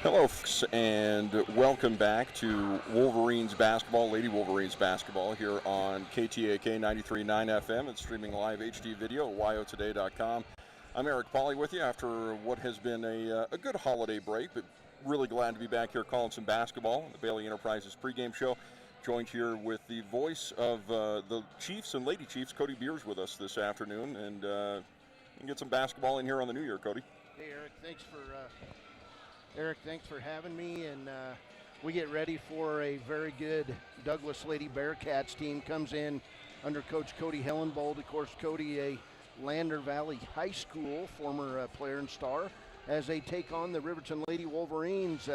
Hello, folks, and welcome back to Wolverines basketball, Lady Wolverines basketball, here on KTAK 93.9 FM and streaming live HD video at yotoday.com. I'm Eric Pauly with you after what has been a good holiday break, but really glad to be back here calling some basketball on the Bailey Enterprises pregame show. Joined here with the voice of the Chiefs and Lady Chiefs, Cody Beers, with us this afternoon, and we can get some basketball in here on the new year, Cody. Hey, Eric, thanks for having me, and we get ready for a very good Douglas Lady Bearcats team. Comes in under Coach Cody Hellenbold. Of course, Cody, a Lander Valley High School former player and star, as they take on the Riverton Lady Wolverines.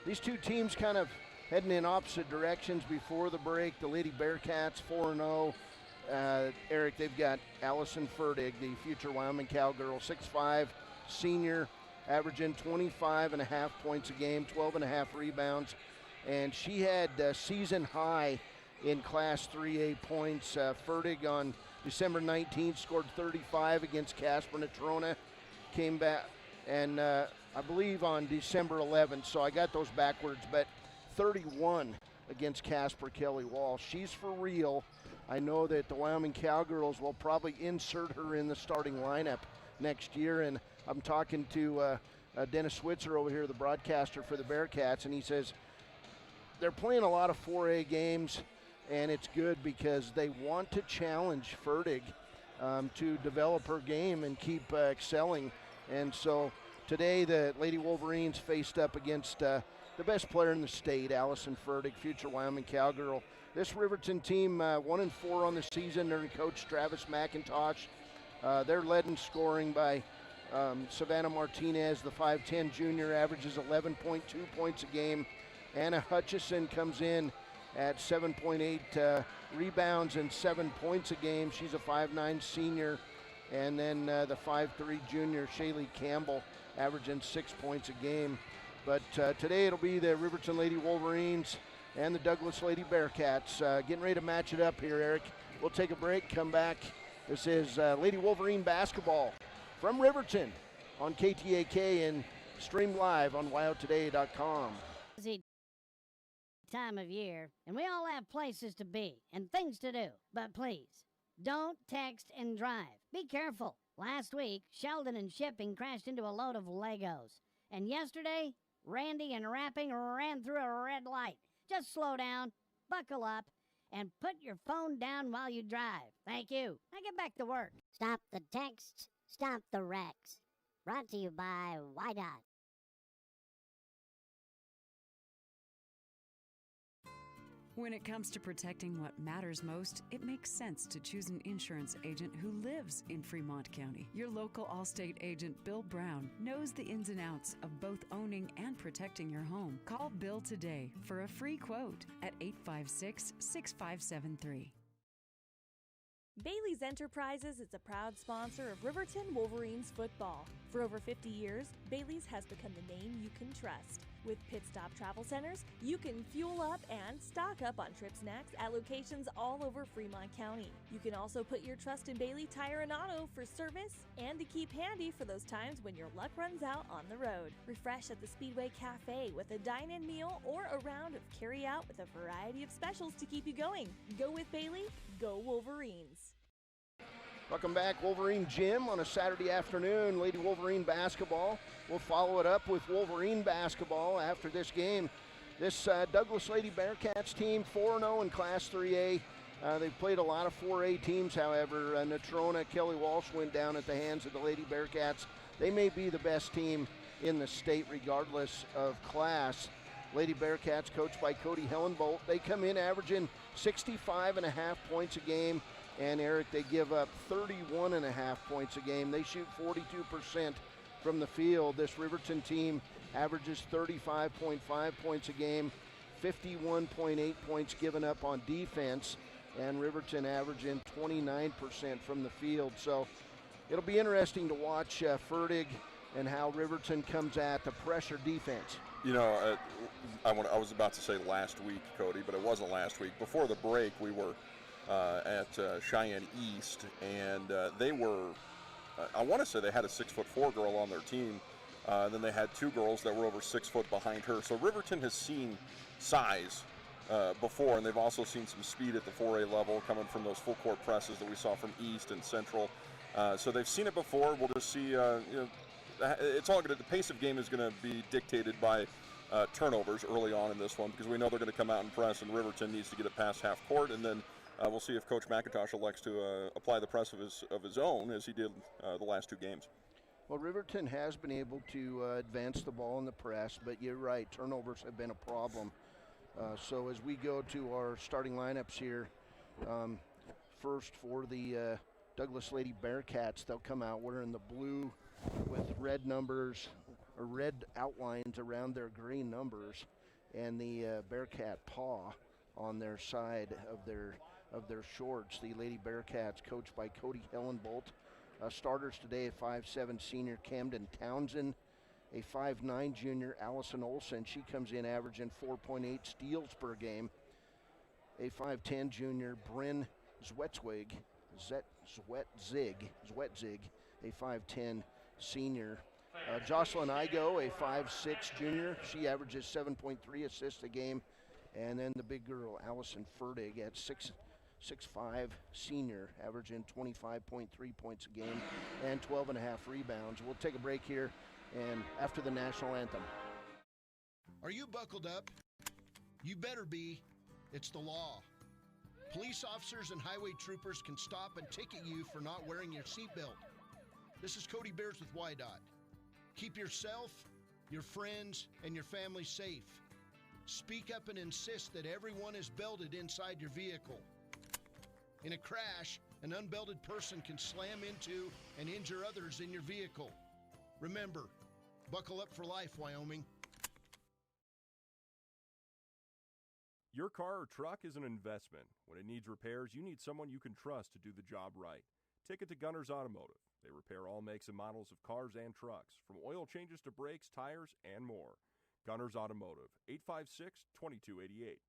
These two teams kind of heading in opposite directions before the break. The Lady Bearcats 4-0. Eric, they've got Allison Ferdig, the future Wyoming Cowgirl, 6'5", senior, averaging 25.5 points a game, 12.5 rebounds, and she had season high in Class 3A points. Ferdig on December 19th scored 35 against Casper Natrona, came back, and I believe on December 11th, so I got those backwards, but 31 against Casper Kelly Walsh. She's for real. I know that the Wyoming Cowgirls will probably insert her in the starting lineup next year, and I'm talking to Dennis Switzer over here, the broadcaster for the Bearcats, and he says they're playing a lot of 4A games, and it's good because they want to challenge Ferdig to develop her game and keep excelling. And so today the Lady Wolverines faced up against the best player in the state, Allison Ferdig, future Wyoming Cowgirl. This Riverton team 1-4 on the season. They're coach Travis McIntosh. They're led in scoring by Savannah Martinez, the 5'10 junior, averages 11.2 points a game. Anna Hutchison comes in at 7.8 rebounds and 7 points a game. She's a 5'9 senior. And then the 5'3 junior, Shaylee Campbell, averaging 6 points a game. But today it'll be the Riverton Lady Wolverines and the Douglas Lady Bearcats. Getting ready to match it up here, Eric. We'll take a break, come back. This is Lady Wolverine basketball from Riverton on KTAK and stream live on yotoday.com. Busy time of year, and we all have places to be and things to do. But please, don't text and drive. Be careful. Last week, Sheldon and Shipping crashed into a load of Legos. And yesterday, Randy and Rapping ran through a red light. Just slow down, buckle up, and put your phone down while you drive. Thank you. Now get back to work. Stop the texts, stop the wrecks. Brought to you by YDOT. When it comes to protecting what matters most, it makes sense to choose an insurance agent who lives in Fremont County. Your local Allstate agent, Bill Brown, knows the ins and outs of both owning and protecting your home. Call Bill today for a free quote at 856-6573. Bailey's Enterprises is a proud sponsor of Riverton Wolverines football. For over 50 years, Bailey's has become the name you can trust. With Pit Stop Travel Centers, you can fuel up and stock up on trip snacks at locations all over Fremont County. You can also put your trust in Bailey Tire and Auto for service and to keep handy for those times when your luck runs out on the road. Refresh at the Speedway Cafe with a dine-in meal or a round of carry-out with a variety of specials to keep you going. Go with Bailey, go Wolverines. Welcome back, Wolverine Gym on a Saturday afternoon. Lady Wolverine basketball. We'll follow it up with Wolverine basketball after this game. This Douglas Lady Bearcats team, 4-0 in Class 3A. They've played a lot of 4A teams, however. Natrona, Kelly Walsh went down at the hands of the Lady Bearcats. They may be the best team in the state regardless of class. Lady Bearcats, coached by Cody Hellenbolt. They come in averaging 65.5 points a game. And Eric, they give up 31.5 points a game. They shoot 42% from the field. This Riverton team averages 35.5 points a game, 51.8 points given up on defense, and Riverton averaging 29% from the field. So it'll be interesting to watch Ferdig and how Riverton comes at the pressure defense. You know, I was about to say last week, Cody, but it wasn't last week. Before the break, we were at Cheyenne East, and they were, I want to say they had a 6'4" girl on their team Then they had 2 girls that were over 6 foot behind her. So Riverton has seen size before, and they've also seen some speed at the 4A level coming from those full court presses that we saw from East and Central. So they've seen it before. We'll just see. It's all good. The pace of game is going to be dictated by turnovers early on in this one, because we know they're going to come out and press, and Riverton needs to get it past half court, and then we'll see if Coach McIntosh elects to apply the press of his own, as he did the last 2 games. Well, Riverton has been able to advance the ball in the press, but you're right, turnovers have been a problem. So as we go to our starting lineups here, first for the Douglas Lady Bearcats, they'll come out wearing the blue with red numbers, or red outlines around their green numbers, and the Bearcat paw on their side of their shorts. The Lady Bearcats, coached by Cody Hellenbolt. Starters today, a 5'7" senior Camden Townsend, a 5'9" junior Allison Olsen. She comes in averaging 4.8 steals per game. A 5'10" junior Bryn Zwetzig, a 5'10" senior. Jocelyn Igo, a 5'6" junior. She averages 7.3 assists a game. And then the big girl, Allison Ferdig, at 6'5", senior, averaging 25.3 points a game and 12.5 rebounds. We'll take a break here, and after the national anthem. Are you buckled up? You better be. It's the law. Police officers and highway troopers can stop and ticket you for not wearing your seatbelt. This is Cody Bears with WYDOT. Keep yourself, your friends, and your family safe. Speak up and insist that everyone is belted inside your vehicle. In a crash, an unbelted person can slam into and injure others in your vehicle. Remember, buckle up for life, Wyoming. Your car or truck is an investment. When it needs repairs, you need someone you can trust to do the job right. Take it to Gunners Automotive. They repair all makes and models of cars and trucks, from oil changes to brakes, tires, and more. Gunners Automotive, 856-2288.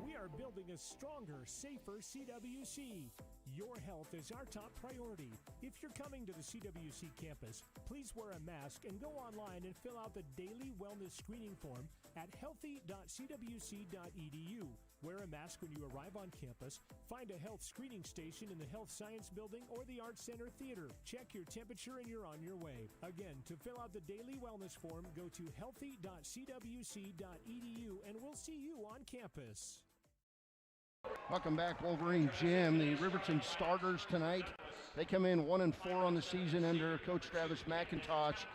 We are building a stronger, safer CWC. Your health is our top priority. If you're coming to the CWC campus, please wear a mask and go online and fill out the daily wellness screening form at healthy.cwc.edu. Wear a mask when you arrive on campus. Find a health screening station in the Health Science Building or the Arts Center Theater. Check your temperature and you're on your way. Again, to fill out the daily wellness form, go to healthy.cwc.edu and we'll see you on campus. Welcome back, Wolverine Gym. The Riverton starters tonight, they come in 1-4 on the season under Coach Travis McIntosh.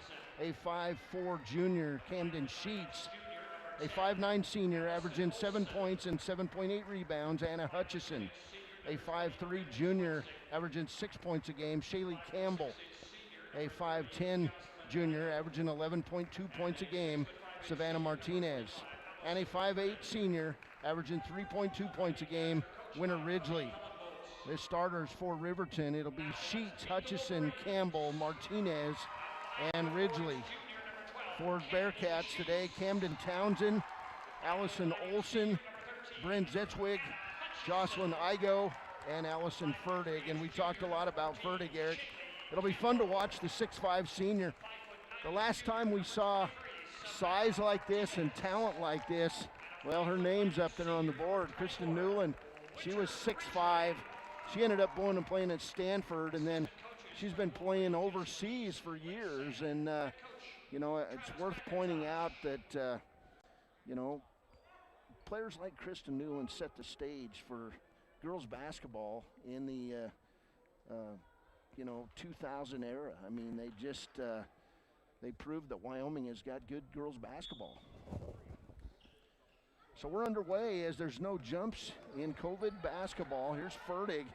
A 5'4" junior Camden Sheets, a 5'9" senior averaging 7 points and 7.8 rebounds, Anna Hutchison. A 5'3" junior averaging 6 points a game, Shaylee Campbell. A 5'10" junior averaging 11.2 points a game, Savannah Martinez. And a 5'8" senior averaging 3.2 points a game, Winter Ridgely. The starters for Riverton, it'll be Sheets, Hutchison, Campbell, Martinez, and Ridgely. For Bearcats today, Camden Townsend, Allison Olsen, Bryn Zetzwig, Jocelyn Igo, and Allison Ferdig. And we talked a lot about Ferdig, Eric. It'll be fun to watch the 6'5" senior. The last time we saw size like this and talent like this, well, her name's up there on the board. Kristen Newland, she was 6'5". She ended up going and playing at Stanford, and then she's been playing overseas for years. And, you know, it's worth pointing out that, you know, players like Kristen Newland set the stage for girls basketball in the, you know, 2000 era. I mean, they just, they proved that Wyoming has got good girls basketball. So we're underway as there's no jumps in COVID basketball. Here's Ferdig,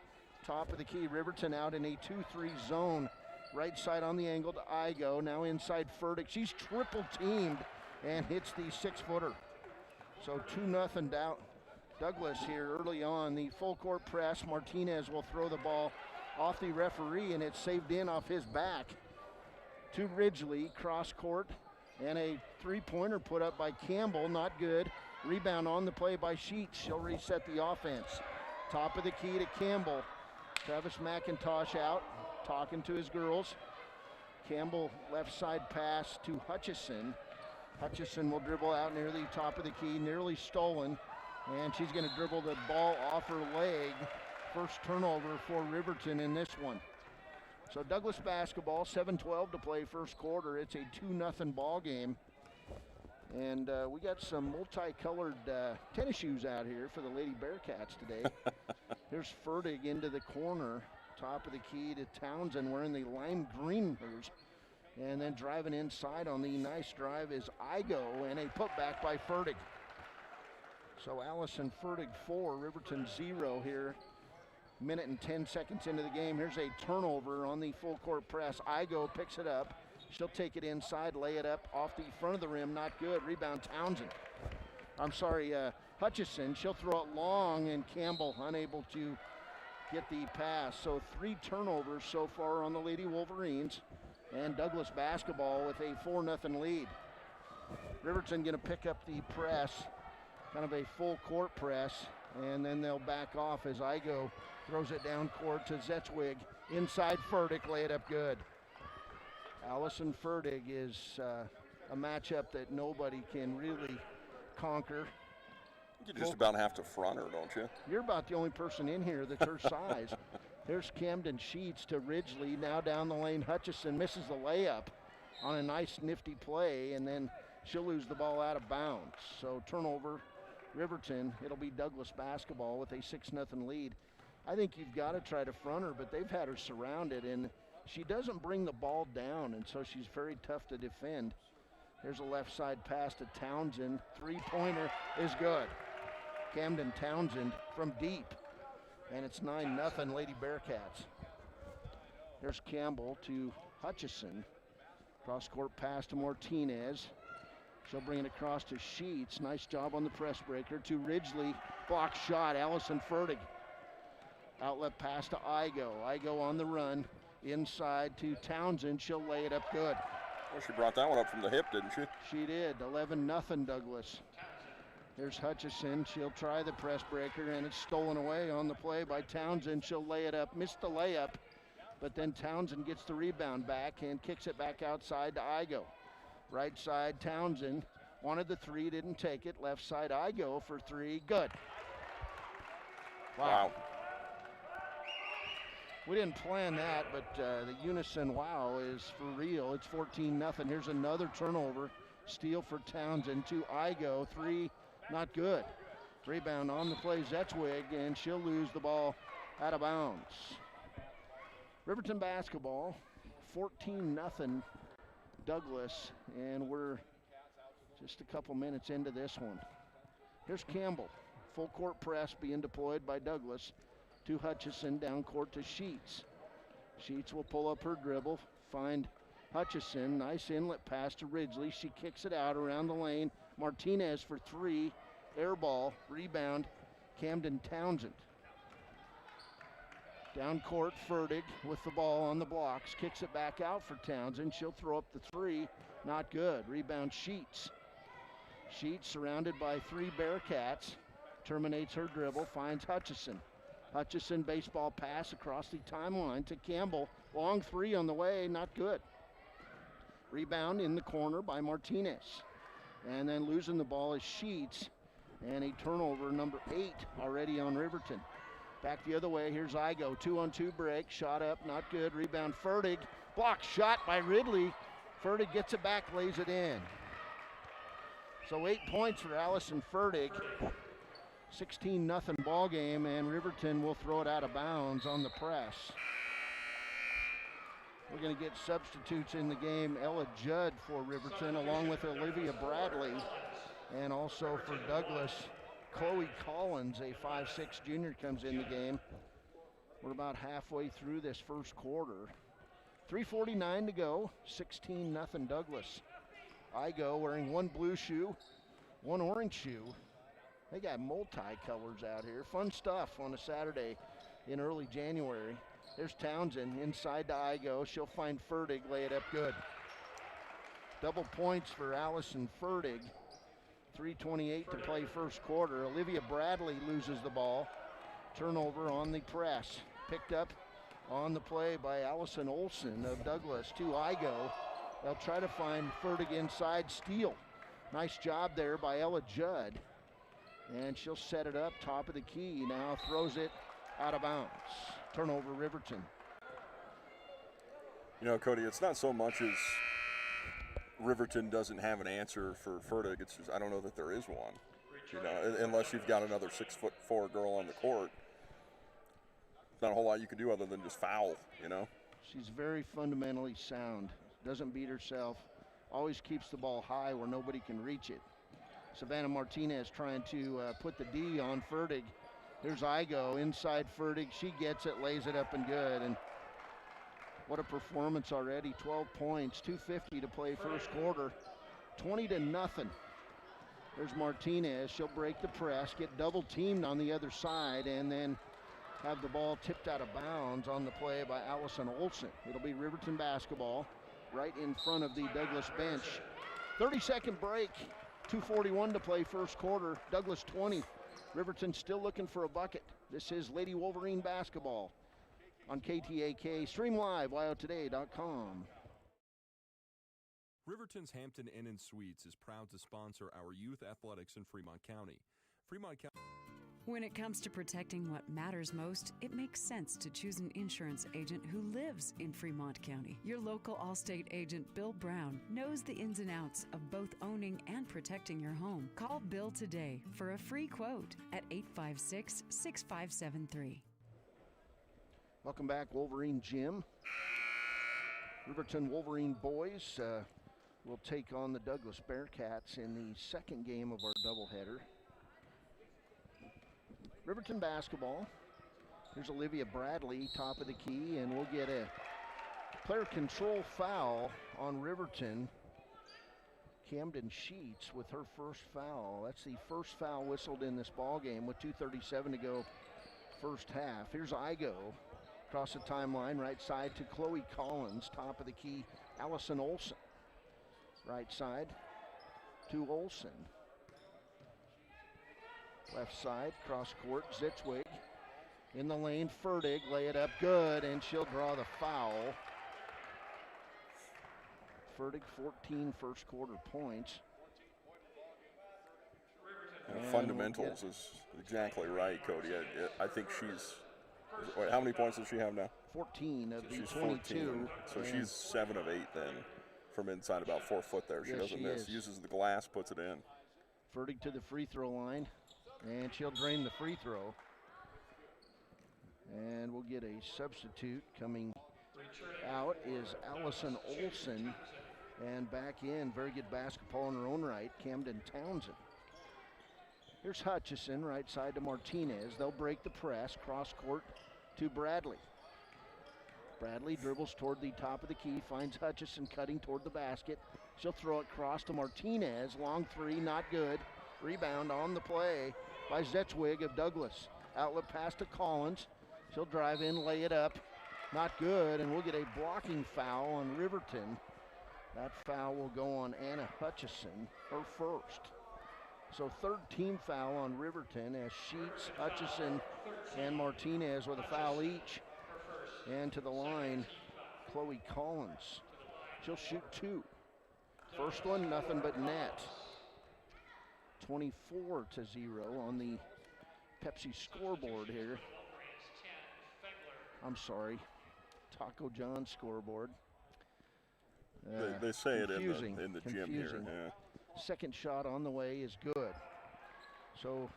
top of the key. Riverton out in a 2-3 zone. Right side on the angle to Igo. Now inside Ferdig. She's triple teamed and hits the 6-footer. So 2-0 down. Douglas here early on. The full court press. Martinez will throw the ball off the referee, and it's saved in off his back. To Ridgely, cross court, and a three-pointer put up by Campbell. Not good. Rebound on the play by Sheets. She'll reset the offense. Top of the key to Campbell. Travis McIntosh out, talking to his girls. Campbell left side pass to Hutchison. Hutchison will dribble out near the top of the key, nearly stolen, and she's going to dribble the ball off her leg. First turnover for Riverton in this one. So Douglas basketball, 7:12 to play first quarter. It's a 2-0 ball game. And we got some multicolored tennis shoes out here for the Lady Bearcats today. Here's Fertig into the corner, top of the key to Townsend wearing the lime green hers. And then driving inside on the nice drive is Igo, and a putback by Fertig. So Allison Fertig 4, Riverton 0 here. Minute and 10 seconds into the game. Here's a turnover on the full court press. Igo picks it up. She'll take it inside, lay it up off the front of the rim. Not good. Rebound Townsend. Hutchison. She'll throw it long, and Campbell unable to get the pass. So 3 turnovers so far on the Lady Wolverines. And Douglas basketball with a 4-0 lead. Riverton going to pick up the press, kind of a full court press, and then they'll back off as Igo throws it down court to Zetzwig. Inside Fertig, lay it up good. Allison Fertig is a matchup that nobody can really conquer. You just about have to front her, don't you? You're about the only person in here that's her size. There's Camden Sheets to Ridgely. Now down the lane, Hutchison misses the layup on a nice nifty play, and then she'll lose the ball out of bounds. So turnover, Riverton. It'll be Douglas basketball with a 6-0 lead. I think you've got to try to front her, but they've had her surrounded, and she doesn't bring the ball down, and so she's very tough to defend. There's a left side pass to Townsend. Three-pointer is good. Camden Townsend from deep. And it's 9-0 Lady Bearcats. There's Campbell to Hutchison. Cross-court pass to Martinez. She'll bring it across to Sheets. Nice job on the press breaker to Ridgely. Block shot, Allison Fertig. Outlet pass to Igo. Igo on the run. Inside to Townsend. She'll lay it up good. Well, she brought that one up from the hip, didn't she? She did. 11-0 Douglas. Here's Hutchison. She'll try the press breaker, and it's stolen away on the play by Townsend. She'll lay it up. Missed the layup, but then Townsend gets the rebound back and kicks it back outside to Igo. Right side, Townsend wanted the three, didn't take it. Left side, Igo for three. Good. Wow. We didn't plan that, but the unison wow is for real. It's 14-0. Here's another turnover. Steal for Townsend to Igo. Three, not good. Rebound on the play, Zetzwig, and she'll lose the ball out of bounds. Riverton basketball, 14-0 Douglas, and we're just a couple minutes into this one. Here's Campbell. Full court press being deployed by Douglas to Hutchison, down court to Sheets. Sheets will pull up her dribble, find Hutchison. Nice inlet pass to Ridgely. She kicks it out around the lane. Martinez for three. Air ball. Rebound. Camden Townsend. Down court, Fertig with the ball on the blocks. Kicks it back out for Townsend. She'll throw up the three. Not good. Rebound Sheets. Sheets surrounded by three Bearcats. Terminates her dribble. Finds Hutchison. Hutchison baseball pass across the timeline to Campbell. Long three on the way. Not good. Rebound in the corner by Martinez. And then losing the ball is Sheets. And a turnover, number 8, already on Riverton. Back the other way, here's Igo. 2-on-2 break, shot up, not good. Rebound Fertig. Block shot by Ridley. Fertig gets it back, lays it in. So 8 points for Allison Fertig. 16-0 ball game, and Riverton will throw it out of bounds on the press. We're going to get substitutes in the game. Ella Judd for Riverton, along with Olivia Bradley. And also for Douglas, Chloe Collins, a 5'6" junior, comes in the game. We're about halfway through this first quarter. 3:49 to go, 16-0 Douglas. Igo wearing one blue shoe, one orange shoe. They got multi-colors out here. Fun stuff on a Saturday in early January. There's Townsend inside to Igo. She'll find Fertig, lay it up good. Double points for Allison Fertig. 3:28 to play first quarter. Olivia Bradley loses the ball. Turnover on the press. Picked up On the play by Allison Olson of Douglas to Igo. They'll try to find Fertig inside, steal. Nice job there by Ella Judd. And she'll set it up, top of the key. Now throws it out of bounds. Turnover, Riverton. You know, Cody, it's not so much as Riverton doesn't have an answer for Fertig. It's just I don't know that there is one. You know, unless you've got another 6'4" girl on the court. Not a whole lot you can do other than just foul, you know. She's very fundamentally sound. Doesn't beat herself. Always keeps the ball high where nobody can reach it. Savannah Martinez trying to put the D on Fertig. Here's Igo inside Fertig. She gets it, lays it up and good. And what a performance already. 12 points, 2:50 to play first quarter. 20-0. There's Martinez. She'll break the press, get double teamed on the other side, and then have the ball tipped out of bounds on the play by Allison Olson. It'll be Riverton basketball right in front of the Douglas bench. 30-second break, 2:41 to play first quarter. Douglas 20, Riverton still looking for a bucket. This is Lady Wolverine basketball on KTAK. Stream live, wyotoday.com. Riverton's Hampton Inn and Suites is proud to sponsor our youth athletics in Fremont County. Fremont County. When it comes to protecting what matters most, it makes sense to choose an insurance agent who lives in Fremont County. Your local Allstate agent, Bill Brown, knows the ins and outs of both owning and protecting your home. Call Bill today for a free quote at 856-6573. Welcome back, Wolverine Gym. Riverton Wolverine boys will take on the Douglas Bearcats in the second game of our doubleheader. Riverton basketball. Here's Olivia Bradley, top of the key, and we'll get a player control foul on Riverton. Camden Sheets with her first foul. That's the first foul whistled in this ball game with 2:37 to go first half. Here's Igo across the timeline, right side to Chloe Collins, top of the key, Allison Olson. Right side to Olson. Left side, cross court, Zitzwig. In the lane, Fertig, lay it up good, and she'll draw the foul. Fertig, 14 first quarter points. Fundamentals is exactly right, Cody. I think she's, wait, how many points does she have now? 14 of the She's 22. 14. So she's 7 of 8 then from inside about 4 foot there. She Yes, doesn't she miss. is. Uses the glass, puts it in. Fertig to the free throw line, and she'll drain the free throw. And we'll get a substitute. Coming out is Allison Olson, and back in, very good basketball in her own right, Camden Townsend. Here's Hutchison, right side to Martinez. They'll break the press, cross court to Bradley. Bradley dribbles toward the top of the key, finds Hutchison cutting toward the basket. She'll throw it across to Martinez. Long three, not good. Rebound on the play by Zetzwig of Douglas. Outlet pass to Collins. She'll drive in, lay it up. Not good, and we'll get a blocking foul on Riverton. That foul will go on Anna Hutchison, her first. So third team foul on Riverton as Sheets, Hutchison, and Martinez with a foul each. And to the line, Chloe Collins. She'll shoot 2. First one, nothing but net. 24-0 on the Pepsi scoreboard here. I'm sorry, Taco John's scoreboard. They say it confusing, in the gym here. Yeah. Second shot on the way is good. So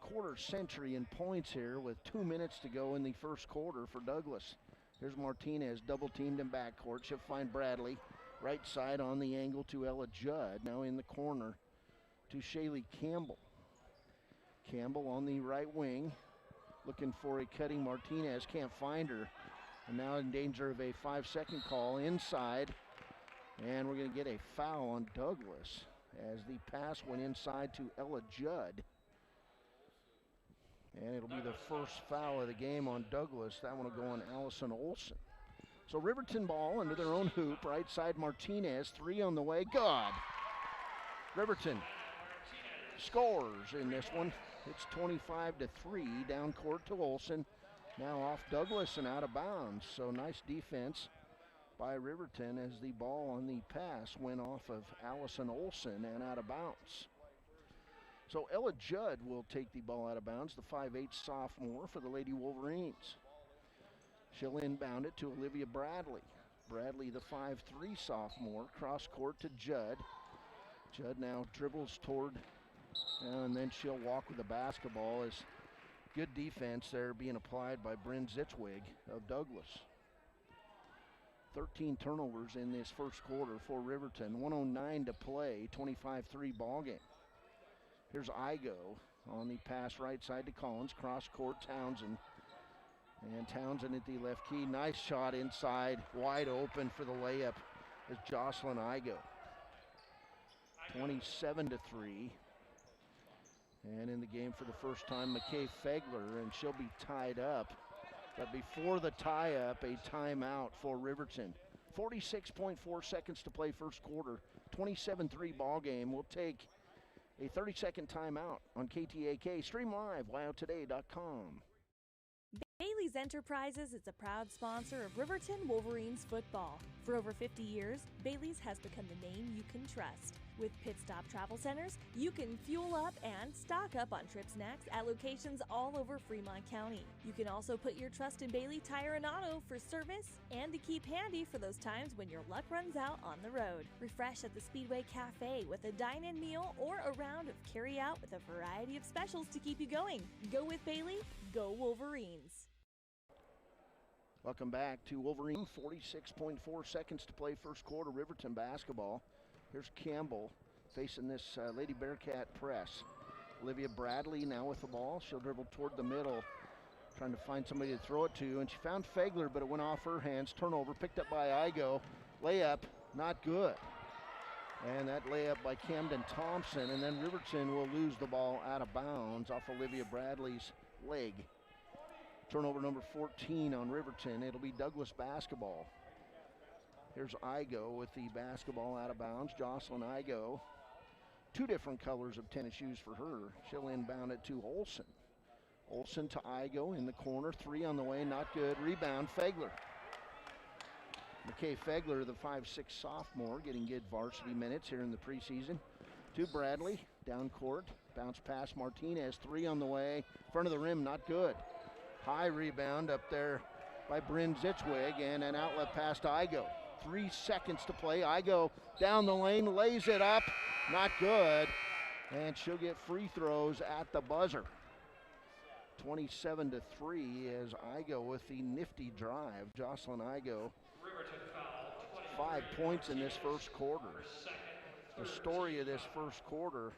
quarter century in points here with 2 minutes to go in the first quarter for Douglas. Here's Martinez, double teamed in backcourt. She'll find Bradley. Right side on the angle to Ella Judd. Now in the corner to Shaylee Campbell. Campbell on the right wing. Looking for a cutting Martinez. Can't find her. And now in danger of a 5-second call inside. And we're going to get a foul on Douglas as the pass went inside to Ella Judd. And it'll be the first foul of the game on Douglas. That one will go on Allison Olson. So Riverton ball under their own hoop. Right side Martinez. 3 on the way. Good. Riverton scores in this one. It's 25-3 down court to Olson. Now off Douglas and out of bounds. So nice defense by Riverton as the ball on the pass went off of Allison Olson and out of bounds. So Ella Judd will take the ball out of bounds, the 5'8" sophomore for the Lady Wolverines. She'll inbound it to Olivia Bradley. Bradley, the 5'3" sophomore, cross court to Judd. Judd now dribbles toward, and then she'll walk with the basketball as good defense there being applied by Bryn Zitzwig of Douglas. 13 turnovers in this first quarter for Riverton. 1:09 to play, 25-3 ball game. Here's Igo on the pass right side to Collins, cross court Townsend. And Townsend at the left key. Nice shot inside, wide open for the layup is Jocelyn Igo. 27-3. And in the game for the first time, McKay Fegler, and she'll be tied up. But before the tie-up, a timeout for Riverton. 46.4 seconds to play first quarter. 27-3 ball game. We'll take a 30-second timeout on KTAK. Stream live, wyotoday.com. Bailey's Enterprises is a proud sponsor of Riverton Wolverines football. For over 50 years, Bailey's has become the name you can trust. With Pit Stop Travel Centers, you can fuel up and stock up on trip snacks at locations all over Fremont County. You can also put your trust in Bailey Tire and Auto for service and to keep handy for those times when your luck runs out on the road. Refresh at the Speedway Cafe with a dine-in meal or a round of carry-out with a variety of specials to keep you going. Go with Bailey, go Wolverines. Welcome back to Wolverine. 46.4 seconds to play first quarter Riverton basketball. Here's Campbell facing this Lady Bearcat press. Olivia Bradley now with the ball. She'll dribble toward the middle, trying to find somebody to throw it to, and she found Fegler, but it went off her hands. Turnover picked up by Igo. Layup, not good. And that layup by Camden Thompson, and then Riverton will lose the ball out of bounds off Olivia Bradley's leg. Turnover number 14 on Riverton. It'll be Douglas basketball. Here's Igo with the basketball out of bounds. Jocelyn Igo. Two different colors of tennis shoes for her. She'll inbound it to Olson. Olson to Igo in the corner. Three on the way, not good. Rebound, Fegler. McKay Fegler, the 5'6" sophomore, getting good varsity minutes here in the preseason. To Bradley, down court. Bounce pass, Martinez. Three on the way. Front of the rim, not good. High rebound up there by Bryn Zitzwig, and an outlet pass to Igo. 3 seconds to play. Igo down the lane, lays it up, not good, and she'll get free throws at the buzzer. 27-3 as Igo with the nifty drive. Jocelyn Igo, 5 points in this first quarter. The story of this first quarter,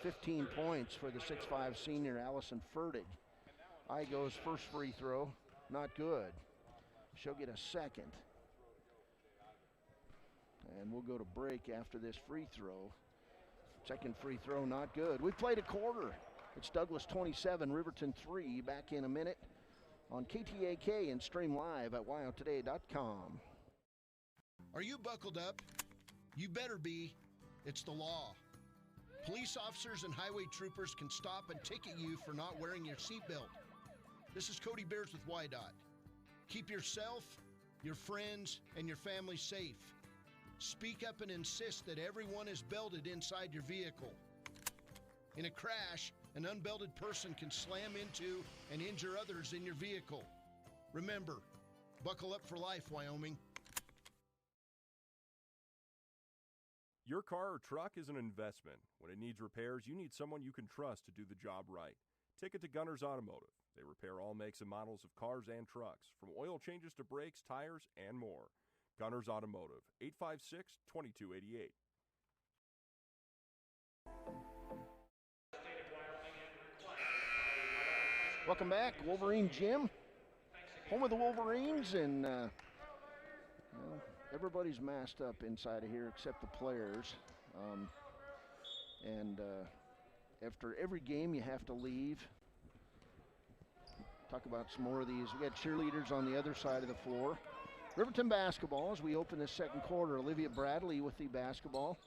15 points for the 6'5" senior Allison Fertig. Igo's first free throw, not good. She'll get a second. And we'll go to break after this free throw. Second free throw, not good. We've played a quarter. It's Douglas 27, Riverton 3. Back in a minute on KTAK and stream live at wyotoday.com. Are you buckled up? You better be. It's the law. Police officers and highway troopers can stop and ticket you for not wearing your seatbelt. This is Cody Bears with WYDOT. Keep yourself, your friends, and your family safe. Speak up and insist that everyone is belted inside your vehicle. In a crash, an unbelted person can slam into and injure others in your vehicle. Remember, buckle up for life, Wyoming. Your car or truck is an investment. When it needs repairs, you need someone you can trust to do the job right. Take it to Gunners Automotive. They repair all makes and models of cars and trucks, from oil changes to brakes, tires, and more. Gunners Automotive, 856-2288. Welcome back, Wolverine Gym. Home of the Wolverines, and everybody's masked up inside of here except the players. After every game, you have to leave. Talk about some more of these. We got cheerleaders on the other side of the floor. Riverton basketball as we open this second quarter. Olivia Bradley with the basketball.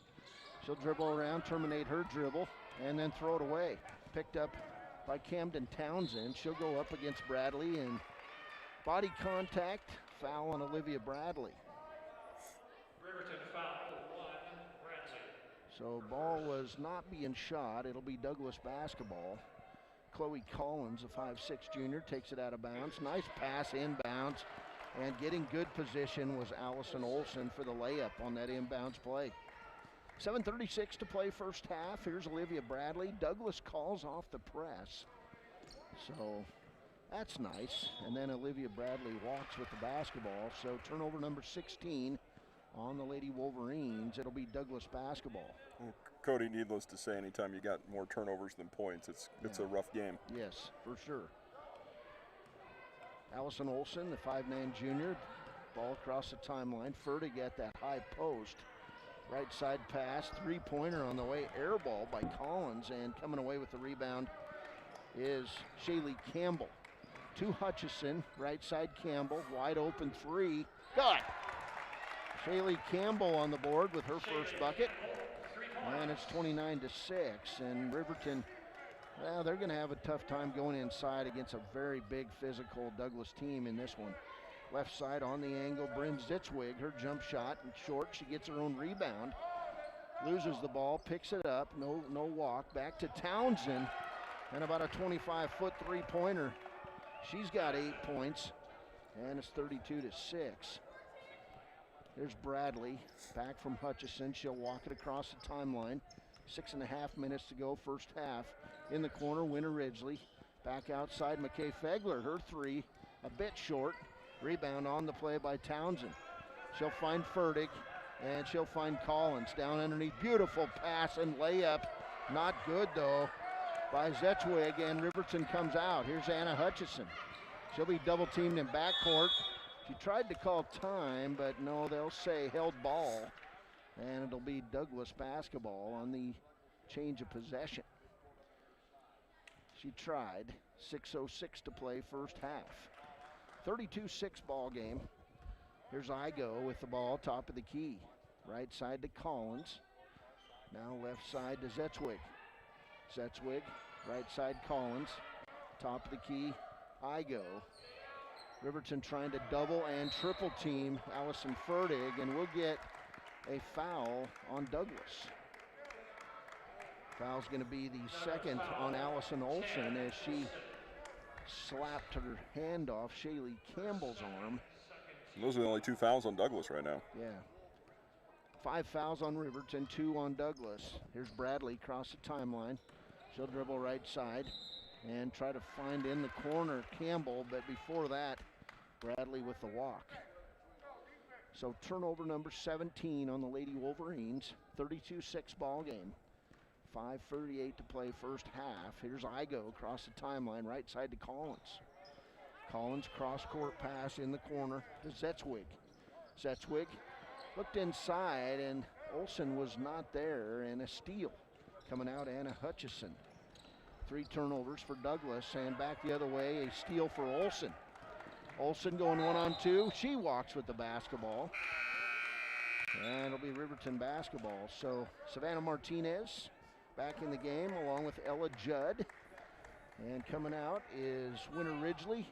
She'll dribble around, terminate her dribble, and then throw it away. Picked up by Camden Townsend. She'll go up against Bradley, and body contact, foul on Olivia Bradley. Riverton foul 1, Bradley. So ball was not being shot. It'll be Douglas basketball. Chloe Collins, a 5'6" junior, takes it out of bounds. Nice pass inbounds, and getting good position was Allison Olson for the layup on that inbounds play. 7:36 to play first half. Here's Olivia Bradley. Douglas calls off the press. So that's nice. And then Olivia Bradley walks with the basketball. So turnover number 16 on the Lady Wolverines. It'll be Douglas basketball. Well, Cody, needless to say, anytime you got more turnovers than points, it's a rough game. Yes, for sure. Allison Olson, the 5'9" junior. Ball across the timeline. Fertig at that high post. Right side pass, three-pointer on the way, air ball by Collins, and coming away with the rebound is Shaylee Campbell. To Hutchison, right side Campbell, wide open three, good! Shaylee Campbell on the board with her first bucket, and it's 29-6, and Riverton, well, they're gonna have a tough time going inside against a very big physical Douglas team in this one. Left side on the angle, Bryn Zitzwig, her jump shot, and short, she gets her own rebound. Loses the ball, picks it up, no walk, back to Townsend, and about a 25-foot three-pointer. She's got 8 points, and it's 32-6. There's Bradley, back from Hutchison. She'll walk it across the timeline. 6.5 minutes to go, first half. In the corner, Winter Ridgely. Back outside, McKay Fegler, her three, a bit short. Rebound on the play by Townsend. She'll find Fertig, and she'll find Collins down underneath. Beautiful pass and layup. Not good, though, by Zetzwig, and Riverton comes out. Here's Anna Hutchison. She'll be double-teamed in backcourt. She tried to call time, but no, they'll say held ball, and it'll be Douglas basketball on the change of possession. She tried. 6:06 to play first half. 32-6 ball game. Here's Igo with the ball, top of the key. Right side to Collins. Now left side to Zetzwig. Zetzwig, right side Collins. Top of the key, Igo. Riverton trying to double and triple team Allison Fertig, and we'll get a foul on Douglas. Foul's going to be the second on Allison Olson as she slapped her hand off Shaylee Campbell's arm. Those are the only 2 fouls on Douglas right now. Yeah. 5 fouls on Riverton, 2 on Douglas. Here's Bradley across the timeline. She'll dribble right side and try to find in the corner Campbell, but before that, Bradley with the walk. So turnover number 17 on the Lady Wolverines. 32-6 ball game. 5:38 to play first half. Here's Igo across the timeline, right side to Collins. Collins cross-court pass in the corner to Zetzwig. Zetzwig looked inside, and Olson was not there, and a steal. Coming out, Anna Hutchison. 3 turnovers for Douglas, and back the other way, a steal for Olson. Olson going 1-on-2. She walks with the basketball. And it'll be Riverton basketball. So Savannah Martinez back in the game along with Ella Judd. And coming out is Winter Ridgely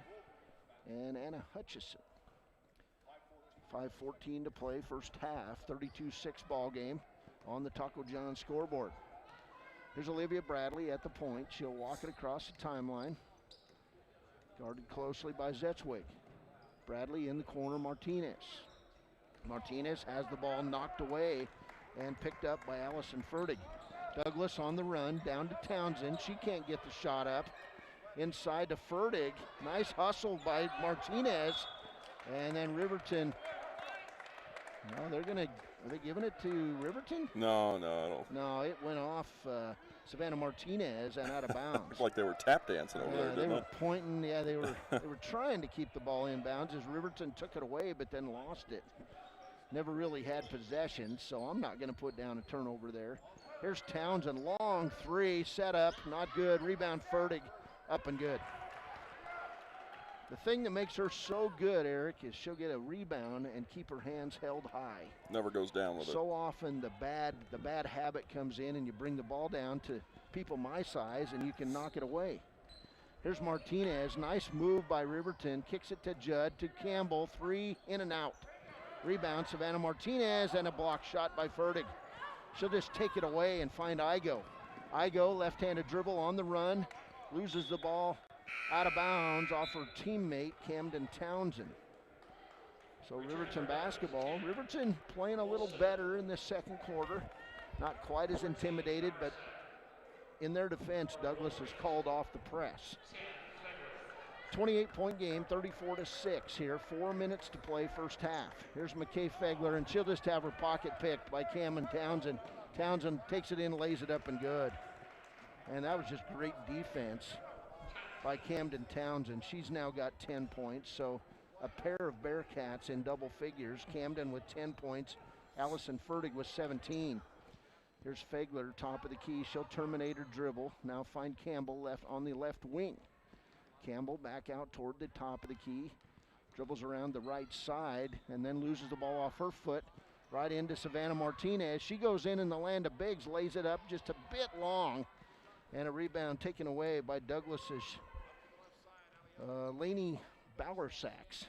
and Anna Hutchison. 5:14 to play first half. 32-6 ball game on the Taco John scoreboard. Here's Olivia Bradley at the point. She'll walk it across the timeline. Guarded closely by Zetzwig. Bradley in the corner, Martinez. Martinez has the ball knocked away and picked up by Allison Fertig. Douglas on the run, down to Townsend. She can't get the shot up. Inside to Fertig. Nice hustle by Martinez. And then Riverton. No, are they giving it to Riverton? No, I don't. No, it went off Savannah Martinez and out of bounds. It's like they were tap dancing over there, They didn't were pointing. Yeah, they were trying to keep the ball in bounds as Riverton took it away, but then lost it. Never really had possession, so I'm not going to put down a turnover there. Here's Townsend, long three, set up, not good. Rebound Fertig, up and good. The thing that makes her so good, Eric, is she'll get a rebound and keep her hands held high. Never goes down with it. So often the bad habit comes in and you bring the ball down to people my size and you can knock it away. Here's Martinez, nice move by Riverton, kicks it to Judd, to Campbell, 3 in and out. Rebound, Savannah Martinez, and a block shot by Fertig. She'll just take it away and find Igo. Igo, left-handed dribble on the run, loses the ball out of bounds off her teammate, Camden Townsend. So Riverton basketball. Riverton playing a little better in this second quarter. Not quite as intimidated, but in their defense, Douglas has called off the press. 28-point game, 34-6 here. 4 minutes to play first half. Here's McKay Fegler, and she'll just have her pocket picked by Camden Townsend. Townsend takes it in, lays it up, and good. And that was just great defense by Camden Townsend. She's now got 10 points, so a pair of Bearcats in double figures. Camden with 10 points, Allison Fertig with 17. Here's Fegler, top of the key. She'll terminate her dribble. Now find Campbell left on the left wing. Campbell back out toward the top of the key. Dribbles around the right side and then loses the ball off her foot. Right into Savannah Martinez. She goes in the land of bigs, lays it up just a bit long. And a rebound taken away by Douglas's Lainey Bowersacks.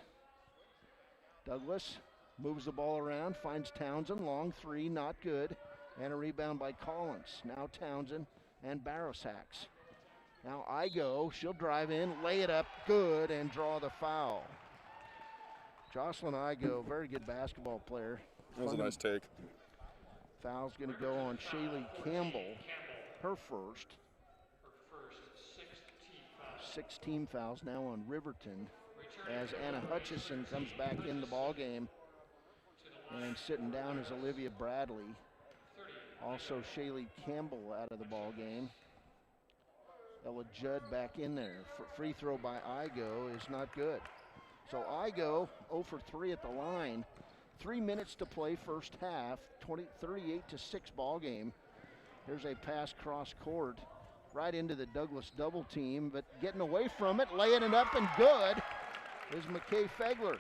Douglas moves the ball around, finds Townsend, long 3, not good. And a rebound by Collins. Now Townsend and Bowersacks. Now Igo, she'll drive in, lay it up, good, and draw the foul. Jocelyn Igo, very good basketball player. That was a nice take. Foul's going to go on Shaylee Campbell, her first. 6 team fouls now on Riverton as Anna Hutchison comes back in the ball game. And sitting down is Olivia Bradley. Also Shaylee Campbell out of the ball game. Ella Judd back in there. Free throw by Igo is not good. So Igo 0 for 3 at the line. 3 minutes to play first half. 38-6 ball game. Here's a pass cross court right into the Douglas double team, but getting away from it, laying it up and good is McKay Fegler.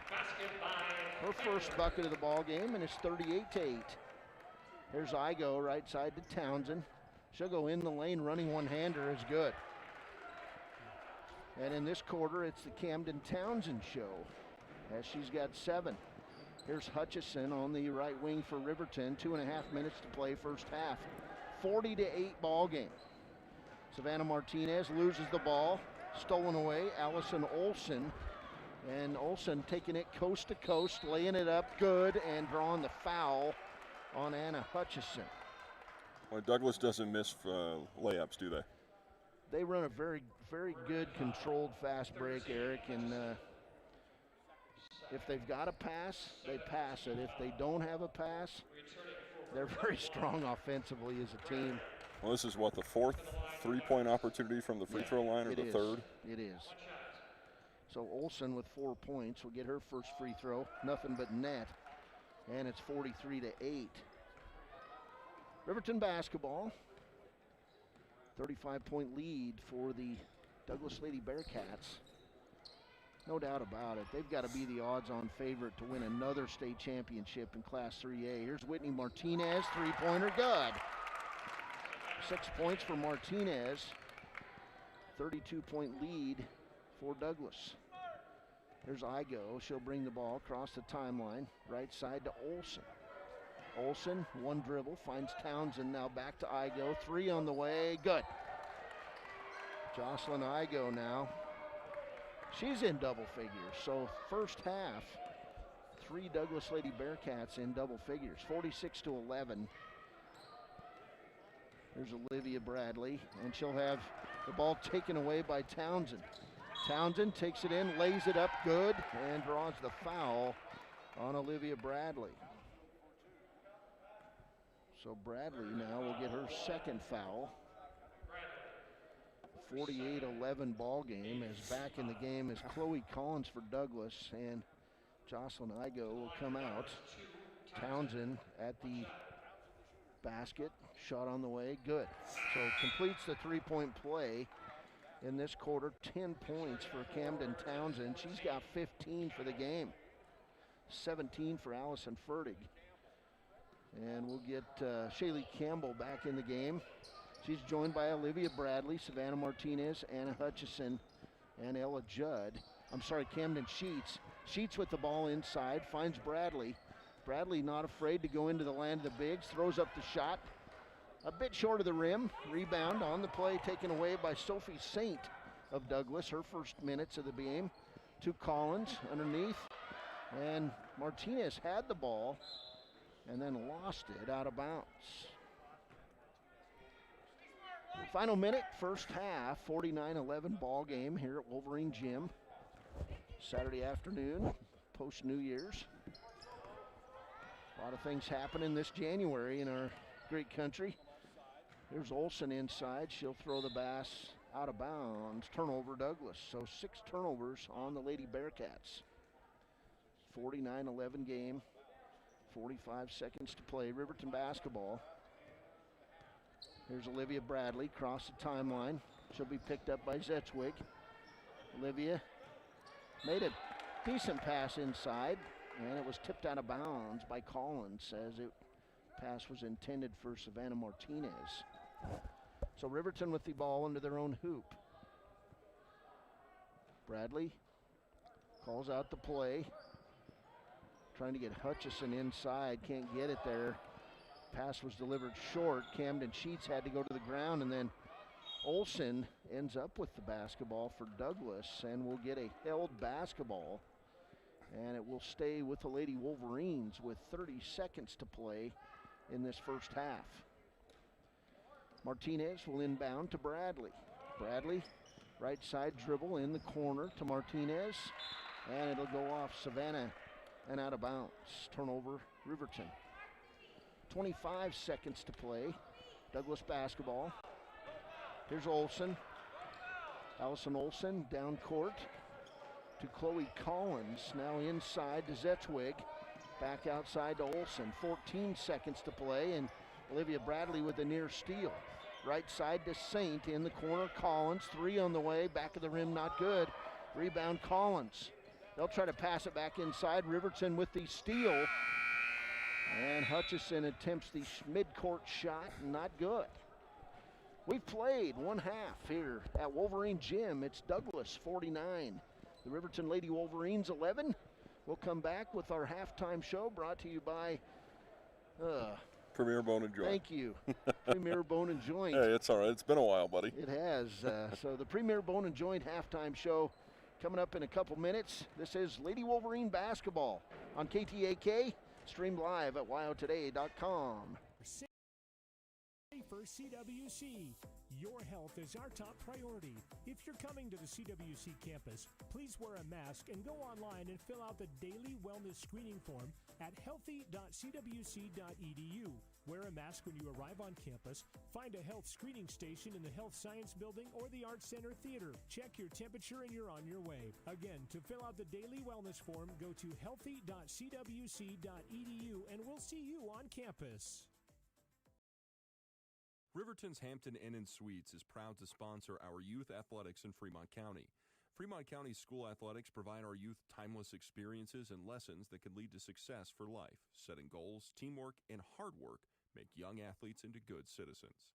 Her first bucket of the ball game, and it's 38-8. Here's Igo right side to Townsend. She'll go in the lane, running one-hander is good. And in this quarter, it's the Camden Townsend show, as she's got 7. Here's Hutchison on the right wing for Riverton. 2.5 minutes to play first half. 40-8 ball game. Savannah Martinez loses the ball. Stolen away, Allison Olson. And Olson taking it coast to coast, laying it up good, and drawing the foul on Anna Hutchison. Well, Douglas doesn't miss layups, do they? They run a very, very good controlled fast break, Eric, and if they've got a pass, they pass it. If they don't have a pass, they're very strong offensively as a team. Well, this is what, the 4th three-point opportunity from the free throw line, or the 3rd? It is. So Olson with 4 points will get her first free throw. Nothing but net. And it's 43-8. Riverton basketball. 35-point lead for the Douglas Lady Bearcats. No doubt about it. They've got to be the odds-on favorite to win another state championship in Class 3A. Here's Whitney Martinez, three-pointer, good. 6 points for Martinez. 32-point lead for Douglas. Here's Igo. She'll bring the ball across the timeline. Right side to Olson. Olson, one dribble, finds Townsend. Now back to Igo. 3 on the way. Good. Jocelyn Igo now. She's in double figures. So first half, 3 Douglas Lady Bearcats in double figures. 46-11. There's Olivia Bradley, and she'll have the ball taken away by Townsend. Townsend takes it in, lays it up good, and draws the foul on Olivia Bradley. So Bradley now will get her second foul. 48-11 ball game, as back in the game is Chloe Collins for Douglas, and Jocelyn Igo will come out. Townsend at the basket, shot on the way, good. So completes the three-point play in this quarter. 10 points for Camden Townsend. She's got 15 for the game. 17 for Allison Fertig. And we'll get Shaylee Campbell back in the game. She's joined by Olivia Bradley, Savannah Martinez, Anna Hutchison, and Camden Sheets. Sheets with the ball inside, finds Bradley. Bradley not afraid to go into the land of the bigs, throws up the shot. A bit short of the rim. Rebound on the play taken away by Sophie Saint of Douglas, her first minutes of the game. To Collins underneath. And Martinez had the ball and then lost it out of bounds. Final minute, first half, 49-11 ball game here at Wolverine Gym. Saturday afternoon, post New Year's. A lot of things happening this January in our great country. There's Olsen inside. She'll throw the pass out of bounds. Turnover Douglas. So 6 turnovers on the Lady Bearcats. 49-11 game. 45 seconds to play. Riverton basketball. Here's Olivia Bradley across the timeline. She'll be picked up by Zetzwig. Olivia made a decent pass inside, and it was tipped out of bounds by Collins as it pass was intended for Savannah Martinez. So Riverton with the ball under their own hoop. Bradley calls out the play. Trying to get Hutchison inside, can't get it there. Pass was delivered short. Camden Sheets had to go to the ground, and then Olsen ends up with the basketball for Douglas and will get a held basketball. And it will stay with the Lady Wolverines with 30 seconds to play in this first half. Martinez will inbound to Bradley. Bradley, right side dribble in the corner to Martinez, and it'll go off Savannah and out of bounds. Turnover, Riverton. 25 seconds to play. Douglas basketball. Here's Olsen. Allison Olsen down court to Chloe Collins. Now inside to Zetzwig. Back outside to Olsen. 14 seconds to play, and Olivia Bradley with a near steal. Right side to Saint in the corner. Collins, 3 on the way. Back of the rim, not good. Rebound Collins. They'll try to pass it back inside. Riverton with the steal. And Hutchison attempts the mid-court shot, not good. We've played one half here at Wolverine Gym. It's Douglas 49. The Riverton Lady Wolverines 11. We'll come back with our halftime show brought to you by Premier Bone and Joint. Thank you. Premier Bone and Joint. Hey, it's all right. It's been a while, buddy. It has. So the Premier Bone and Joint halftime show coming up in a couple minutes. This is Lady Wolverine basketball on KTAK, streamed live at wyotoday.com. For CWC, your health is our top priority. If you're coming to the CWC campus, please wear a mask and go online and fill out the daily wellness screening form at healthy.cwc.edu. Wear a mask when you arrive on campus. Find a health screening station in the Health Science Building or the Arts Center Theater. Check your temperature and you're on your way. Again, to fill out the daily wellness form, go to healthy.cwc.edu and we'll see you on campus. Riverton's Hampton Inn and Suites is proud to sponsor our youth athletics in Fremont County. Fremont County school athletics provide our youth timeless experiences and lessons that can lead to success for life. Setting goals, teamwork, and hard work make young athletes into good citizens.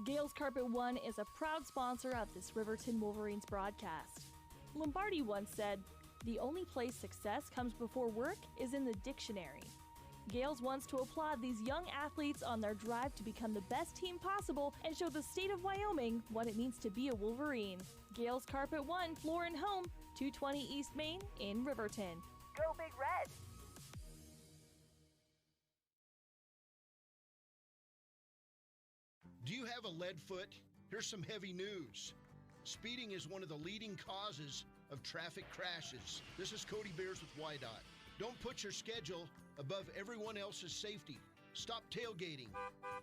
Gales Carpet One is a proud sponsor of this Riverton Wolverines broadcast. Lombardi once said, "The only place success comes before work is in the dictionary." Gales wants to applaud these young athletes on their drive to become the best team possible and show the state of Wyoming what it means to be a Wolverine. Gales Carpet One, floor and home, 220 East Main in Riverton. Go Big Red! Do you have a lead foot? Here's some heavy news. Speeding is one of the leading causes of traffic crashes. This is Cody Beers with YDOT. Don't put your schedule above everyone else's safety. Stop tailgating.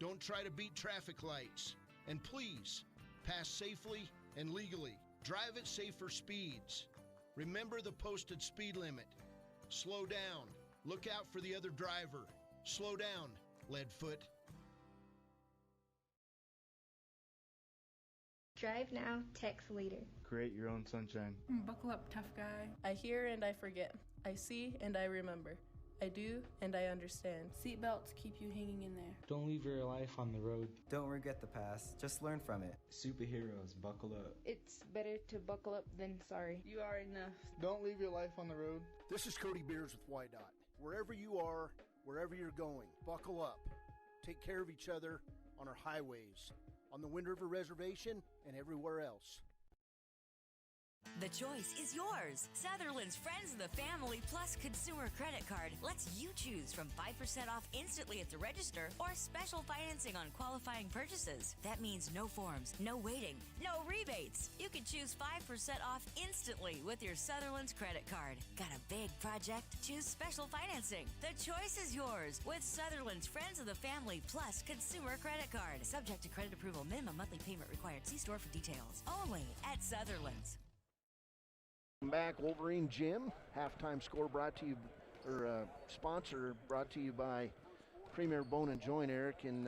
Don't try to beat traffic lights. And please, pass safely and legally. Drive at safer speeds. Remember the posted speed limit. Slow down. Look out for the other driver. Slow down, Leadfoot. Drive now, text later. Create your own sunshine. Buckle up, tough guy. I hear and I forget. I see and I remember. I do, and I understand. Seatbelts keep you hanging in there. Don't leave your life on the road. Don't regret the past, just learn from it. Superheroes, buckle up. It's better to buckle up than sorry. You are enough. Don't leave your life on the road. This is Cody Beers with YDOT. Wherever you are, wherever you're going, buckle up. Take care of each other on our highways, on the Wind River Reservation, and everywhere else. The choice is yours. Sutherland's Friends of the Family Plus Consumer Credit Card lets you choose from 5% off instantly at the register or special financing on qualifying purchases. That means no forms, no waiting, no rebates. You can choose 5% off instantly with your Sutherland's credit card. Got a big project? Choose special financing. The choice is yours with Sutherland's Friends of the Family Plus Consumer Credit Card. Subject to credit approval. Minimum monthly payment required. See store for details. Only at Sutherland's. Back, Wolverine Gym. Halftime score brought to you, sponsor brought to you by Premier Bone and Joint, Eric, and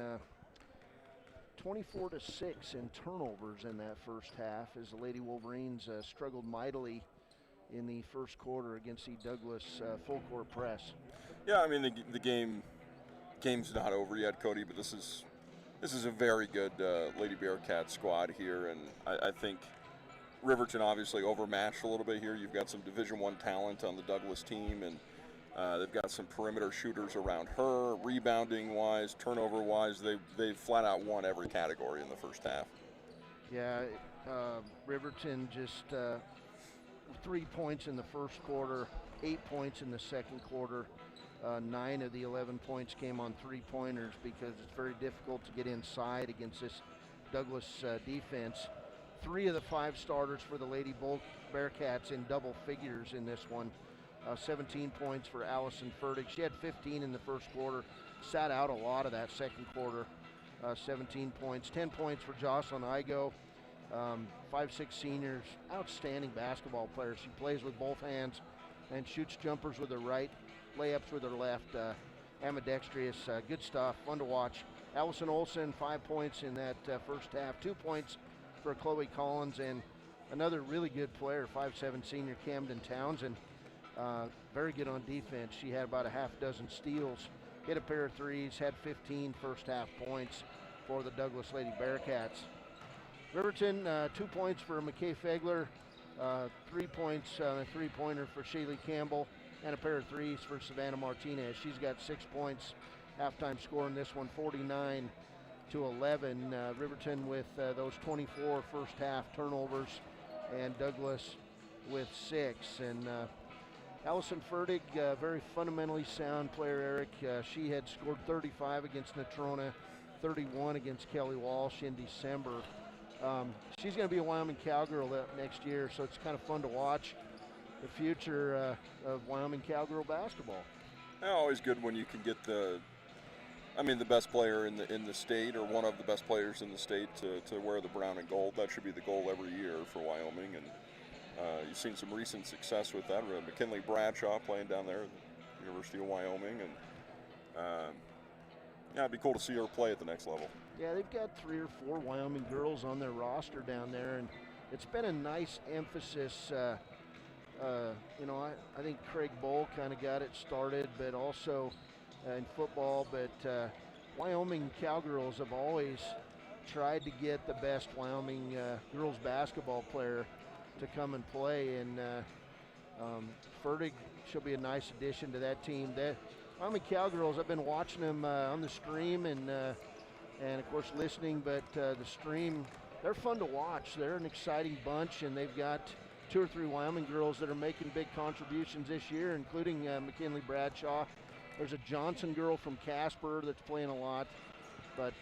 24-6 in turnovers in that first half as the Lady Wolverines struggled mightily in the first quarter against the Douglas full court press. Yeah, I mean the game's not over yet, Cody, but this is a very good Lady Bearcat squad here, and I think Riverton obviously overmatched a little bit here. You've got some Division I talent on the Douglas team, and they've got some perimeter shooters around her. Rebounding-wise, turnover-wise, they flat out won every category in the first half. Yeah, Riverton just 3 points in the first quarter, 8 points in the second quarter. 9 of the 11 points came on three-pointers because it's very difficult to get inside against this Douglas defense. 3 of the 5 starters for the Lady Bearcats in double figures in this one. 17 points for Allison Furtick. She had 15 in the first quarter, sat out a lot of that second quarter. 17 points, 10 points for Jocelyn Igo. 5'6" seniors, outstanding basketball player. She plays with both hands and shoots jumpers with her right, layups with her left. Ambidextrous, good stuff, fun to watch. Allison Olsen, 5 points in that first half, 2 points for Chloe Collins, and another really good player, 5'7" senior Camden Townsend. Very good on defense. She had about a half dozen steals, hit a pair of threes, had 15 first half points for the Douglas Lady Bearcats. Riverton, 2 points for McKay Fegler, 3 points, a three-pointer for Shaylee Campbell, and a pair of threes for Savannah Martinez. She's got 6 points. Halftime score in this one, 49-11. Riverton with those 24 first half turnovers, and Douglas with 6. And Allison Furtick, very fundamentally sound player, Eric. She had scored 35 against Natrona, 31 against Kelly Walsh in December. She's going to be a Wyoming Cowgirl next year, so it's kind of fun to watch the future of Wyoming Cowgirl basketball. Always good when you can get the best player in the state, or one of the best players in the state, to wear the brown and gold. That should be the goal every year for Wyoming, and you've seen some recent success with that. McKinley Bradshaw playing down there at the University of Wyoming, and it'd be cool to see her play at the next level. Yeah, they've got 3 or 4 Wyoming girls on their roster down there, and it's been a nice emphasis. I think Craig Bowl kind of got it started, but also in football. But Wyoming Cowgirls have always tried to get the best Wyoming girls basketball player to come and play, and Furtick, she'll be a nice addition to that team. The Wyoming Cowgirls, I've been watching them on the stream and of course listening, but the stream, they're fun to watch. They're an exciting bunch, and they've got 2 or 3 Wyoming girls that are making big contributions this year, including McKinley Bradshaw. There's a Johnson girl from Casper that's playing a lot. But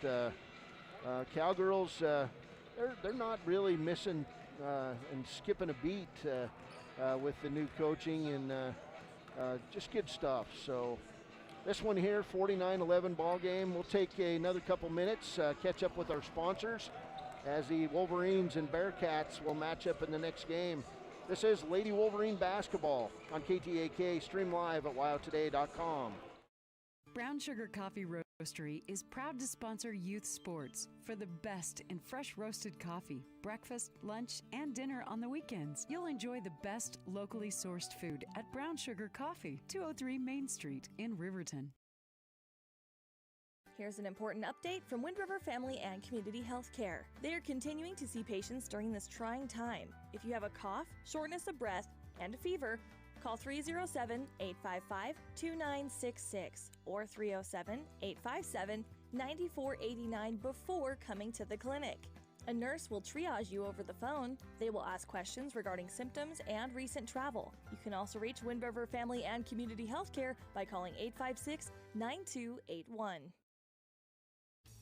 Cowgirls, they're not really missing and skipping a beat with the new coaching, and just good stuff. So this one here, 49-11 ball game. We'll take another couple minutes, catch up with our sponsors as the Wolverines and Bearcats will match up in the next game. This is Lady Wolverine basketball on KTAK, stream live at wyotoday.com. Brown Sugar Coffee Roast. Roastery is proud to sponsor youth sports for the best in fresh roasted coffee, breakfast, lunch, and dinner on the weekends. You'll enjoy the best locally sourced food at Brown Sugar Coffee, 203 Main Street in Riverton. Here's an important update from Wind River Family and Community Health Care. They are continuing to see patients during this trying time. If you have a cough, shortness of breath, and a fever, call 307-855-2966 or 307-857-9489 before coming to the clinic. A nurse will triage you over the phone. They will ask questions regarding symptoms and recent travel. You can also reach Wind River Family and Community Health Care by calling 856-9281.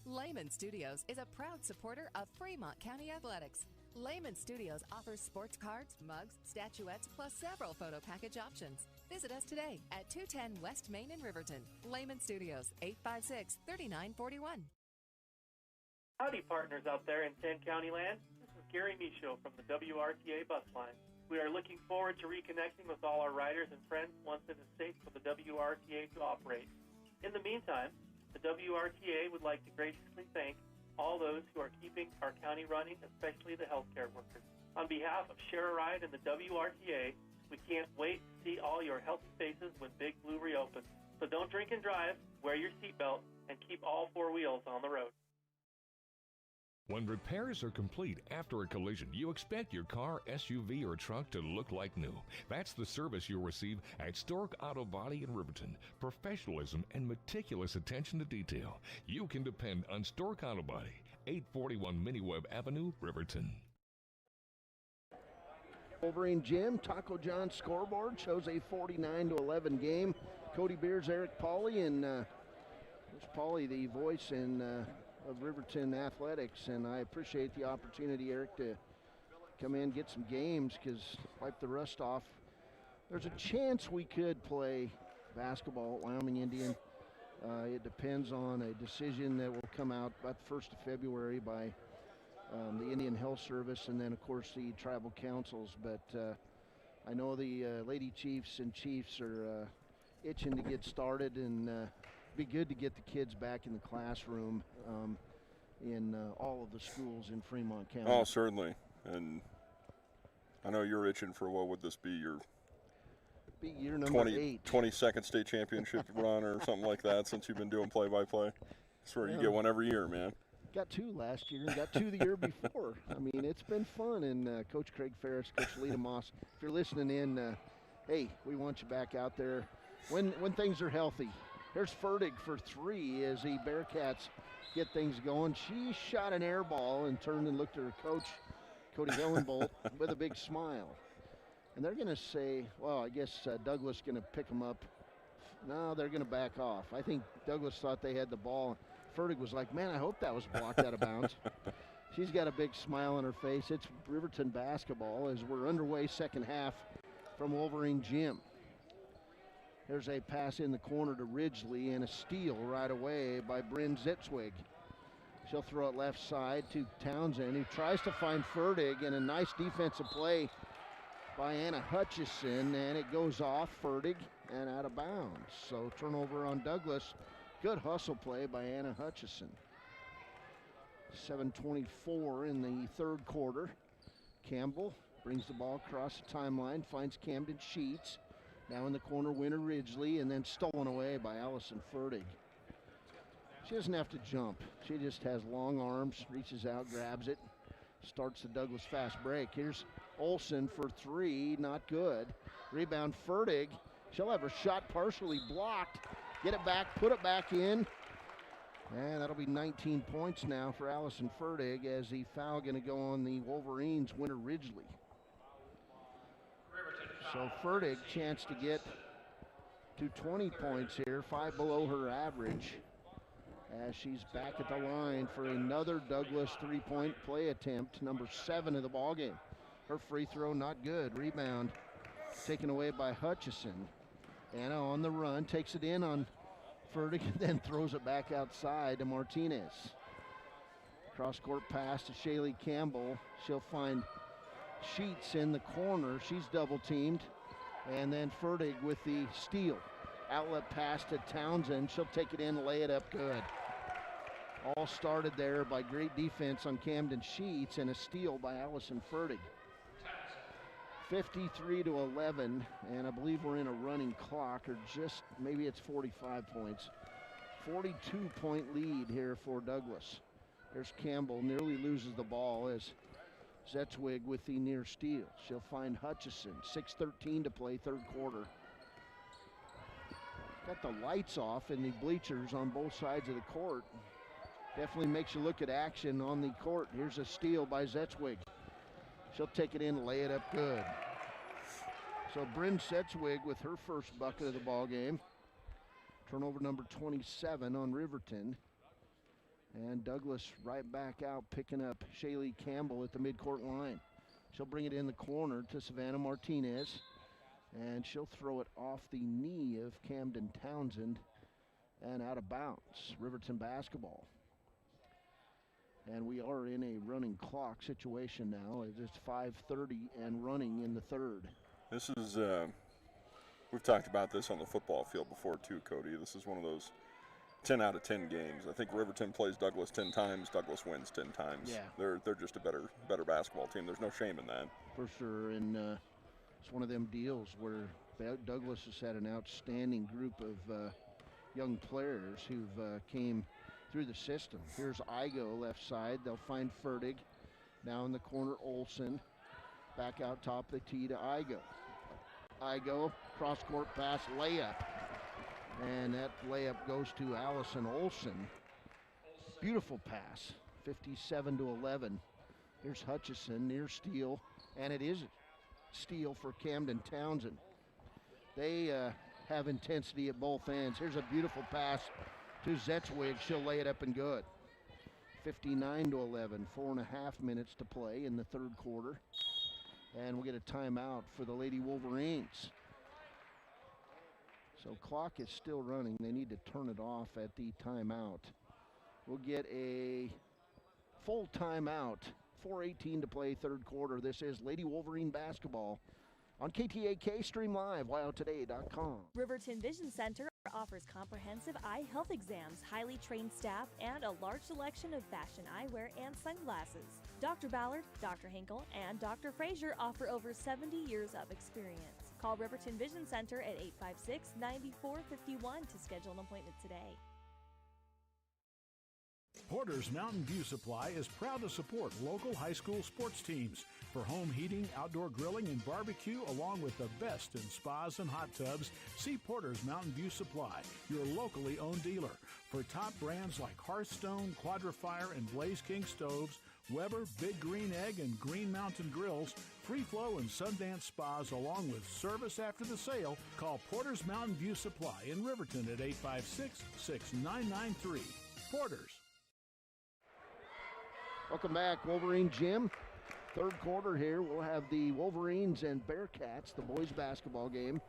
Lehman Studios is a proud supporter of Fremont County Athletics. Lehman Studios offers sports cards, mugs, statuettes, plus several photo package options. Visit us today at 210 West Main in Riverton. Lehman Studios, 856-3941. Howdy, partners out there in 10 County land. This is Gary Michaud from the WRTA bus line. We are looking forward to reconnecting with all our riders and friends once it is safe for the WRTA to operate. In the meantime, the WRTA would like to graciously thank all those who are keeping our county running, especially the healthcare workers. On behalf of Share a Ride and the WRTA, we can't wait to see all your healthy faces when Big Blue reopens. So don't drink and drive, wear your seatbelt, and keep all four wheels on the road. When repairs are complete after a collision, you expect your car, SUV, or truck to look like new. That's the service you'll receive at Stork Auto Body in Riverton. Professionalism and meticulous attention to detail. You can depend on Stork Auto Body, 841 Miniweb Avenue, Riverton. Wolverine Gym, Taco John scoreboard shows a 49-11 game. Cody Beers, Eric Pauley, and there's Pauley, the voice of Riverton Athletics, and I appreciate the opportunity, Eric, to come in, get some games, because wipe the rust off. There's a chance we could play basketball at Wyoming Indian. It depends on a decision that will come out about the 1st of February by the Indian Health Service, and then, of course, the tribal councils. But I know the Lady Chiefs and Chiefs are itching to get started, and be good to get the kids back in the classroom in all of the schools in Fremont County. Oh, certainly. And I know you're itching for, what would this be, your year number 8. 22nd state championship run or something like that since you've been doing play-by-play? I swear you get one every year, man. Got 2 last year and got 2 the year before. I mean, it's been fun. And Coach Craig Ferris, Coach Lita Moss, if you're listening in, hey, we want you back out there when things are healthy. Here's Fertig for 3 as the Bearcats get things going. She shot an air ball and turned and looked at her coach, Cody Hillenbolt, with a big smile. And they're going to say, well, I guess Douglas going to pick them up. No, they're going to back off. I think Douglas thought they had the ball. Fertig was like, man, I hope that was blocked out of bounds. She's got a big smile on her face. It's Riverton basketball as we're underway second half from Wolverine Gym. There's a pass in the corner to Ridgely and a steal right away by Bryn Zitzwig. She'll throw it left side to Townsend, who tries to find Fertig, and a nice defensive play by Anna Hutchison, and it goes off Fertig and out of bounds. So turnover on Douglas. Good hustle play by Anna Hutchison. 7:24 in the third quarter. Campbell brings the ball across the timeline, finds Camden Sheets. Now in the corner, Winter Ridgely, and then stolen away by Allison Fertig. She doesn't have to jump. She just has long arms, reaches out, grabs it, starts the Douglas fast break. Here's Olsen for 3, not good. Rebound Fertig. She'll have her shot partially blocked. Get it back, put it back in. And that'll be 19 points now for Allison Fertig as the foul going to go on the Wolverines, Winter Ridgely. So Fertig, chance to get to 20 points here, 5 below her average, as she's back at the line for another Douglas three-point play attempt, number 7 of the ballgame. Her free throw not good. Rebound taken away by Hutchison. Anna on the run, takes it in on Fertig, and then throws it back outside to Martinez. Cross-court pass to Shaylee Campbell. She'll find Sheets in the corner. She's double-teamed. And then Fertig with the steal. Outlet pass to Townsend. She'll take it in, lay it up good. All started there by great defense on Camden Sheets and a steal by Allison Fertig. 53-11, and I believe we're in a running clock, or just maybe it's 45 points. 42-point lead here for Douglas. There's Campbell, nearly loses the ball as Zetzwig with the near steal. She'll find Hutchison. 6:13 to play, third quarter. Got the lights off in the bleachers on both sides of the court. Definitely makes you look at action on the court. Here's a steal by Zetzwig. She'll take it in, lay it up good. So Bryn Zetzwig with her first bucket of the ball game. Turnover number 27 on Riverton. And Douglas right back out, picking up Shaylee Campbell at the midcourt line. She'll bring it in the corner to Savannah Martinez. And she'll throw it off the knee of Camden Townsend and out of bounds. Riverton basketball. And we are in a running clock situation now as it's 5:30 and running in the third. This is, we've talked about this on the football field before too, Cody. This is one of those 10 out of 10 games. I think Riverton plays Douglas 10 times, Douglas wins 10 times. Yeah. They're just a better basketball team. There's no shame in that. For sure, and it's one of them deals where Douglas has had an outstanding group of young players who've came through the system. Here's Igo left side. They'll find Fertig. Now in the corner, Olson. Back out top of the tee to Igo. Igo, cross-court pass, layup. And that layup goes to Allison Olson. Beautiful pass, 57-11. Here's Hutchison, near steal, and it is a steal for Camden Townsend. They have intensity at both ends. Here's a beautiful pass to Zetzwig. She'll lay it up and good. 59-11, 4.5 minutes to play in the third quarter. And we'll get a timeout for the Lady Wolverines. So clock is still running. They need to turn it off at the timeout. We'll get a full timeout. 4:18 to play, third quarter. This is Lady Wolverine basketball on KTAK, stream live, wyotoday.com. Riverton Vision Center offers comprehensive eye health exams, highly trained staff, and a large selection of fashion eyewear and sunglasses. Dr. Ballard, Dr. Hinkle, and Dr. Frazier offer over 70 years of experience. Call Riverton Vision Center at 856-9451 to schedule an appointment today. Porter's Mountain View Supply is proud to support local high school sports teams for home heating, outdoor grilling, and barbecue, along with the best in spas and hot tubs. See Porter's Mountain View Supply, your locally owned dealer, for top brands like Hearthstone, Quadrifire, and Blaze King stoves, Weber, Big Green Egg, and Green Mountain grills, Free Flow and Sundance spas, along with service after the sale. Call Porter's Mountain View Supply in Riverton at 856-6993. Porter's. Welcome back, Wolverine Gym. Third quarter here. We'll have the Wolverines and Bearcats, the boys basketball game,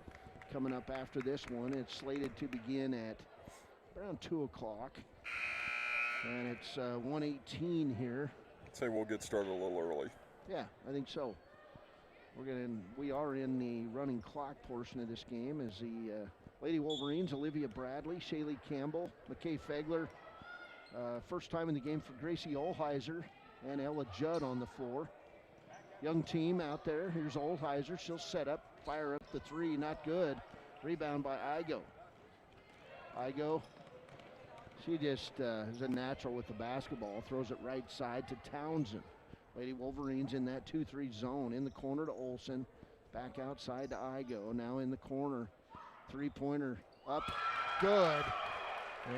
coming up after this one. It's slated to begin at around 2 o'clock. And it's 1:18 here. I'd say we'll get started a little early. Yeah, I think so. We are in the running clock portion of this game as the Lady Wolverines, Olivia Bradley, Shaylee Campbell, McKay Fegler. First time in the game for Gracie Olheiser and Ella Judd on the floor. Young team out there. Here's Olheiser. She'll set up, fire up the three. Not good. Rebound by Igo. Igo, she just is a natural with the basketball. Throws it right side to Townsend. Lady Wolverines in that 2-3 zone. In the corner to Olson. Back outside to Igo. Now in the corner. Three-pointer up. Good.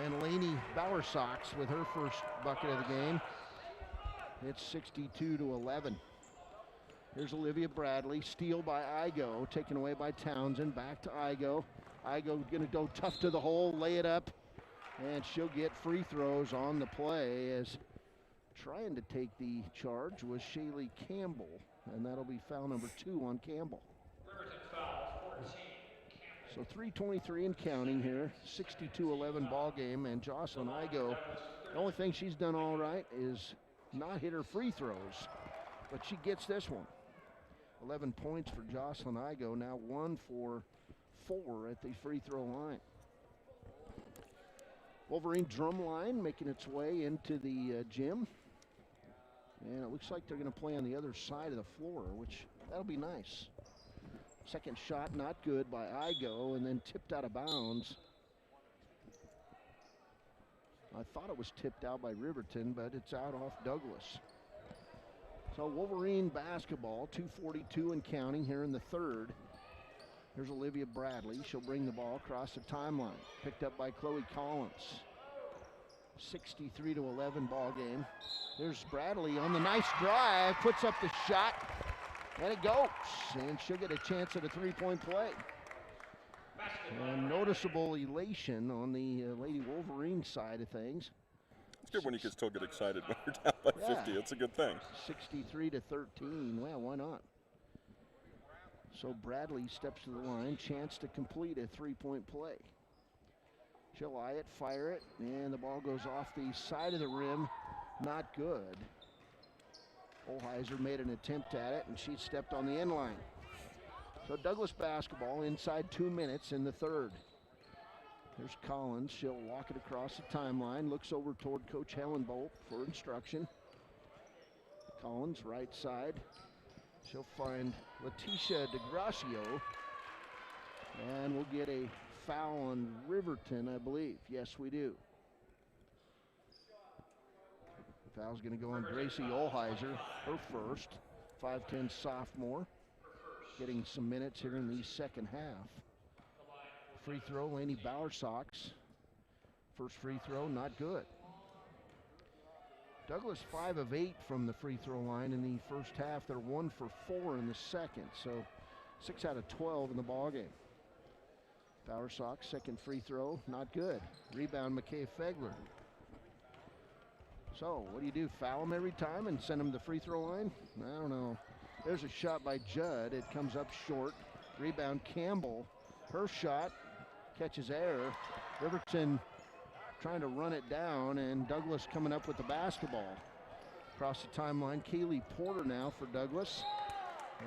And Lainey Bowersox with her first bucket of the game. It's 62-11. Here's Olivia Bradley. Steal by Igo. Taken away by Townsend. Back to Igo. Igo going to go tough to the hole. Lay it up. And she'll get free throws on the play as trying to take the charge was Shaylee Campbell. And that'll be foul number 2 on Campbell. So 3:23 and counting here, 62-11 ball game, and Jocelyn Igo, the only thing she's done all right is not hit her free throws, but she gets this one. 11 points for Jocelyn Igo, now 1 for 4 at the free throw line. Wolverine drum line making its way into the gym. And it looks like they're going to play on the other side of the floor, which that'll be nice. Second shot not good by Igo, and then tipped out of bounds. I thought it was tipped out by Riverton, but it's out off Douglas. So Wolverine basketball, 2:42 and counting here in the third. Here's Olivia Bradley. She'll bring the ball across the timeline. Picked up by Chloe Collins. 63-11 ball game. There's Bradley on the nice drive, puts up the shot, and it goes. And she'll get a chance at a three-point play. And noticeable elation on the Lady Wolverine side of things. It's good when you can still get excited when you're down by 50. It's a good thing. 63-13. Well, why not? So Bradley steps to the line, chance to complete a three-point play. She'll eye it, fire it, and the ball goes off the side of the rim. Not good. Olheiser made an attempt at it, and she stepped on the end line. So Douglas basketball inside 2 minutes in the third. There's Collins. She'll walk it across the timeline, looks over toward Coach Hellenbolt for instruction. Collins, right side. She'll find Leticia DeGracio, and we'll get a foul on Riverton, I believe. Yes, we do. Foul's going to go on Gracie Olheiser, her first. 5'10" sophomore, getting some minutes here in the second half. Free throw, Lainey Bowersox. First free throw, not good. Douglas 5 of 8 from the free throw line in the first half. They're 1 for 4 in the second, so 6 out of 12 in the ballgame. Bowersox, second free throw, not good. Rebound, McKay Fegler. So, what do? Foul him every time and send him to the free throw line? I don't know. There's a shot by Judd. It comes up short. Rebound, Campbell. Her shot catches air. Riverton trying to run it down, and Douglas coming up with the basketball. Across the timeline, Kaylee Porter now for Douglas.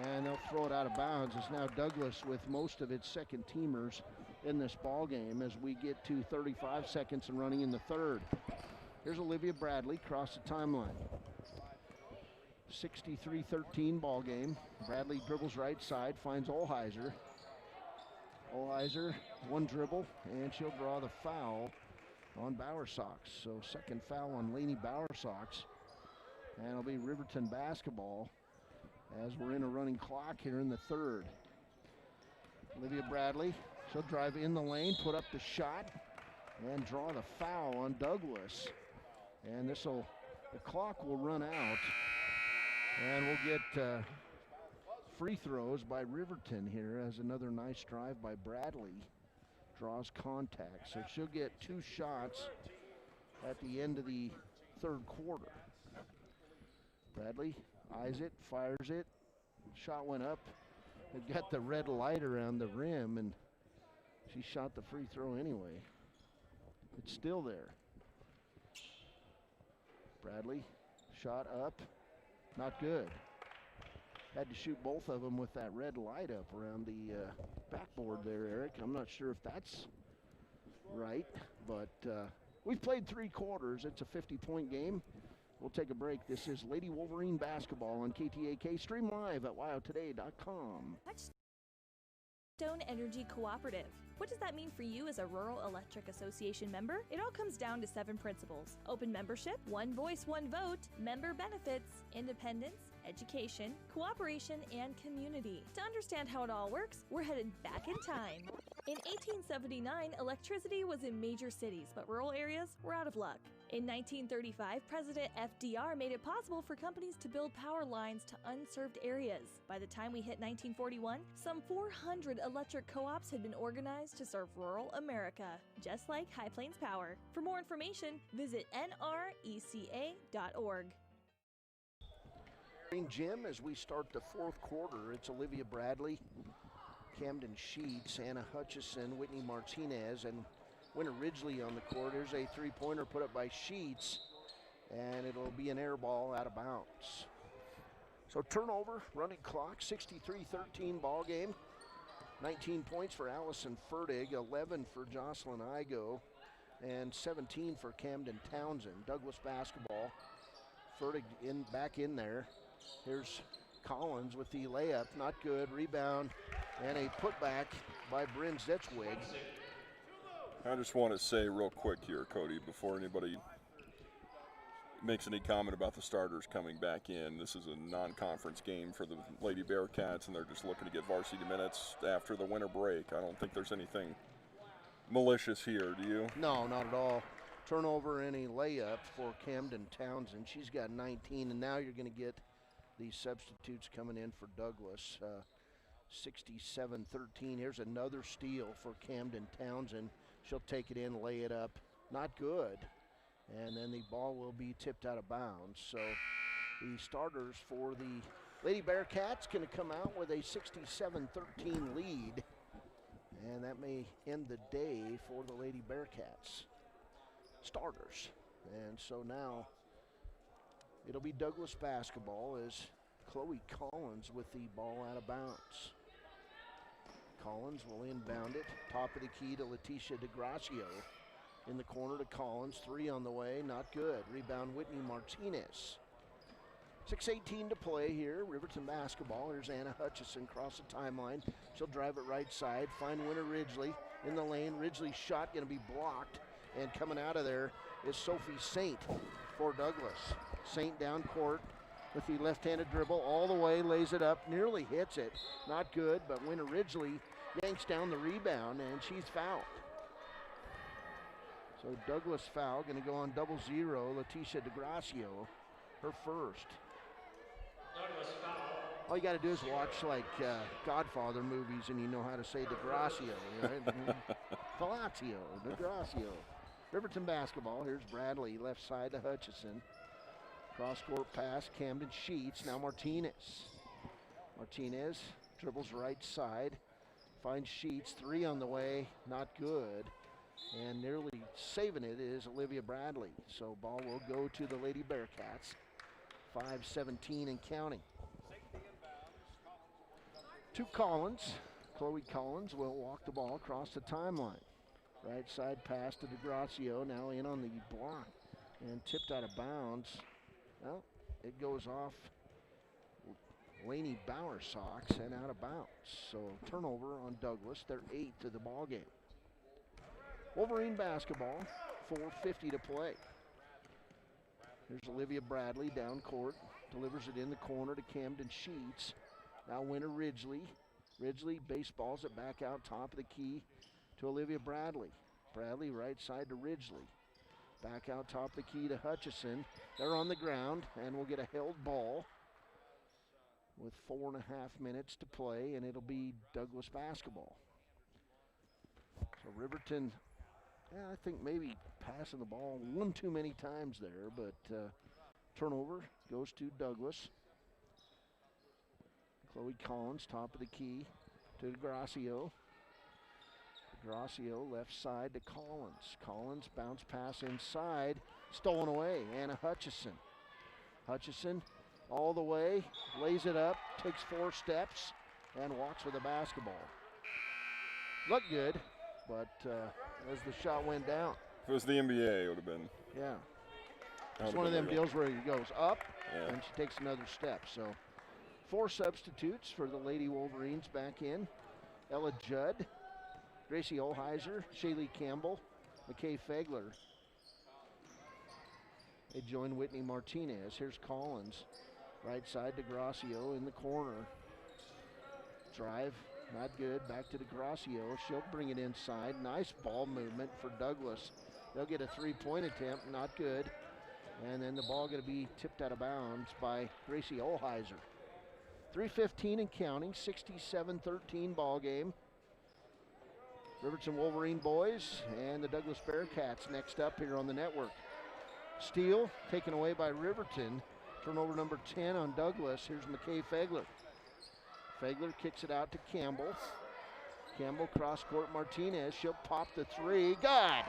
And they'll throw it out of bounds. It's now Douglas with most of its second teamers in this ball game as we get to 35 seconds and running in the third. Here's Olivia Bradley across the timeline. 63-13 ball game. Bradley dribbles right side, finds Olheiser. Olheiser, one dribble, and she'll draw the foul on Bowersox. So second foul on Lainey Bowersox. And it'll be Riverton basketball as we're in a running clock here in the third. Olivia Bradley, she'll drive in the lane, put up the shot, and draw the foul on Douglas. And the clock will run out, and we'll get free throws by Riverton here as another nice drive by Bradley draws contact. So she'll get 2 shots at the end of the third quarter. Bradley eyes it, fires it. Shot went up. It got the red light around the rim, and she shot the free throw anyway. It's still there. Bradley, shot up, not good. Had to shoot both of them with that red light up around the backboard there, Eric. I'm not sure if that's right, but we've played 3 quarters. It's a 50-point game. We'll take a break. This is Lady Wolverine basketball on KTAK. Stream live at wyotoday.com. Stone Energy Cooperative. What does that mean for you as a Rural Electric Association member? It all comes down to 7 principles: open membership, one voice, one vote, member benefits, independence, education, cooperation, and community. To understand how it all works, we're headed back in time. In 1879, electricity was in major cities, but rural areas were out of luck. In 1935, President FDR made it possible for companies to build power lines to unserved areas. By the time we hit 1941, some 400 electric co-ops had been organized to serve rural America, just like High Plains Power. For more information, visit nreca.org. Gym as we start the fourth quarter. It's Olivia Bradley, Camden Sheets, Anna Hutchison, Whitney Martinez, and Winter Ridgely on the court. There's a three-pointer put up by Sheets, and it'll be an air ball out of bounds. So turnover, running clock, 63-13 ball game. 19 points for Allison Fertig, 11 for Jocelyn Igo. and 17 for Camden Townsend. Douglas basketball. Fertig back in there. Here's Collins with the layup, not good. Rebound and a putback by Bryn Zetzwig. I just want to say real quick here, Cody, before anybody makes any comment about the starters coming back in. This is a non-conference game for the Lady Bearcats, and they're just looking to get varsity minutes after the winter break. I don't think there's anything malicious here, do you? No, not at all. Turnover and a layup for Camden Townsend. She's got 19, and now you're going to get these substitutes coming in for Douglas. 67-13. Here's another steal for Camden Townsend. She'll take it in, lay it up. Not good. And then the ball will be tipped out of bounds. So the starters for the Lady Bearcats going to come out with a 67-13 lead. And that may end the day for the Lady Bearcats starters. And so now it'll be Douglas basketball as Chloe Collins with the ball out of bounds. Collins will inbound it. Top of the key to Leticia DeGracio. In the corner to Collins. 3 on the way. Not good. Rebound Whitney Martinez. 6:18 to play here. Riverton basketball. Here's Anna Hutchison across the timeline. She'll drive it right side. Find Winter Ridgely in the lane. Ridgely's shot going to be blocked. And coming out of there is Sophie Saint for Douglas. Saint down court with the left-handed dribble all the way, lays it up, nearly hits it. Not good, but Winter Ridgely yanks down the rebound, and she's fouled. So Douglas foul, going to go on 0-0. Leticia DeGracio, her first. Douglas foul. All you got to do is watch like Godfather movies, and you know how to say DeGracio, right? Palacio, DeGracio. Riverton basketball. Here's Bradley, left side to Hutchison. Cross-court pass, Camden Sheets. Now Martinez. Martinez dribbles right side. Finds Sheets. 3 on the way. Not good. And nearly saving it is Olivia Bradley. So ball will go to the Lady Bearcats. 5:17 and counting. To Collins. Chloe Collins will walk the ball across the timeline. Right side pass to DeGracio. Now in on the block. And tipped out of bounds. Well, it goes off Lainey Bowersox and out of bounds. So turnover on Douglas. They're 8th of the ball game. Wolverine basketball, 4:50 to play. Here's Olivia Bradley down court. Delivers it in the corner to Camden Sheets. Now Winter Ridgely. Ridgely baseballs it back out top of the key to Olivia Bradley. Bradley right side to Ridgely. Back out top of the key to Hutchison. They're on the ground, and we'll get a held ball with 4.5 minutes to play, and it'll be Douglas basketball. So Riverton, I think maybe passing the ball one too many times there, but turnover goes to Douglas. Chloe Collins, top of the key to DeGracio. DeGracio left side to Collins. Collins bounce pass inside, stolen away. Anna Hutchison. Hutchison all the way, lays it up, takes 4 steps, and walks with the basketball. Looked good, but as the shot went down. If it was the NBA, it would have been. Yeah. It's one of them deals where he goes up, and she takes another step. So 4 substitutes for the Lady Wolverines back in. Ella Judd, Gracie Olheiser, Shaylee Campbell, McKay Fegler. They join Whitney Martinez. Here's Collins. Right side to DeGracio in the corner. Drive, not good. Back to DeGracio. She'll bring it inside. Nice ball movement for Douglas. They'll get a 3-point attempt, not good. And then the ball going to be tipped out of bounds by Gracie Olheiser. 3:15 and counting, 67-13 ball game. Riverton Wolverine boys and the Douglas Bearcats next up here on the network. Steal taken away by Riverton. Turnover number 10 on Douglas. Here's McKay Fegler. Fegler kicks it out to Campbell. Campbell cross-court Martinez. She'll pop the 3. Good!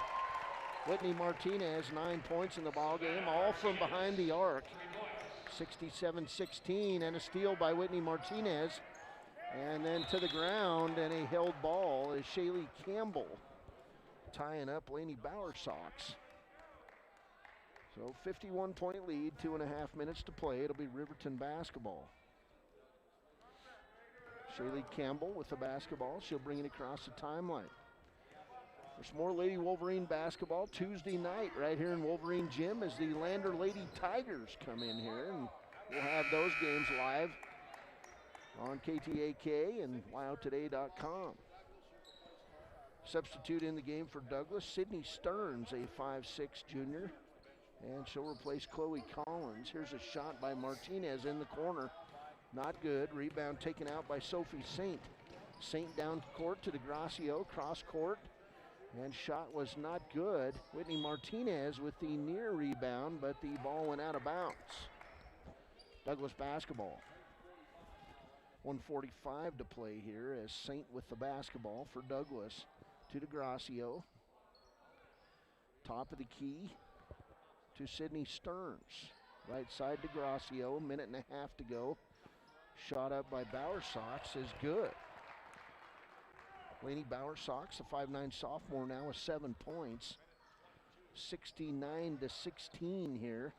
Whitney Martinez, 9 points in the ball game, all from behind the arc. 67-16 and a steal by Whitney Martinez. And then to the ground and a held ball is Shaylee Campbell. tying up Laney Bauer Sox. So 51-point lead, 2.5 minutes to play. It'll be Riverton basketball. Shaylee Campbell with the basketball. She'll bring it across the timeline. There's more Lady Wolverine basketball Tuesday night right here in Wolverine Gym as the Lander Lady Tigers come in here, and we'll have those games live on KTAK and WyoToday.com. Substitute in the game for Douglas, Sydney Stearns, a 5'6" junior, and she'll replace Chloe Collins. Here's a shot by Martinez in the corner. Not good. Rebound taken out by Sophie Saint. Saint down court to DeGracio, cross court, and shot was not good. Whitney Martinez with the near rebound, but the ball went out of bounds. Douglas basketball. 1:45 to play here as Saint with the basketball for Douglas to DeGracio. Top of the key to Sydney Stearns. Right side DeGracio, minute and a half to go. Shot up by Bauer Sox is good. Laney Bauer Sox, a 5'9" sophomore now with 7 points. 69-16 here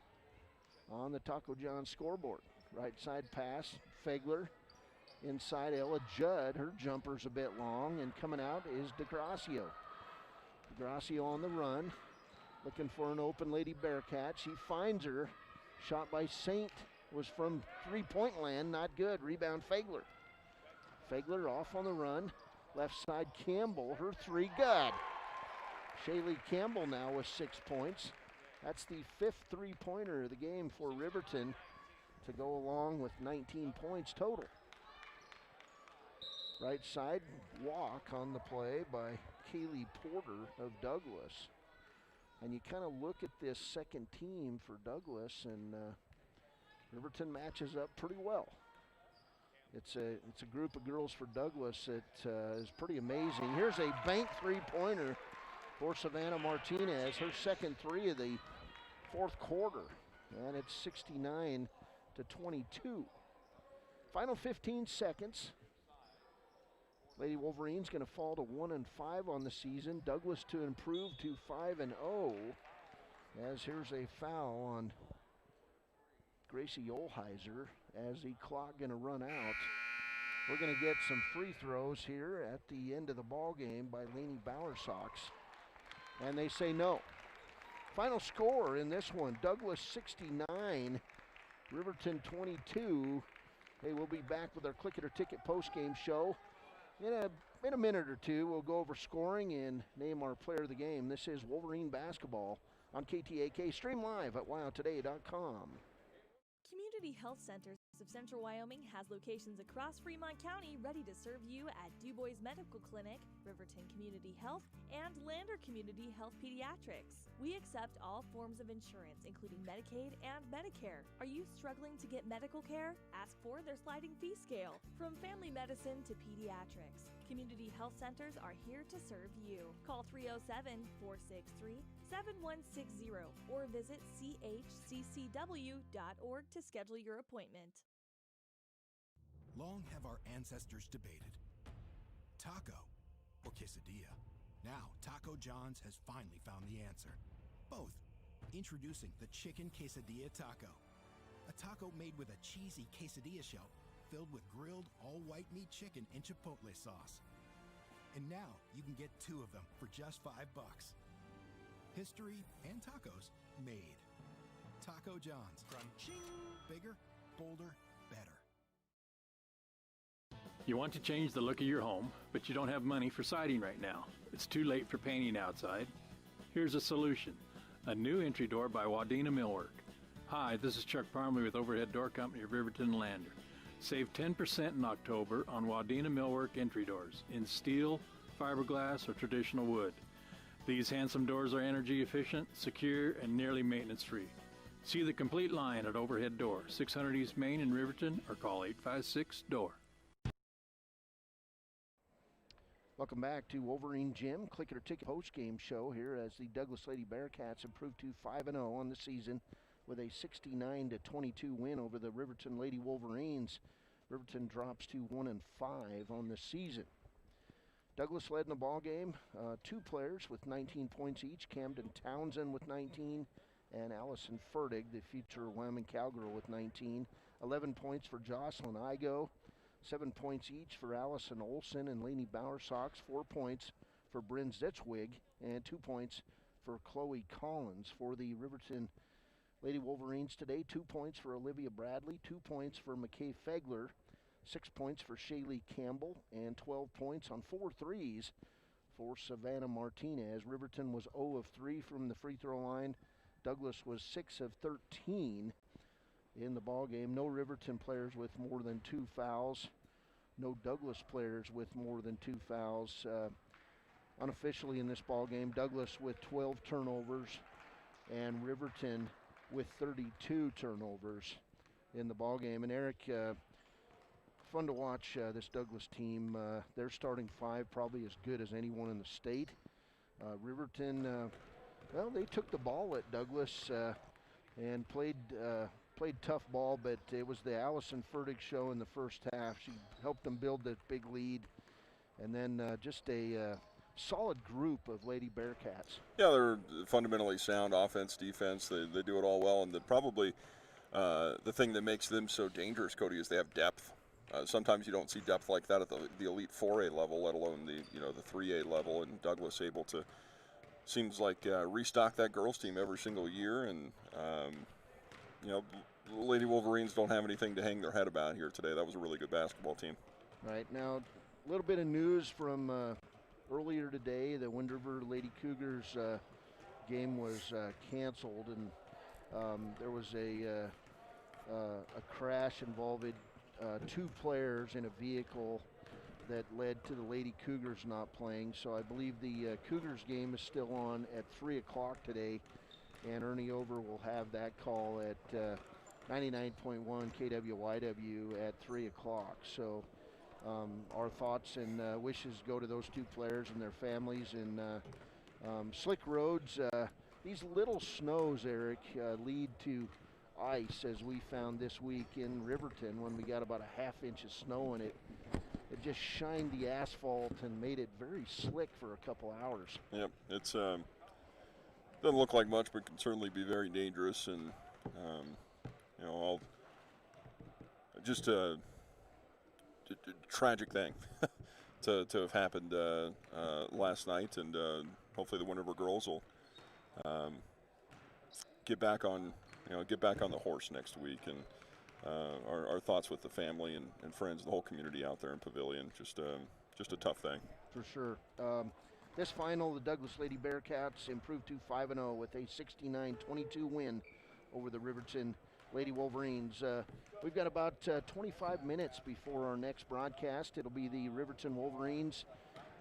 on the Taco John scoreboard. Right side pass, Fegler. Inside Ella Judd, her jumper's a bit long, and coming out is DeGracio. DeGracio on the run, looking for an open Lady Bearcat. She finds her. Shot by Saint was from three-point land, not good. Rebound Fegler. Fegler off on the run. Left side Campbell, her three, good. Shaylee Campbell now with 6 points. That's the 5th three-pointer of the game for Riverton to go along with 19 points total. Right side walk on the play by Kaylee Porter of Douglas. And you kind of look at this second team for Douglas, and Riverton matches up pretty well. It's a group of girls for Douglas that is pretty amazing. Here's a bank three-pointer for Savannah Martinez, her second three of the fourth quarter, and it's 69-22. Final 15 seconds. Lady Wolverine's going to fall to 1-5 on the season. Douglas to improve to 5-0. As here's a foul on Gracie Olheiser as the clock going to run out. We're going to get some free throws here at the end of the ball game by Laney Bauer Sox, and they say no. Final score in this one: Douglas 69, Riverton 22. Hey, we'll be back with our Click It or Ticket post-game show in a minute or two. We'll go over scoring and name our player of the game. This is Wolverine basketball on KTAK. Stream live at WyoToday.com. Community Health Centers of Central Wyoming has locations across Fremont County ready to serve you at Du Bois Medical Clinic, Riverton Community Health, and Lander Community Health Pediatrics. We accept all forms of insurance, including Medicaid and Medicare. Are you struggling to get medical care? Ask for their sliding fee scale. From family medicine to pediatrics, Community Health Centers are here to serve you. Call 307-463-7160 or visit chccw.org to schedule your appointment. Long have our ancestors debated taco or quesadilla. Now, Taco John's has finally found the answer. Both. Introducing the Chicken Quesadilla Taco. A taco made with a cheesy quesadilla shell filled with grilled all-white meat chicken and chipotle sauce. And now you can get 2 of them for just $5. History and tacos made. Taco John's. Crunching. Bigger, bolder, better. You want to change the look of your home, but you don't have money for siding right now. It's too late for painting outside. Here's a solution. A new entry door by Wadena Millwork. Hi, this is Chuck Parmley with Overhead Door Company of Riverton and Lander. Save 10% in October on Wadena Millwork entry doors in steel, fiberglass, or traditional wood. These handsome doors are energy efficient, secure, and nearly maintenance-free. See the complete line at Overhead Door, 600 East Main in Riverton, or call 856-DOOR. Welcome back to Wolverine Gym, Click It or Ticket post-game show here as the Douglas Lady Bearcats improved to 5-0 on the season with a 69-22 win over the Riverton Lady Wolverines. Riverton drops to 1-5 on the season. Douglas led in the ball game. Two players with 19 points each. Camden Townsend with 19 and Allison Fertig, the future Wyoming Cowgirl, with 19. 11 points for Jocelyn Igo. 7 points each for Allison Olson and Lainey Bowersox. 4 points for Bryn Zitzwig and 2 points for Chloe Collins. For the Riverton Lady Wolverines today, 2 points for Olivia Bradley, 2 points for McKay Fegler, 6 points for Shaylee Campbell, and 12 points on 4 threes for Savannah Martinez. Riverton was 0 of 3 from the free throw line. Douglas was 6 of 13 in the ball game. No Riverton players with more than 2 fouls. No Douglas players with more than 2 fouls. Unofficially in this ball game, Douglas with 12 turnovers and Riverton with 32 turnovers in the ball game. And Eric, fun to watch this Douglas team. Their starting 5 probably as good as anyone in the state. Riverton, well, they took the ball at Douglas and played tough ball, but it was the Allison Fertig show in the first half. She helped them build that big lead, and then just a solid group of Lady Bearcats. Yeah, they're fundamentally sound offense, defense. They do it all well, and probably the thing that makes them so dangerous, Cody, is they have depth. Sometimes you don't see depth like that at the elite 4A level, let alone the 3A level. And Douglas able to, seems like, restock that girls team every single year. And Lady Wolverines don't have anything to hang their head about here today. That was a really good basketball team. Right now, a little bit of news from earlier today. The Wind River Lady Cougars game was canceled, and there was a crash involving 2 players in a vehicle that led to the Lady Cougars not playing. So I believe the Cougars game is still on at 3 o'clock today, and Ernie Over will have that call at 99.1 KWYW at 3 o'clock. So our thoughts and wishes go to those 2 players and their families. And slick roads, these little snows, Eric, lead to ice, as we found this week in Riverton when we got about a half inch of snow in it. It just shined the asphalt and made it very slick for a couple hours. Yep, it's doesn't look like much, but can certainly be very dangerous. And just a tragic thing to have happened last night, and hopefully the Wind River girls will get back on the horse next week. And our thoughts with the family and friends, the whole community out there in Pavilion. Just a tough thing. For sure. This final, the Douglas Lady Bearcats improved to 5-0 with a 69-22 win over the Riverton Lady Wolverines. We've got about 25 minutes before our next broadcast. It'll be the Riverton Wolverines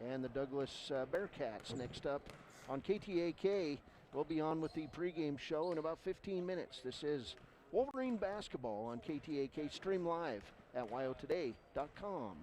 and the Douglas Bearcats next up on KTAK. We'll be on with the pregame show in about 15 minutes. This is Wolverine Basketball on KTAK, stream live at wyotoday.com.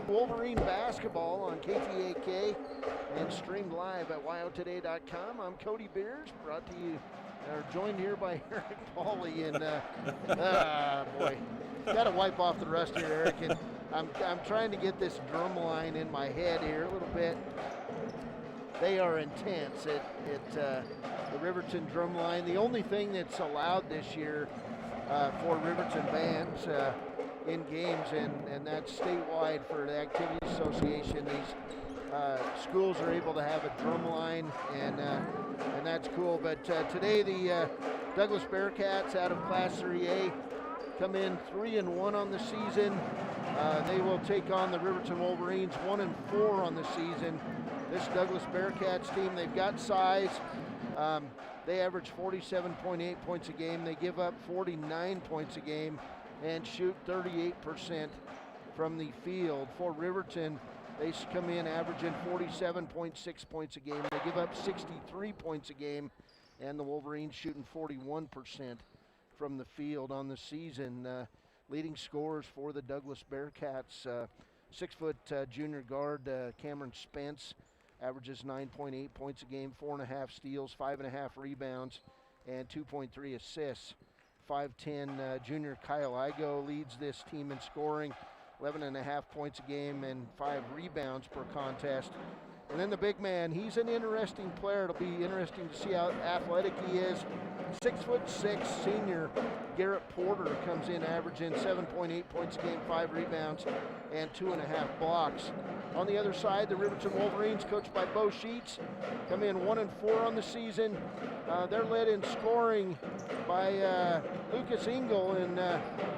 Wolverine basketball on KTAK and streamed live at wyotoday.com. I'm Cody Beers, brought to you, joined here by Eric Pauley. And boy, got to wipe off the rust here, Eric. And I'm trying to get this drum line in my head here a little bit. They are intense at the Riverton drum line. The only thing that's allowed this year for Riverton bands in games, and that's statewide for the Activity Association. These schools are able to have a drum line, and that's cool. But today the Douglas Bearcats out of Class 3A come in 3-1 on the season. They will take on the Riverton Wolverines 1-4 on the season. This Douglas Bearcats team, they've got size. They average 47.8 points a game. They give up 49 points a game and shoot 38% from the field. For Riverton, they come in averaging 47.6 points a game. They give up 63 points a game, and the Wolverines shooting 41% from the field on the season. Leading scorers for the Douglas Bearcats, 6-foot junior guard Cameron Spence averages 9.8 points a game, 4.5 steals, 5.5 rebounds, and 2.3 assists. 5'10" junior Kyle Igo leads this team in scoring, 11.5 points a game and 5 rebounds per contest. And then the big man, he's an interesting player. It'll be interesting to see how athletic he is. 6'6" senior Garrett Porter comes in averaging 7.8 points a game, 5 rebounds, and 2.5 blocks. On the other side, the Riverton Wolverines, coached by Bo Sheets, come in 1-4 on the season. They're led in scoring by Lucas Engel, and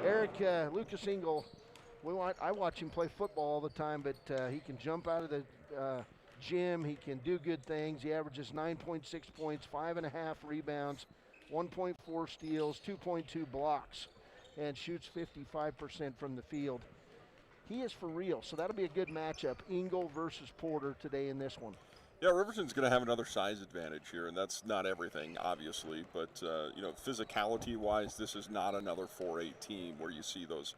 Eric, Lucas Engel, I watch him play football all the time, but he can jump out of the gym. He can do good things. He averages 9.6 points, 5.5 rebounds, 1.4 steals, 2.2 blocks, and shoots 55% from the field. He is for real, so that'll be a good matchup. Engel versus Porter today in this one. Yeah, Riverton's going to have another size advantage here, and that's not everything, obviously. But, physicality-wise, this is not another 4A team where you see those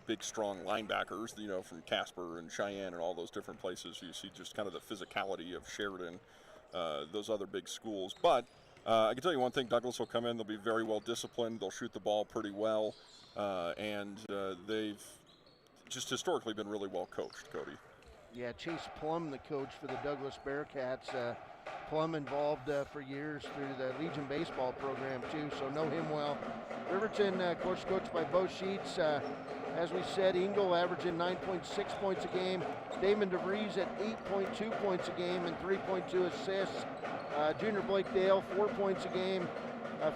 big, strong linebackers, from Casper and Cheyenne and all those different places. You see just kind of the physicality of Sheridan, those other big schools. But I can tell you one thing, Douglas will come in, they'll be very well disciplined, they'll shoot the ball pretty well, and they've just historically been really well coached, Cody. Yeah, Chase Plum, the coach for the Douglas Bearcats. Plum involved for years through the Legion baseball program too, so know him well. Riverton, coached by Bo Sheets. As we said, Engel averaging 9.6 points a game. Damon DeVries at 8.2 points a game and 3.2 assists. Junior Blake Dale, 4 points a game.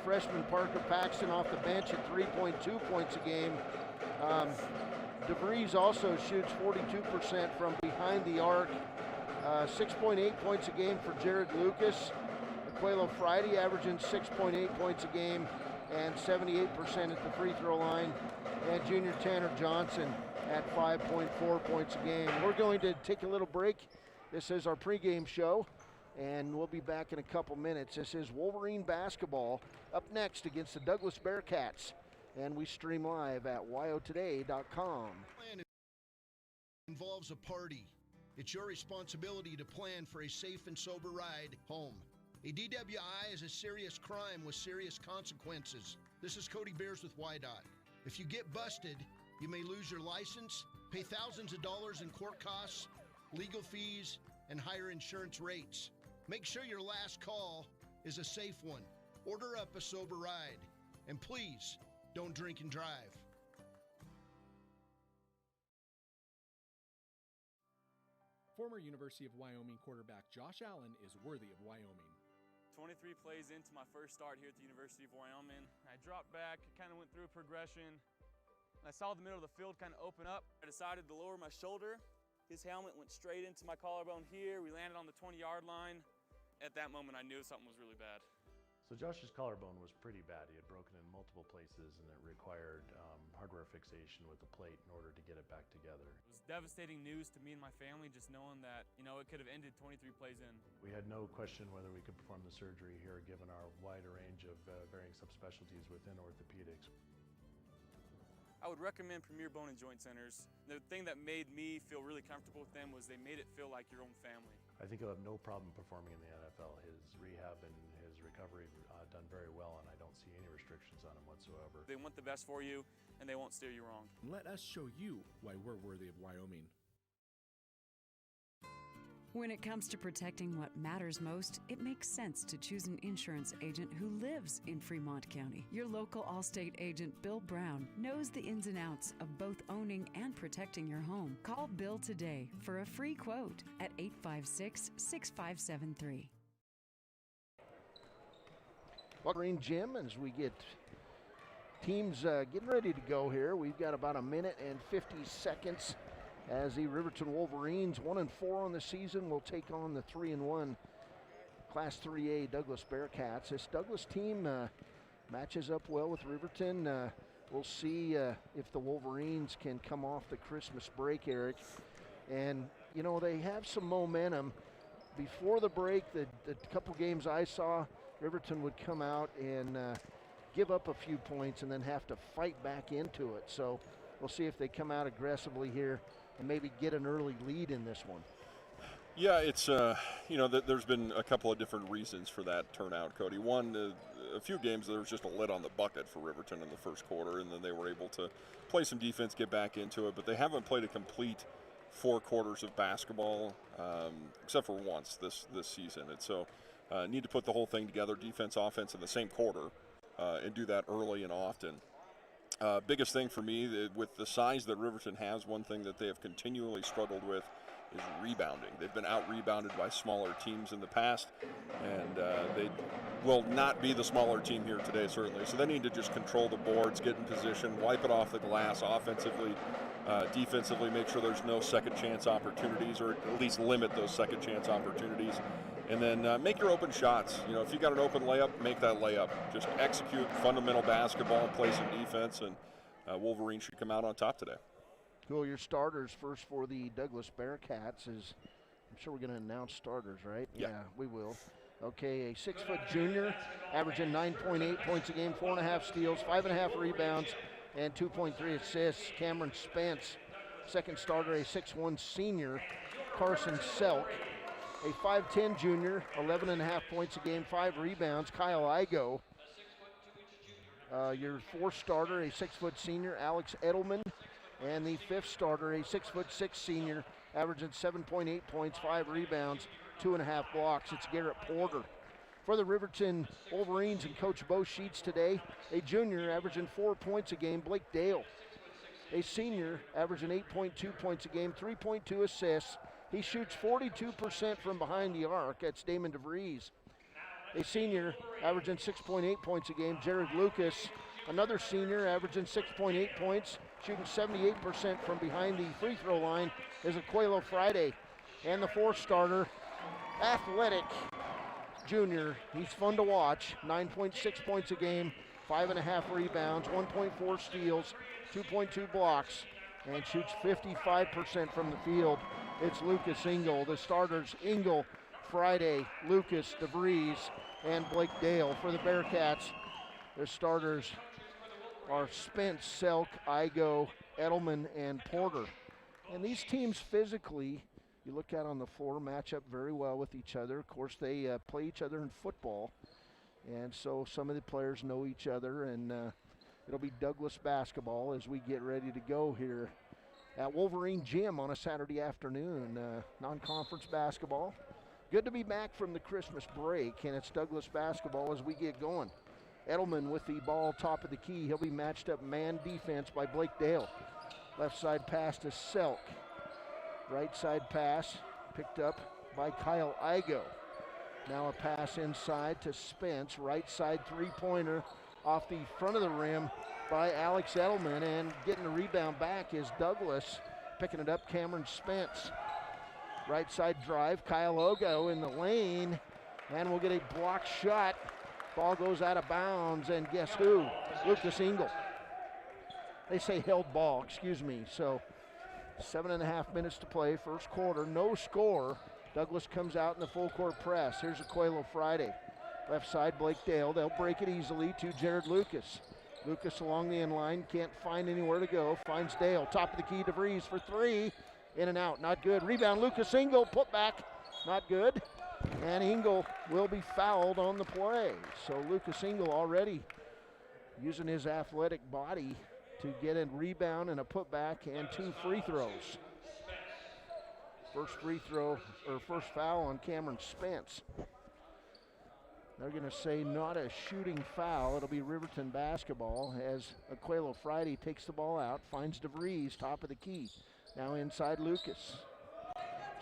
Freshman Parker Paxton off the bench at 3.2 points a game. DeVries also shoots 42% from behind the arc. 6.8 points a game for Jared Lucas. Aquelo Friday averaging 6.8 points a game and 78% at the free throw line. And junior Tanner Johnson at 5.4 points a game. We're going to take a little break. This is our pregame show, and we'll be back in a couple minutes. This is Wolverine basketball up next against the Douglas Bearcats, and we stream live at wyotoday.com. Involves a party. It's your responsibility to plan for a safe and sober ride home. A DWI is a serious crime with serious consequences. This is Cody Beers with YDOT. If you get busted, you may lose your license, pay thousands of dollars in court costs, legal fees, and higher insurance rates. Make sure your last call is a safe one. Order up a sober ride. And please, don't drink and drive. Former University of Wyoming quarterback Josh Allen is worthy of Wyoming. 23 plays into my first start here at the University of Wyoming. I dropped back, kind of went through a progression. I saw the middle of the field kind of open up. I decided to lower my shoulder. His helmet went straight into my collarbone here. We landed on the 20-yard line. At that moment, I knew something was really bad. So Josh's collarbone was pretty bad. He had broken in multiple places, and it required hardware fixation with the plate in order to get it back together. It was devastating news to me and my family, just knowing that, it could have ended 23 plays in. We had no question whether we could perform the surgery here, given our wide range of varying subspecialties within orthopedics. I would recommend Premier Bone and Joint Centers. The thing that made me feel really comfortable with them was they made it feel like your own family. I think he'll have no problem performing in the NFL. His rehab and his recovery done very well, and I don't see any restrictions on him whatsoever. They want the best for you, and they won't steer you wrong. Let us show you why we're worthy of Wyoming. When it comes to protecting what matters most, it makes sense to choose an insurance agent who lives in Fremont County. Your local Allstate agent, Bill Brown, knows the ins and outs of both owning and protecting your home. Call Bill today for a free quote at 856-6573. Wolverine Gym, as we get teams getting ready to go here. We've got about a minute and 50 seconds as the Riverton Wolverines, 1-4 on the season, will take on the 3-1 Class 3A Douglas Bearcats. This Douglas team matches up well with Riverton. We'll see if the Wolverines can come off the Christmas break, Eric. And, you know, they have some momentum. Before the break, the couple games I saw, Riverton would come out and give up a few points and then have to fight back into it. So we'll see if they come out aggressively here and maybe get an early lead in this one. Yeah, it's, you know, there's been a couple of different reasons for that turnout, Cody. One, a few games there was just a lid on the bucket for Riverton in the first quarter, and then they were able to play some defense, get back into it, but they haven't played a complete 4 quarters of basketball, except for once this season. And so need to put the whole thing together, defense, offense, in the same quarter, and do that early and often. Biggest thing for me, with the size that Riverton has, one thing that they have continually struggled with is rebounding. They've been out-rebounded by smaller teams in the past, and they will not be the smaller team here today, certainly. So they need to just control the boards, get in position, wipe it off the glass offensively, defensively, make sure there's no second-chance opportunities, or at least limit those second-chance opportunities. And then make your open shots. You know, if you got an open layup, make that layup. Just execute fundamental basketball and play some defense, and Wolverines should come out on top today. Cool. Your starters first for the Douglas Bearcats is, I'm sure we're going to announce starters, right? Yeah, we will. Okay, a 6-foot junior, averaging 9.8 points a game, 4.5 steals, 5.5 rebounds, and 2.3 assists. Cameron Spence. Second starter, a 6'1 senior, Carson Selk. A 5'10 junior, 11.5 points a game, 5 rebounds, Kyle Igo. Your fourth starter, a 6-foot senior, Alex Edelman. And the fifth starter, a 6'6" senior, averaging 7.8 points, 5 rebounds, 2.5 blocks. It's Garrett Porter. For the Riverton Wolverines and Coach Bo Sheets today, a junior averaging 4 points a game, Blake Dale. A senior averaging 8.2 points a game, 3.2 assists. He shoots 42% from behind the arc. That's Damon DeVries. A senior averaging 6.8 points a game, Jared Lucas. Another senior averaging 6.8 points, shooting 78% from behind the free throw line, is Aquelo Friday. And the fourth starter, athletic junior. He's fun to watch. 9.6 points a game, 5.5 rebounds, 1.4 steals, 2.2 blocks, and shoots 55% from the field. It's Lucas Engel. The starters, Engel, Friday, Lucas, DeVries, and Blake Dale. For the Bearcats, their starters are Spence, Selk, Igo, Edelman, and Porter. And these teams physically, you look at on the floor, match up very well with each other. Of course, they play each other in football, and so some of the players know each other, and it'll be Douglas basketball as we get ready to go here at Wolverine Gym on a Saturday afternoon. Non-conference basketball. Good to be back from the Christmas break, and it's Douglas basketball as we get going. Edelman with the ball top of the key. He'll be matched up man defense by Blake Dale. Left side pass to Selk. Right side pass picked up by Kyle Igo. Now a pass inside to Spence. Right side three-pointer off the front of the rim by Alex Edelman, and getting the rebound back is Douglas. Picking it up, Cameron Spence. Right side drive, Kyle Ogo in the lane, and we'll get a block shot. Ball goes out of bounds, and guess who? Lucas Engel. They say held ball, excuse me. So 7.5 minutes to play, first quarter, no score. Douglas comes out in the full court press. Here's Aquelo Friday. Left side, Blake Dale. They'll break it easily to Jared Lucas. Lucas along the end line, can't find anywhere to go. Finds Dale, top of the key, DeVries for three. In and out, not good. Rebound, Lucas Engel, put back, not good. And Engel will be fouled on the play. So Lucas Engel already using his athletic body to get a rebound and a putback and 2 free throws. First free throw, or first foul on Cameron Spence. They're going to say not a shooting foul. It'll be Riverton basketball as Aquelo Friday takes the ball out, finds DeVries, top of the key. Now inside Lucas.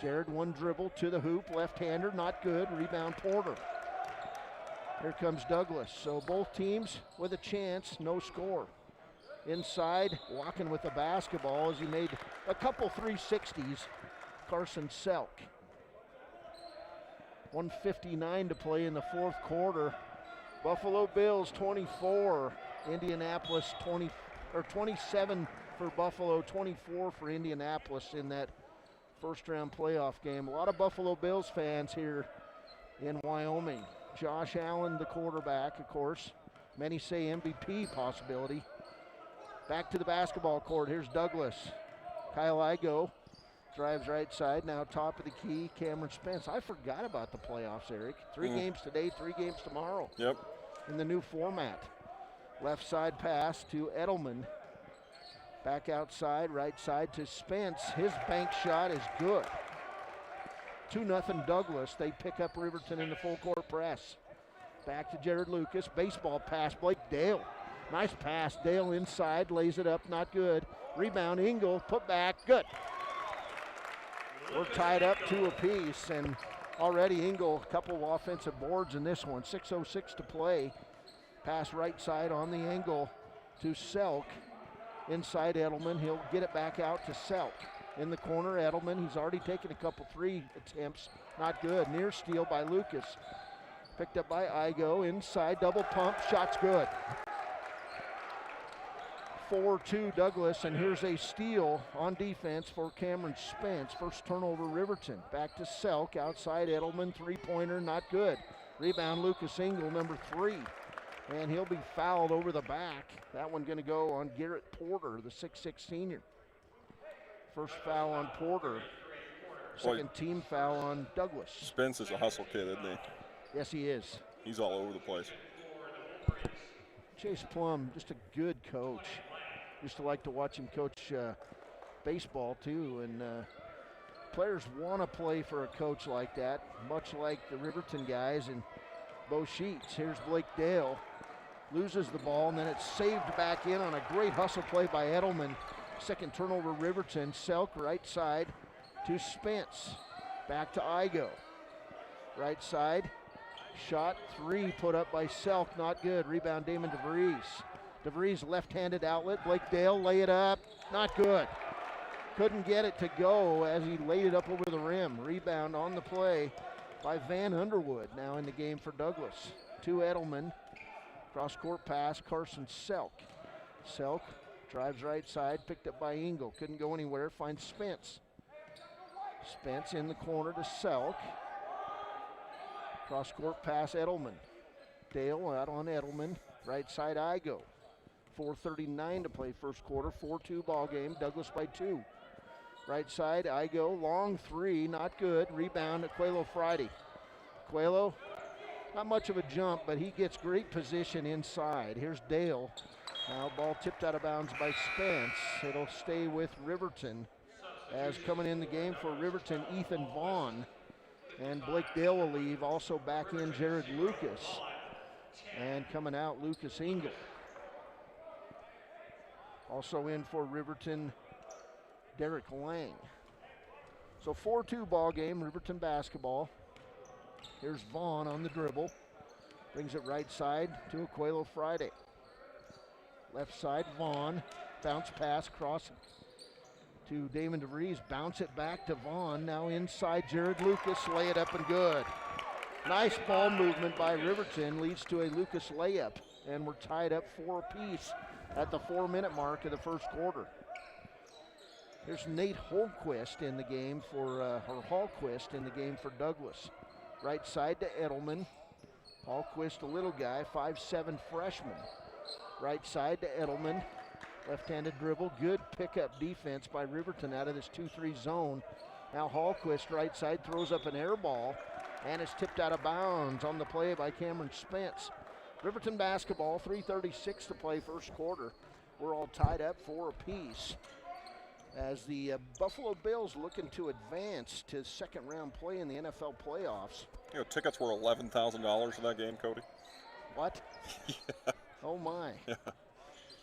Jared, one dribble to the hoop, left-hander, not good. Rebound Porter. Here comes Douglas. So both teams with a chance, no score. Inside, walking with the basketball as he made a couple 360s, Carson Selk. 1:59 to play in the fourth quarter. Buffalo Bills 24, Indianapolis 27 for Buffalo, 24 for Indianapolis in that first round playoff game. A lot of Buffalo Bills fans here in Wyoming. Josh Allen, the quarterback, of course. Many say MVP possibility. Back to the basketball court. Here's Douglas. Kyle Igo drives right side. Now top of the key, Cameron Spence. I forgot about the playoffs, Eric. 3 games today, 3 games tomorrow. Yep. In the new format. Left side pass to Edelman. Back outside, right side to Spence. His bank shot is good. 2-0 Douglas. They pick up Riverton in the full court press. Back to Jared Lucas. Baseball pass, Blake Dale. Nice pass. Dale inside, lays it up, not good. Rebound, Engel, put back, good. We're tied up 2 apiece, and already Engel, a couple of offensive boards in this one. 6:06 to play. Pass right side on the angle to Selk. Inside Edelman, he'll get it back out to Selk. In the corner, Edelman, he's already taken a couple 3 attempts, not good. Near steal by Lucas. Picked up by Igo, inside, double pump, shot's good. 4-2 Douglas, and here's a steal on defense for Cameron Spence. First turnover Riverton. Back to Selk, outside Edelman, 3-pointer, not good. Rebound Lucas Engel, number 3. And he'll be fouled over the back. That one gonna go on Garrett Porter, the 6'6 senior. First foul on Porter. Second team foul on Douglas. Spence is a hustle kid, isn't he? Yes, he is. He's all over the place. Chase Plum, just a good coach. Used to like to watch him coach baseball too, and players want to play for a coach like that, much like the Riverton guys and Bo Sheets. Here's Blake Dale, loses the ball, and then it's saved back in on a great hustle play by Edelman. Second turnover Riverton. Selk right side to Spence. Back to Igo. Right side. Shot 3 put up by Selk, not good. Rebound Damon DeVries. DeVries left-handed outlet. Blake Dale lay it up, not good. Couldn't get it to go as he laid it up over the rim. Rebound on the play by Van Underwood, now in the game for Douglas. To Edelman. Cross-court pass, Carson Selk. Selk drives right side, picked up by Engel. Couldn't go anywhere, finds Spence. Spence in the corner to Selk. Cross-court pass, Edelman. Dale out on Edelman. Right side, Igo. 4:39 to play first quarter. 4-2 ball game. Douglas by 2. Right side, Igo. Long 3, not good. Rebound, Aquelo Friday. Aquelo, not much of a jump, but he gets great position inside. Here's Dale. Now ball tipped out of bounds by Spence. It'll stay with Riverton. As coming in the game for Riverton, Ethan Vaughn. And Blake Dale will leave. Also back in Jared Lucas. And coming out, Lucas Engel. Also in for Riverton, Derek Lang. So 4-2 ball game, Riverton basketball. Here's Vaughn on the dribble. Brings it right side to Aquelo Friday. Left side, Vaughn. Bounce pass, cross to Damon DeVries. Bounce it back to Vaughn. Now inside, Jared Lucas. Lay it up and good. Nice ball movement by Riverton leads to a Lucas layup. And we're tied up 4 apiece at the 4-minute mark of the first quarter. Here's Nate Holquist in the game for, Hallquist in the game for Douglas. Right side to Edelman. Hallquist, a little guy, 5'7" freshman. Right side to Edelman. Left-handed dribble. Good pickup defense by Riverton out of this 2-3 zone. Now Hallquist, right side, throws up an air ball, and it's tipped out of bounds on the play by Cameron Spence. Riverton basketball, 3:36 to play first quarter. We're all tied up 4 apiece. As the Buffalo Bills looking to advance to second round play in the NFL playoffs. You know, tickets were $11,000 in that game, Cody. What? Yeah. Oh my. Yeah.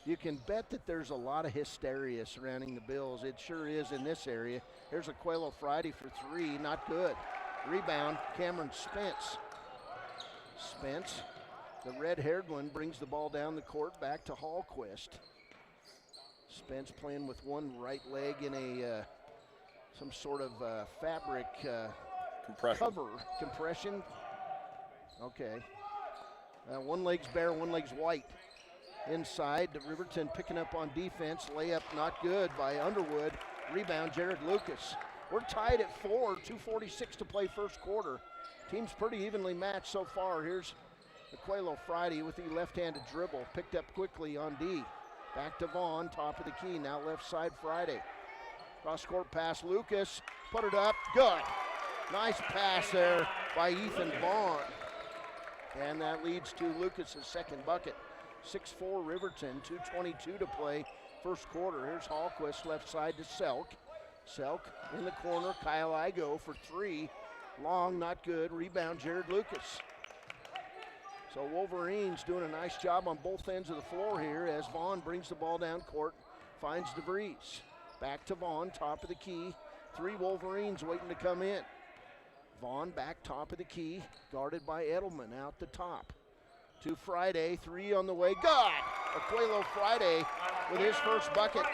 You can bet that there's a lot of hysteria surrounding the Bills. It sure is in this area. Here's Aquelo Friday for 3, not good. Rebound, Cameron Spence. Spence, the red-haired one, brings the ball down the court back to Hallquist. Spence playing with one right leg in a some sort of fabric compression. Okay. One leg's bare, one leg's white. Inside, Riverton picking up on defense. Layup not good by Underwood. Rebound, Jared Lucas. We're tied at 4, 2:46 to play first quarter. Team's pretty evenly matched so far. Here's Aquelo Friday with the left-handed dribble. Picked up quickly on D. Back to Vaughn, top of the key, now left side Friday. Cross-court pass, Lucas, put it up, good. Nice pass there by Ethan Vaughn. And that leads to Lucas's second bucket. 6-4 Riverton, 2:22 to play first quarter. Here's Hallquist, left side to Selk. Selk in the corner, Kyle Igo for 3. Long, not good, rebound Jared Lucas. So Wolverines doing a nice job on both ends of the floor here as Vaughn brings the ball down court, finds DeVries. Back to Vaughn, top of the key. 3 Wolverines waiting to come in. Vaughn back top of the key, guarded by Edelman out the top. To Friday, 3 on the way. God! Aquelo Friday with his first bucket.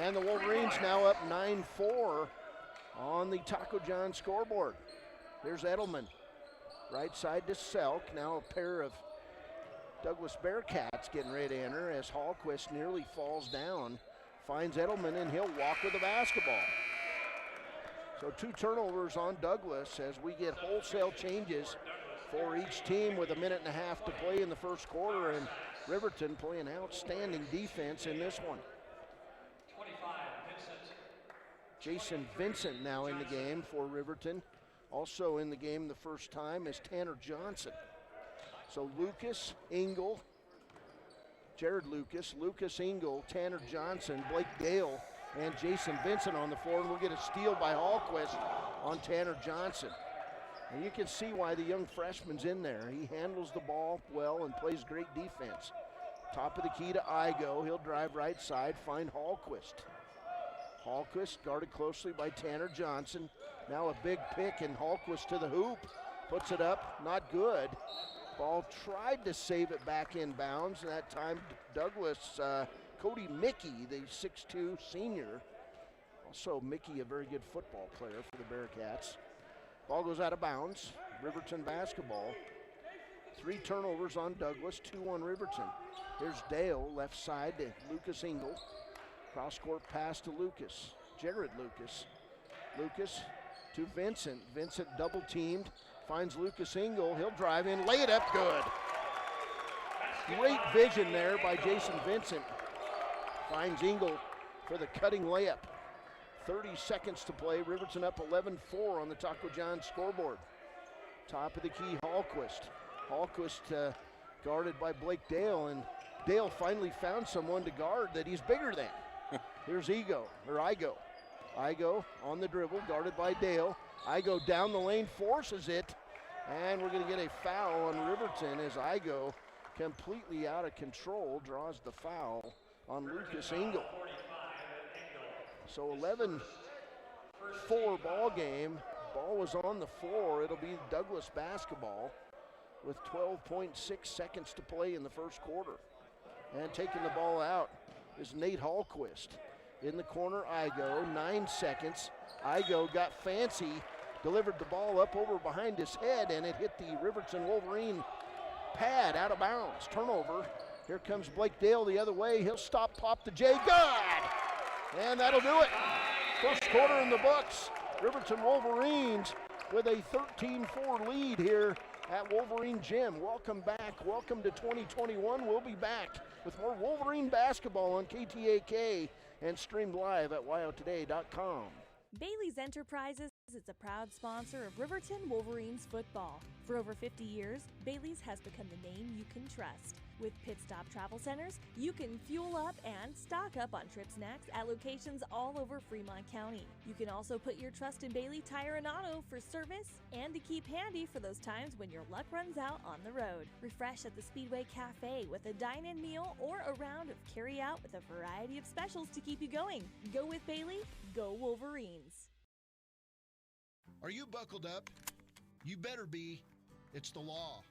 And the Wolverines now up 9-4 on the Taco John scoreboard. There's Edelman. Right side to Selk. Now a pair of Douglas Bearcats getting ready to enter as Hallquist nearly falls down. Finds Edelman and he'll walk with the basketball. So 2 turnovers on Douglas as we get wholesale changes for each team with 1.5 minutes to play in the first quarter, and Riverton playing outstanding defense in this one. Jason Vincent now in the game for Riverton. Also in the game the first time is Tanner Johnson. So Lucas, Engel, Jared Lucas, Lucas Engel, Tanner Johnson, Blake Dale, and Jason Vincent on the floor. And we'll get a steal by Hallquist on Tanner Johnson. And you can see why the young freshman's in there. He handles the ball well and plays great defense. Top of the key to Igo. He'll drive right side, find Hallquist. Hallquist guarded closely by Tanner Johnson. Now a big pick and Hallquist to the hoop. Puts it up, not good. Ball tried to save it back in bounds. That time Douglas, Cody Mickey, the 6'2 senior. Also Mickey, a very good football player for the Bearcats. Ball goes out of bounds. Riverton basketball. 3 turnovers on Douglas, 2 on Riverton. Here's Dale, left side to Lucas Engel. Cross-court pass to Lucas. Jared Lucas. Lucas to Vincent. Vincent double-teamed. Finds Lucas Engel. He'll drive in. Lay it up. Good. Great vision there by Jason Vincent. Finds Engel for the cutting layup. 30 seconds to play. Riverton up 11-4 on the Taco John scoreboard. Top of the key, Hallquist. Hallquist guarded by Blake Dale, and Dale finally found someone to guard that he's bigger than. Here's Igo. Igo on the dribble, guarded by Dale. Igo down the lane, forces it, and we're going to get a foul on Riverton as Igo, completely out of control, draws the foul on Lucas Engel. So 11-4 ball game. Ball was on the floor. It'll be Douglas basketball with 12.6 seconds to play in the first quarter. And taking the ball out is Nate Hallquist. In the corner, Igo, 9 seconds. Igo got fancy, delivered the ball up over behind his head, and it hit the Riverton Wolverine pad out of bounds. Turnover. Here comes Blake Dale the other way. He'll stop, pop the J. Good! And that'll do it. First quarter in the books. Riverton Wolverines with a 13-4 lead here at Wolverine Gym. Welcome back. Welcome to 2021. We'll be back with more Wolverine basketball on KTAK and streamed live at wyotoday.com. Bailey's Enterprises is a proud sponsor of Riverton Wolverines football. For over 50 years, Bailey's has become the name you can trust. With Pit Stop Travel Centers, you can fuel up and stock up on trip snacks at locations all over Fremont County. You can also put your trust in Bailey Tire and Auto for service and to keep handy for those times when your luck runs out on the road. Refresh at the Speedway Cafe with a dine-in meal or a round of carry-out with a variety of specials to keep you going. Go with Bailey, go Wolverines. Are you buckled up? You better be. It's the law.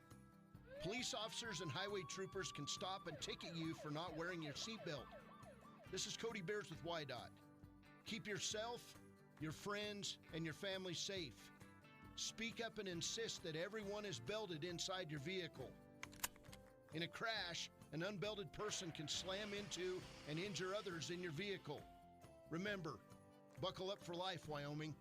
Police officers and highway troopers can stop and ticket you for not wearing your seatbelt. This is Cody Bears with WYDOT. Keep yourself, your friends, and your family safe. Speak up and insist that everyone is belted inside your vehicle. In a crash, an unbelted person can slam into and injure others in your vehicle. Remember, buckle up for life, Wyoming.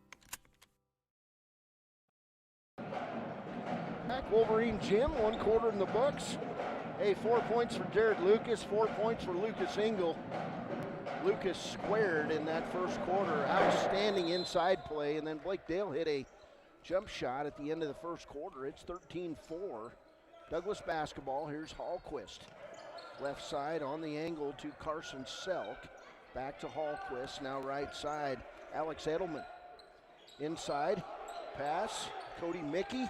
Back Wolverine Gym, 1 quarter in the books. Hey, 4 points for Jared Lucas, 4 points for Lucas Engel. Lucas squared in that first quarter. Outstanding inside play, and then Blake Dale hit a jump shot at the end of the first quarter. It's 13-4. Douglas basketball. Here's Hallquist. Left side on the angle to Carson Selk. Back to Hallquist, now right side. Alex Edelman. Inside, pass, Cody Mickey.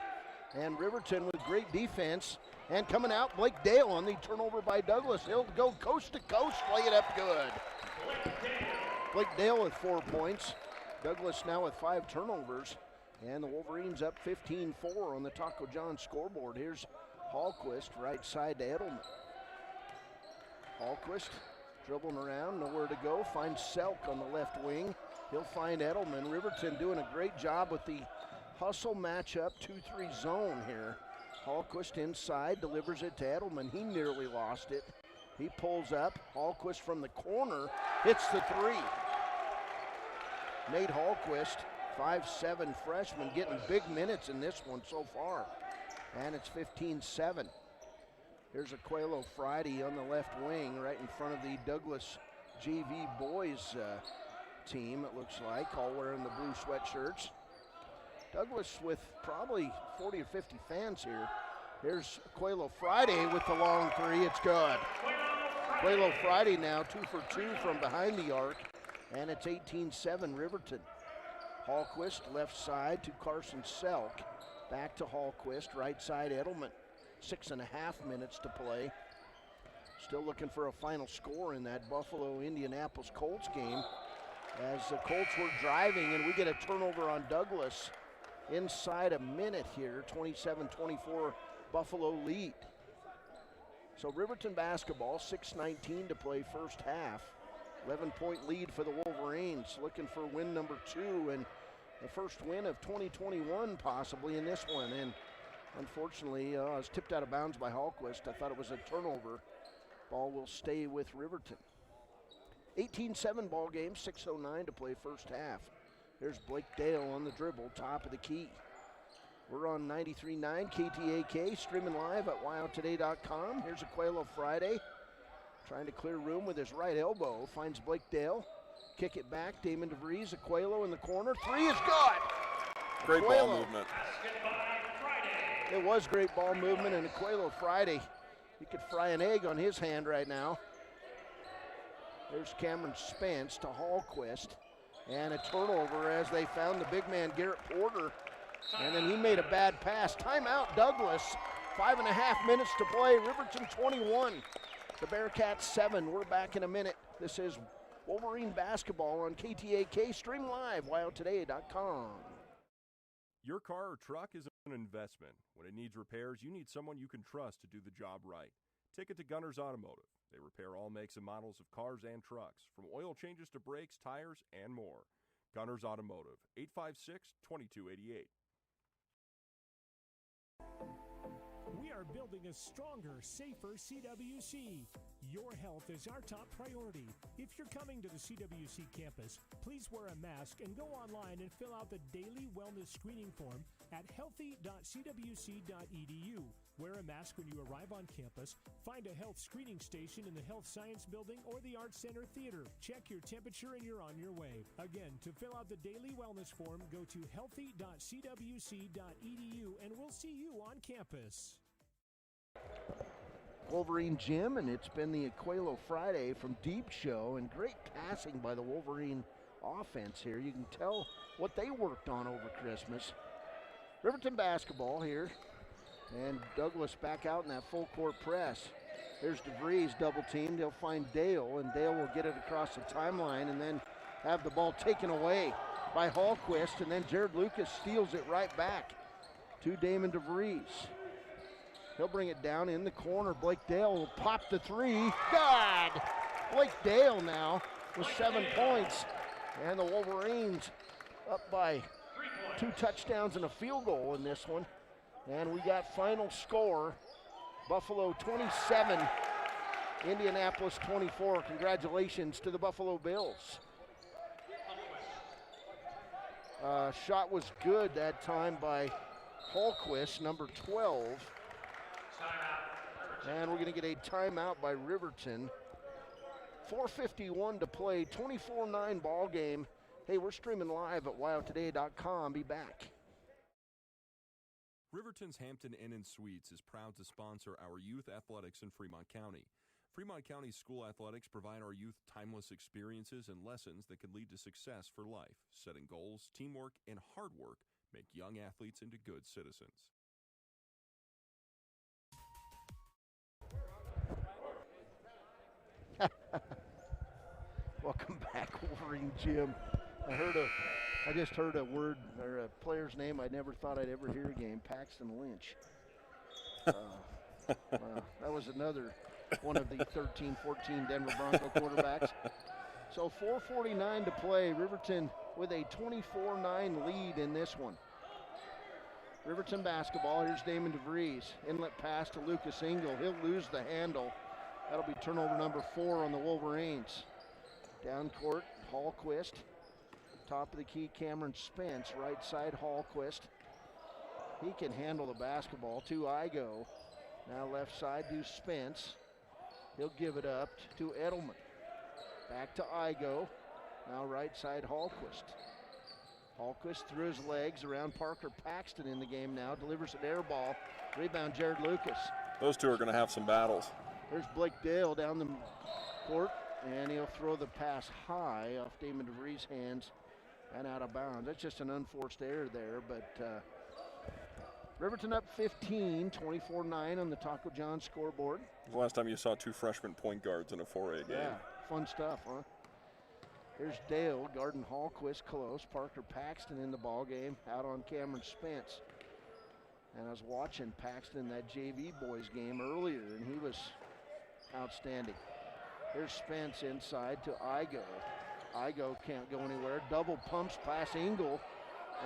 And Riverton with great defense. And coming out, Blake Dale on the turnover by Douglas. He'll go coast to coast, lay it up good. Blake Dale with 4 points. Douglas now with 5 turnovers. And the Wolverines up 15-4 on the Taco John scoreboard. Here's Hallquist, right side to Edelman. Hallquist dribbling around, nowhere to go. Finds Selk on the left wing. He'll find Edelman. Riverton doing a great job with the hustle matchup, 2-3 zone here. Hallquist inside, delivers it to Edelman. He nearly lost it. He pulls up. Hallquist from the corner, hits the 3. Nate Hallquist, 5'7" freshman, getting big minutes in this one so far. And it's 15-7. Here's Aquelo Friday on the left wing, right in front of the Douglas JV boys team, it looks like, all wearing the blue sweatshirts. Douglas with probably 40 or 50 fans here. Here's Aquelo Friday with the long 3. It's good. Aquelo Friday now 2 for 2 from behind the arc, and it's 18-7 Riverton. Hallquist left side to Carson Selk. Back to Hallquist, right side Edelman. 6.5 minutes to play. Still looking for a final score in that Buffalo-Indianapolis Colts game, as the Colts were driving and we get a turnover on Douglas. Inside a minute here, 27-24 Buffalo lead. So Riverton basketball, 6:19 to play first half. 11-point lead for the Wolverines, looking for win number 2 and the first win of 2021 possibly in this one. And unfortunately, I was tipped out of bounds by Hallquist. I thought it was a turnover. Ball will stay with Riverton. 18-7 ball game, 6:09 to play first half. There's Blake Dale on the dribble, top of the key. We're on 93.9 KTAK, streaming live at wyotoday.com. Here's Aquelo Friday, trying to clear room with his right elbow. Finds Blake Dale. Kick it back, Damon DeVries, Aquelo in the corner. 3 is good! Great ball movement. It was great ball movement, and Aquelo Friday, he could fry an egg on his hand right now. There's Cameron Spence to Hallquist. And a turnover as they found the big man Garrett Porter. And then he made a bad pass. Timeout Douglas. 5.5 minutes to play. Riverton 21. The Bearcats 7. We're back in a minute. This is Wolverine basketball on KTAK. Stream live, wyotoday.com. Your car or truck is an investment. When it needs repairs, you need someone you can trust to do the job right. Take it to Gunners Automotive. They repair all makes and models of cars and trucks, from oil changes to brakes, tires, and more. Gunners Automotive, 856-2288. We are building a stronger, safer CWC. Your health is our top priority. If you're coming to the CWC campus, please wear a mask and go online and fill out the daily wellness screening form at healthy.cwc.edu. Wear a mask when you arrive on campus. Find a health screening station in the Health Science Building or the Arts Center Theater. Check your temperature and you're on your way. Again, to fill out the daily wellness form, go to healthy.cwc.edu and we'll see you on campus. Wolverine Gym, and it's been the Aquelo Friday from Deep Show, and great passing by the Wolverine offense here. You can tell what they worked on over Christmas. Riverton basketball here, and Douglas back out in that full court press. There's DeVries double teamed. They'll find Dale, and Dale will get it across the timeline and then have the ball taken away by Hallquist, and then Jared Lucas steals it right back to Damon DeVries. He'll bring it down in the corner. Blake Dale will pop the three. God! Blake Dale now with 7 points. And the Wolverines up by 2 touchdowns and a field goal in this one. And we got final score, Buffalo 27, Indianapolis 24. Congratulations to the Buffalo Bills. Shot was good that time by Hallquist, number 12. And we're going to get a timeout by Riverton. 4:51 to play, 24-9 ball game. Hey, we're streaming live at wyotoday.com. Be back. Riverton's Hampton Inn and Suites is proud to sponsor our youth athletics in Fremont County. Fremont County school athletics provide our youth timeless experiences and lessons that can lead to success for life. Setting goals, teamwork, and hard work make young athletes into good citizens. Welcome back, Wolverine Gym. I just heard a word or a player's name I never thought I'd ever hear again, Paxton Lynch. That was another one of the 13-14 Denver Bronco quarterbacks. So 4:49 to play. Riverton with a 24-9 lead in this one. Riverton basketball. Here's Damon DeVries. Inlet pass to Lucas Engel. He'll lose the handle. That'll be turnover number 4 on the Wolverines. Down court, Hallquist. Top of the key, Cameron Spence. Right side, Hallquist. He can handle the basketball. To Igo. Now left side to Spence. He'll give it up to Edelman. Back to Igo. Now right side, Hallquist. Hallquist through his legs around Parker Paxton in the game now. Delivers an air ball. Rebound, Jared Lucas. Those two are going to have some battles. There's Blake Dale down the court, and he'll throw the pass high off Damon DeVries' hands and out of bounds. That's just an unforced error there, but Riverton up 15, 24-9 on the Taco John scoreboard. The last time you saw 2 freshman point guards in a 4A game. Yeah, fun stuff, huh? Here's Dale, guarding Hallquist close. Parker Paxton in the ball game, out on Cameron Spence. And I was watching Paxton in that JV boys game earlier, and he was outstanding. Here's Spence inside to Igo. Igo can't go anywhere. Double pumps past Engel.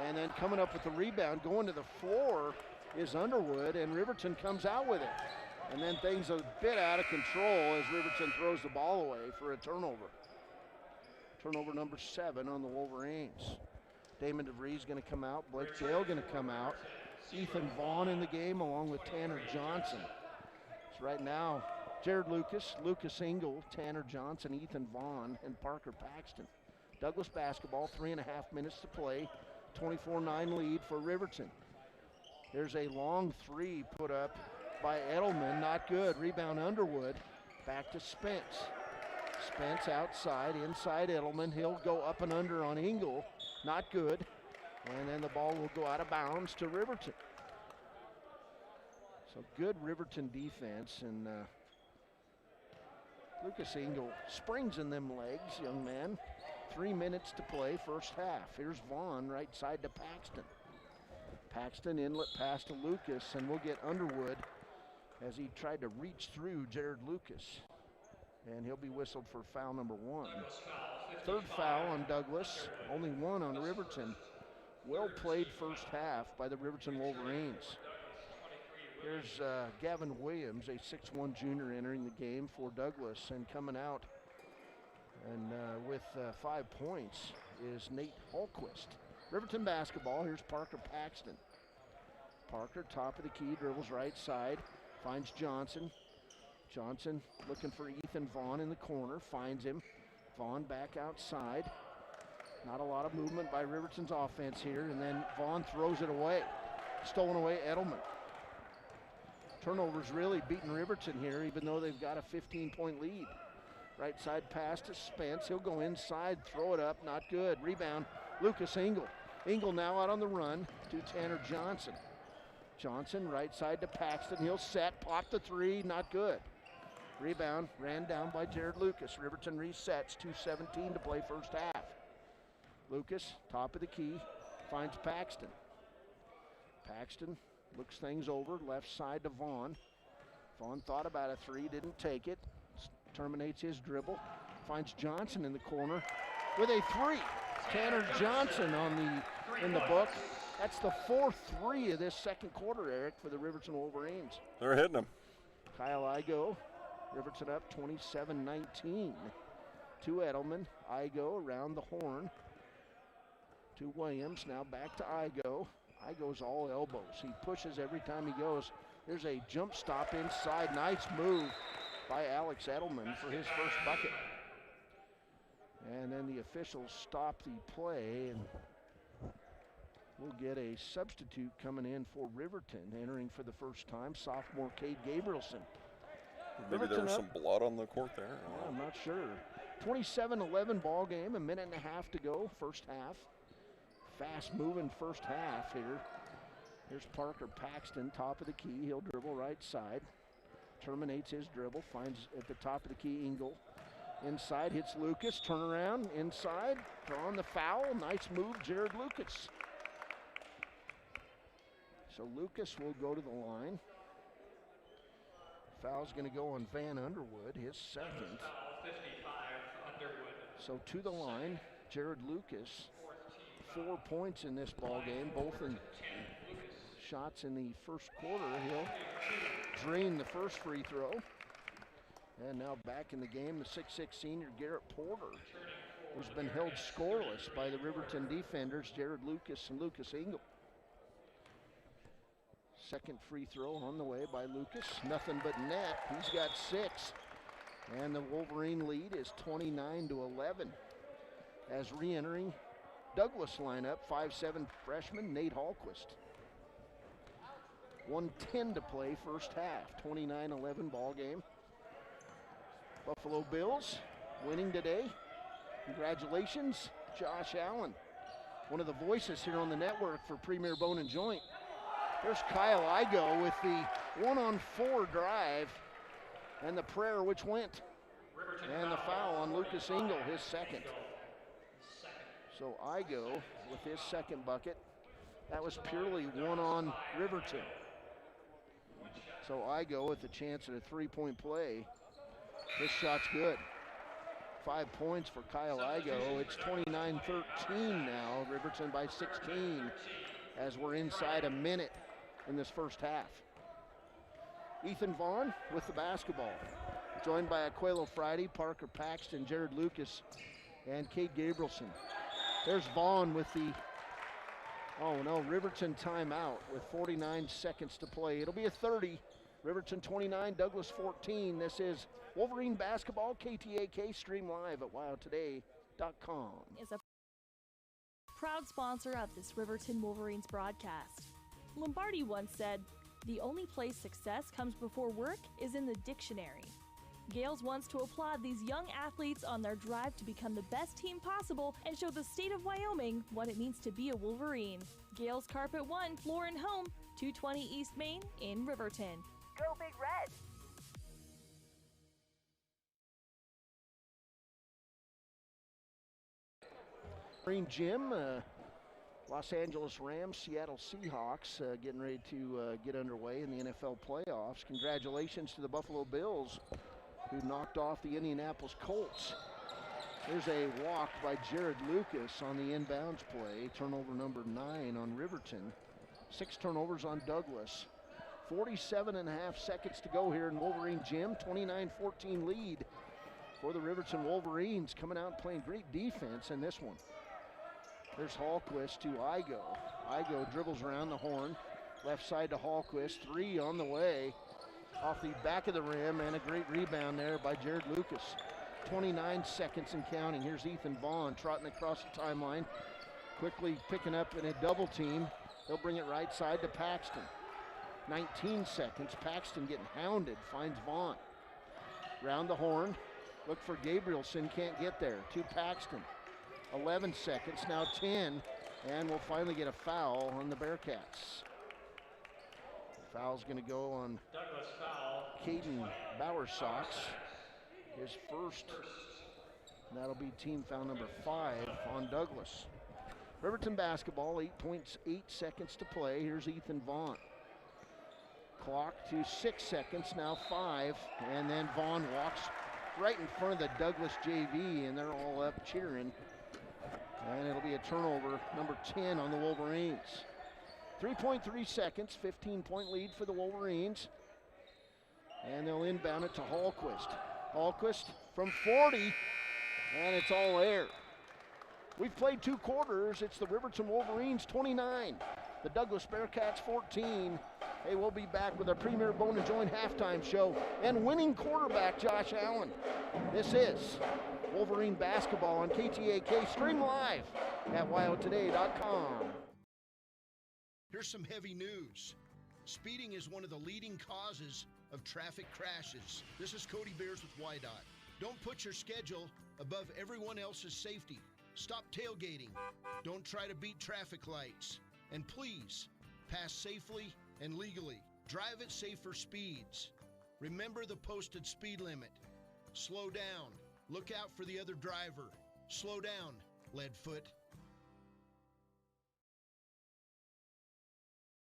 And then coming up with the rebound, going to the floor is Underwood, and Riverton comes out with it. And then things are a bit out of control as Riverton throws the ball away for a turnover. Turnover number 7 on the Wolverines. Damon DeVries going to come out. Blake Dale going to come out. Ethan Vaughn in the game along with Tanner Johnson. So right now, Jared Lucas, Lucas Engel, Tanner Johnson, Ethan Vaughn, and Parker Paxton. Douglas basketball, 3.5 minutes to play. 24-9 lead for Riverton. There's a long 3 put up by Edelman, not good. Rebound Underwood, back to Spence. Spence outside, inside Edelman. He'll go up and under on Engel, not good. And then the ball will go out of bounds to Riverton. So good Riverton defense, and Lucas Engel springs in them legs, young man. 3 minutes to play, first half. Here's Vaughn, right side to Paxton. Paxton inlet pass to Lucas, and we'll get Underwood as he tried to reach through Jared Lucas. And he'll be whistled for foul number 1. Third foul on Douglas, only 1 on Riverton. Well played first half by the Riverton Wolverines. Here's Gavin Williams, a 6'1 junior entering the game for Douglas, and coming out and with 5 points is Nate Hallquist. Riverton basketball, here's Parker Paxton. Parker, top of the key, dribbles right side, finds Johnson. Johnson looking for Ethan Vaughn in the corner, finds him. Vaughn back outside. Not a lot of movement by Riverton's offense here, and then Vaughn throws it away. Stolen away, Edelman. Turnovers really beating Riverton here, even though they've got a 15-point lead. Right side pass to Spence. He'll go inside, throw it up, not good. Rebound, Lucas Engel. Engel now out on the run to Tanner Johnson. Johnson, right side to Paxton. He'll set, pop the three, not good. Rebound, ran down by Jared Lucas. Riverton resets, 2:17 to play first half. Lucas, top of the key, finds Paxton. Paxton looks things over, left side to Vaughn. Vaughn thought about a three, didn't take it. Terminates his dribble, finds Johnson in the corner with a three. Tanner Johnson in the book. That's the 4th three of this second quarter, Eric, for the Riverton Wolverines. They're hitting them. Kyle Igo, Riverton up 27-19. To Edelman, Igo around the horn. To Williams, now back to Igo. Igo's all elbows. He pushes every time he goes. There's a jump stop inside. Nice move by Alex Edelman for his first bucket. And then the officials stop the play, and we'll get a substitute coming in for Riverton, entering for the first time, sophomore Cade Gabrielson. Maybe there was some blood on the court there. I'm not sure. 27-11 ball game, a minute and a half to go, first half. Fast-moving first half here. Here's Parker Paxton, top of the key. He'll dribble right side. Terminates his dribble, finds at the top of the key Engel. Inside, hits Lucas, turnaround, inside, drawing the foul. Nice move, Jared Lucas. So Lucas will go to the line. Foul's going to go on Van Underwood, his second. 55, Underwood. So to the line, Jared Lucas. 4 points in this ball game, both in shots in the first quarter. He'll drain the first free throw. And now back in the game, the 6'6 senior Garrett Porter, who's been held scoreless by the Riverton defenders, Jared Lucas and Lucas Engel. Second free throw on the way by Lucas. Nothing but net. He's got 6. And the Wolverine lead is 29-11. As re-entering Douglas lineup, 5'7 freshman Nate Hallquist. 1:10 to play first half, 29-11 ball game. Buffalo Bills winning today. Congratulations, Josh Allen. One of the voices here on the network for Premier Bone and Joint. There's Kyle Igo with the 1-on-4 drive and the prayer which went. And the foul on Lucas Engel, his second. So Igo with his second bucket. That was purely one on Riverton. So Igo with a chance at a three-point play. This shot's good. 5 points for Kyle Igo. It's 29-13 now. Riverton by 16 as we're inside a minute in this first half. Ethan Vaughn with the basketball. Joined by Aquelo Friday, Parker Paxton, Jared Lucas, and Cade Gabrielson. There's Vaughn with the, Riverton timeout with 49 seconds to play. It'll be a 30. Riverton 29, Douglas 14. This is Wolverine Basketball, KTAK, stream live at wildtoday.com. Is a proud sponsor of this Riverton Wolverines broadcast. Lombardi once said, "The only place success comes before work is in the dictionary." Gales wants to applaud these young athletes on their drive to become the best team possible and show the state of Wyoming what it means to be a Wolverine. Gales Carpet 1, floor and home, 220 East Main in Riverton. Go Big Red! Green Gym, Los Angeles Rams, Seattle Seahawks getting ready to get underway in the NFL playoffs. Congratulations to the Buffalo Bills, who knocked off the Indianapolis Colts. There's a walk by Jared Lucas on the inbounds play. Turnover number 9 on Riverton. 6 turnovers on Douglas. 47 and a half seconds to go here in Wolverine Gym. 29-14 lead for the Riverton Wolverines, coming out and playing great defense in this one. There's Hallquist to Igo. Igo dribbles around the horn. Left side to Hallquist. 3 on the way. Off the back of the rim, and a great rebound there by Jared Lucas. 29 seconds and counting. Here's Ethan Vaughn trotting across the timeline. Quickly picking up in a double team. He'll bring it right side to Paxton. 19 seconds. Paxton getting hounded. Finds Vaughn. Round the horn. Look for Gabrielson. Can't get there. To Paxton. 11 seconds. Now 10. And we'll finally get a foul on the Bearcats. Foul's going to go on Douglas foul. Caden Bowersox. His first. And that'll be team foul number 5 on Douglas. Riverton basketball, 8.8 seconds to play. Here's Ethan Vaughn. Clock to 6 seconds, now 5. And then Vaughn walks right in front of the Douglas JV, and they're all up cheering. And it'll be a turnover, number 10 on the Wolverines. 3.3 seconds, 15-point lead for the Wolverines. And they'll inbound it to Hallquist. Hallquist from 40, and it's all air. We've played 2 quarters. It's the Riverton Wolverines 29, the Douglas Bearcats 14. Hey, we'll be back with our premier Bone and Joint halftime show and winning quarterback Josh Allen. This is Wolverine basketball on KTAK. Stream live at wyotoday.com. Here's some heavy news. Speeding is one of the leading causes of traffic crashes. This is Cody Beers with WYDOT. Don't put your schedule above everyone else's safety. Stop tailgating. Don't try to beat traffic lights. And please, pass safely and legally. Drive at safer speeds. Remember the posted speed limit. Slow down. Look out for the other driver. Slow down, Leadfoot.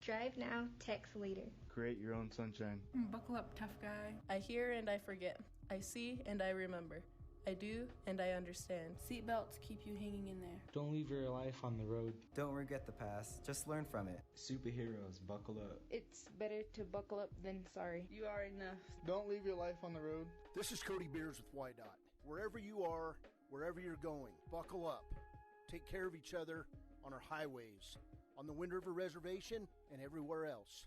Drive now, text later. Create your own sunshine. Buckle up, tough guy. I hear and I forget. I see and I remember. I do and I understand. Seatbelts keep you hanging in there. Don't leave your life on the road. Don't regret the past. Just learn from it. Superheroes, buckle up. It's better to buckle up than sorry. You are enough. Don't leave your life on the road. This is Cody Beers with WYDOT. Wherever you are, wherever you're going, buckle up. Take care of each other on our highways, on the Wind River Reservation, and everywhere else.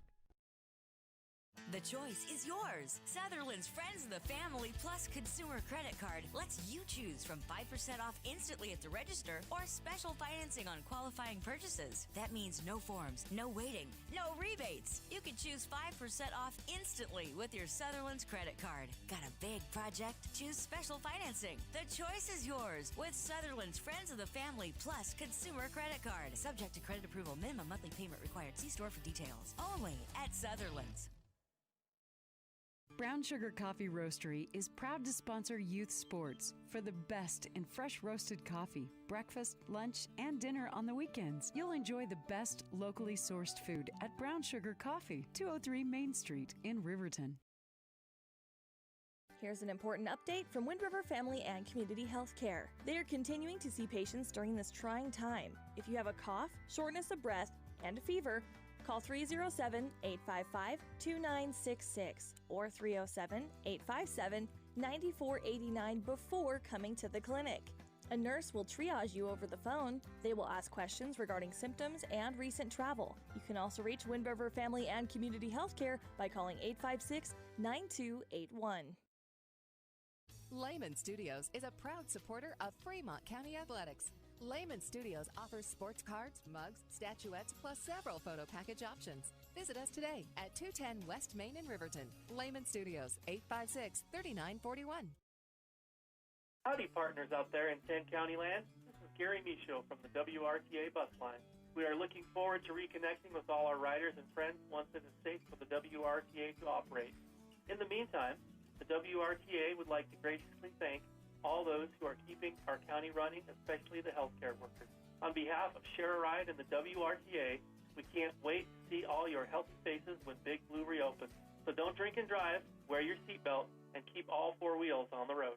The choice is yours. Sutherland's Friends of the Family Plus Consumer Credit Card lets you choose from 5% off instantly at the register or special financing on qualifying purchases. That means no forms, no waiting, no rebates. You can choose 5% off instantly with your Sutherland's credit card. Got a big project? Choose special financing. The choice is yours with Sutherland's Friends of the Family Plus Consumer Credit Card. Subject to credit approval. Minimum monthly payment required. See store for details. Only at Sutherland's. Brown Sugar Coffee Roastery is proud to sponsor youth sports for the best in fresh roasted coffee, breakfast, lunch, and dinner on the weekends. You'll enjoy the best locally sourced food at Brown Sugar Coffee, 203 Main Street in Riverton. Here's an important update from Wind River Family and Community Health Care. They are continuing to see patients during this trying time. If you have a cough, shortness of breath, and a fever, call 307-855-2966 or 307-857-9489 before coming to the clinic. A nurse will triage you over the phone. They will ask questions regarding symptoms and recent travel. You can also reach Wind River Family and Community Healthcare by calling 856-9281. Lehman Studios is a proud supporter of Fremont County Athletics. Lehman Studios offers sports cards, mugs, statuettes, plus several photo package options. Visit us today at 210 West Main in Riverton. Lehman Studios, 856-3941. Howdy, partners out there in 10 County land. This is Gary Michaud from the WRTA bus line. We are looking forward to reconnecting with all our riders and friends once it is safe for the WRTA to operate. In the meantime, the WRTA would like to graciously thank all those who are keeping our county running, especially the healthcare workers. On behalf of Share a Ride and the WRTA, we can't wait to see all your healthy faces when Big Blue reopens. So don't drink and drive, wear your seatbelt, and keep all 4 wheels on the road.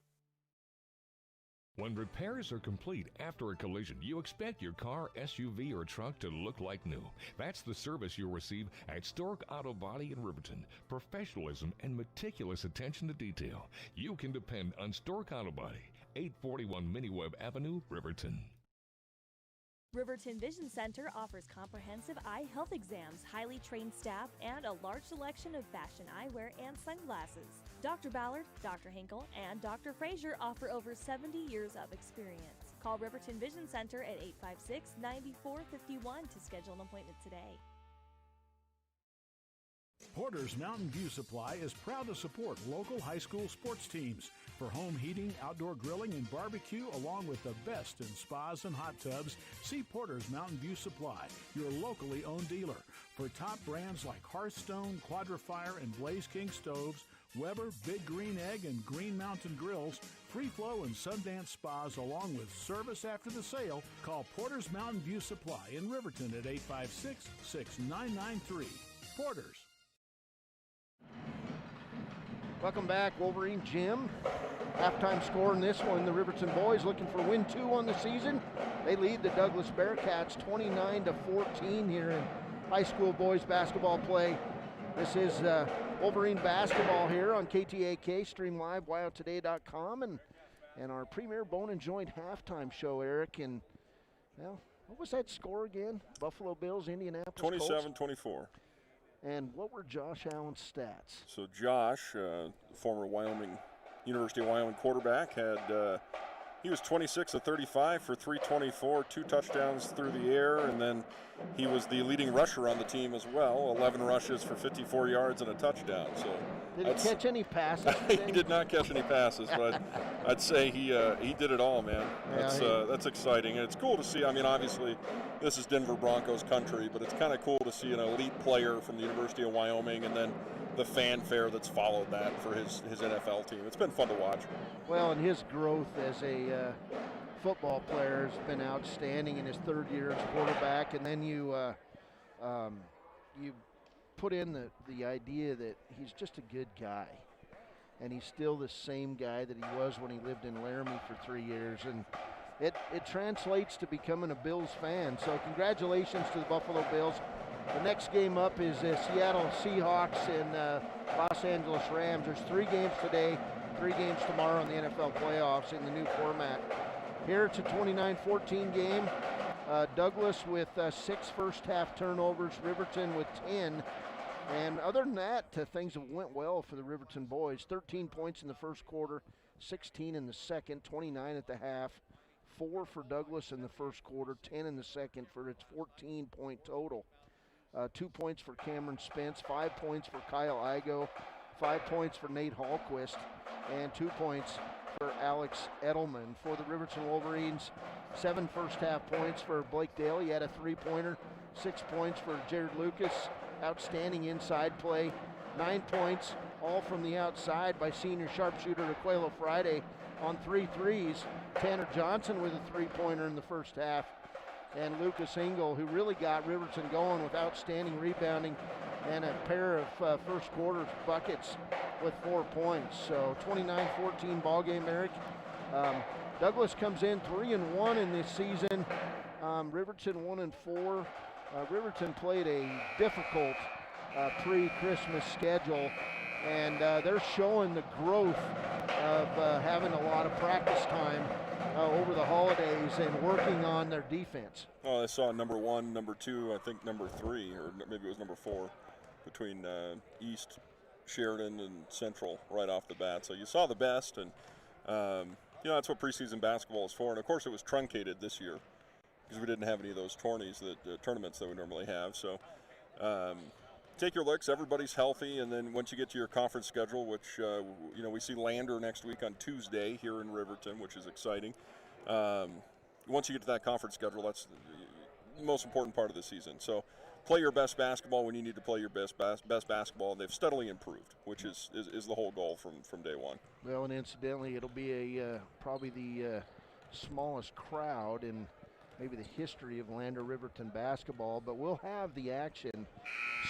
When repairs are complete after a collision, you expect your car, SUV, or truck to look like new. That's the service you'll receive at Stork Auto Body in Riverton. Professionalism and meticulous attention to detail. You can depend on Stork Auto Body, 841 Miniweb Avenue, Riverton. Riverton Vision Center offers comprehensive eye health exams, highly trained staff, and a large selection of fashion eyewear and sunglasses. Dr. Ballard, Dr. Hinkle, and Dr. Frazier offer over 70 years of experience. Call Riverton Vision Center at 856-9451 to schedule an appointment today. Porter's Mountain View Supply is proud to support local high school sports teams for home heating, outdoor grilling, and barbecue, along with the best in spas and hot tubs. See Porter's Mountain View Supply, your locally owned dealer, for top brands like Hearthstone, Quadrafire, and Blaze King stoves, Weber, Big Green Egg, and Green Mountain grills, Free Flow and Sundance spas, along with service after the sale. Call Porter's Mountain View Supply in Riverton at 856-6993. Porter's. Welcome back, Wolverine Jim. Halftime score in this one, the Riverton boys looking for win 2 on the season. They lead the Douglas Bearcats 29-14 here in high school boys basketball play. This is Wolverine basketball here on KTAK, stream live, wyotoday.com, and our premier bone and joint halftime show, Eric. And, well, what was that score again? Buffalo Bills, Indianapolis 27-24. And what were Josh Allen's stats? So Josh, former University of Wyoming quarterback, he was 26 of 35 for 324, 2 touchdowns through the air, and then he was the leading rusher on the team as well, 11 rushes for 54 yards and a touchdown. So did he catch any passes? He did not catch any passes, but I'd say he did it all, man. That's exciting, and it's cool to see. I mean, obviously, this is Denver Broncos country, but it's kind of cool to see an elite player from the University of Wyoming, and then the fanfare that's followed that for his NFL team. It's been fun to watch. Well, and his growth as a football player has been outstanding in his third year as quarterback, and then you put in the idea that he's just a good guy, and he's still the same guy that he was when he lived in Laramie for 3 years, and it translates to becoming a Bills fan. So congratulations to the Buffalo Bills. The next game up is Seattle Seahawks and Los Angeles Rams. There's 3 games today, 3 games tomorrow in the NFL playoffs in the new format. Here it's a 29-14 game. Douglas with 6 first-half turnovers, Riverton with 10. And other than that, things went well for the Riverton boys. 13 points in the first quarter, 16 in the second, 29 at the half. 4 for Douglas in the first quarter, 10 in the second for its 14-point total. 2 points for Cameron Spence, 5 points for Kyle Igo, 5 points for Nate Hallquist, and 2 points for Alex Edelman. For the Riverton Wolverines, 7 first-half points for Blake Dale. He had a 3-pointer. 6 points for Jared Lucas. Outstanding inside play. 9 points, all from the outside by senior sharpshooter Raquelo Friday on 3 threes. Tanner Johnson with a 3-pointer in the first half. And Lucas Engel, who really got Riverton going with outstanding rebounding and a pair of first quarter buckets with 4 points. So 29-14 ball game, Eric. Douglas comes in 3-1 in this season. Riverton 1-4. Riverton played a difficult pre-Christmas schedule, and they're showing the growth of having a lot of practice time over the holidays and working on their defense. Oh, I saw number 1, number 2, I think number 3, or maybe it was number 4, between East, Sheridan, and Central right off the bat. So you saw the best, and that's what preseason basketball is for. And of course, it was truncated this year because we didn't have any of those tournaments that we normally have. So take your licks. Everybody's healthy, and then once you get to your conference schedule, which we see Lander next week on Tuesday here in Riverton, which is exciting. Once you get to that conference schedule, that's the most important part of the season. So play your best basketball when you need to play your best basketball, and they've steadily improved, which is the whole goal from day one. Well, and incidentally, it'll be probably the smallest crowd in maybe the history of Lander Riverton basketball, but we'll have the action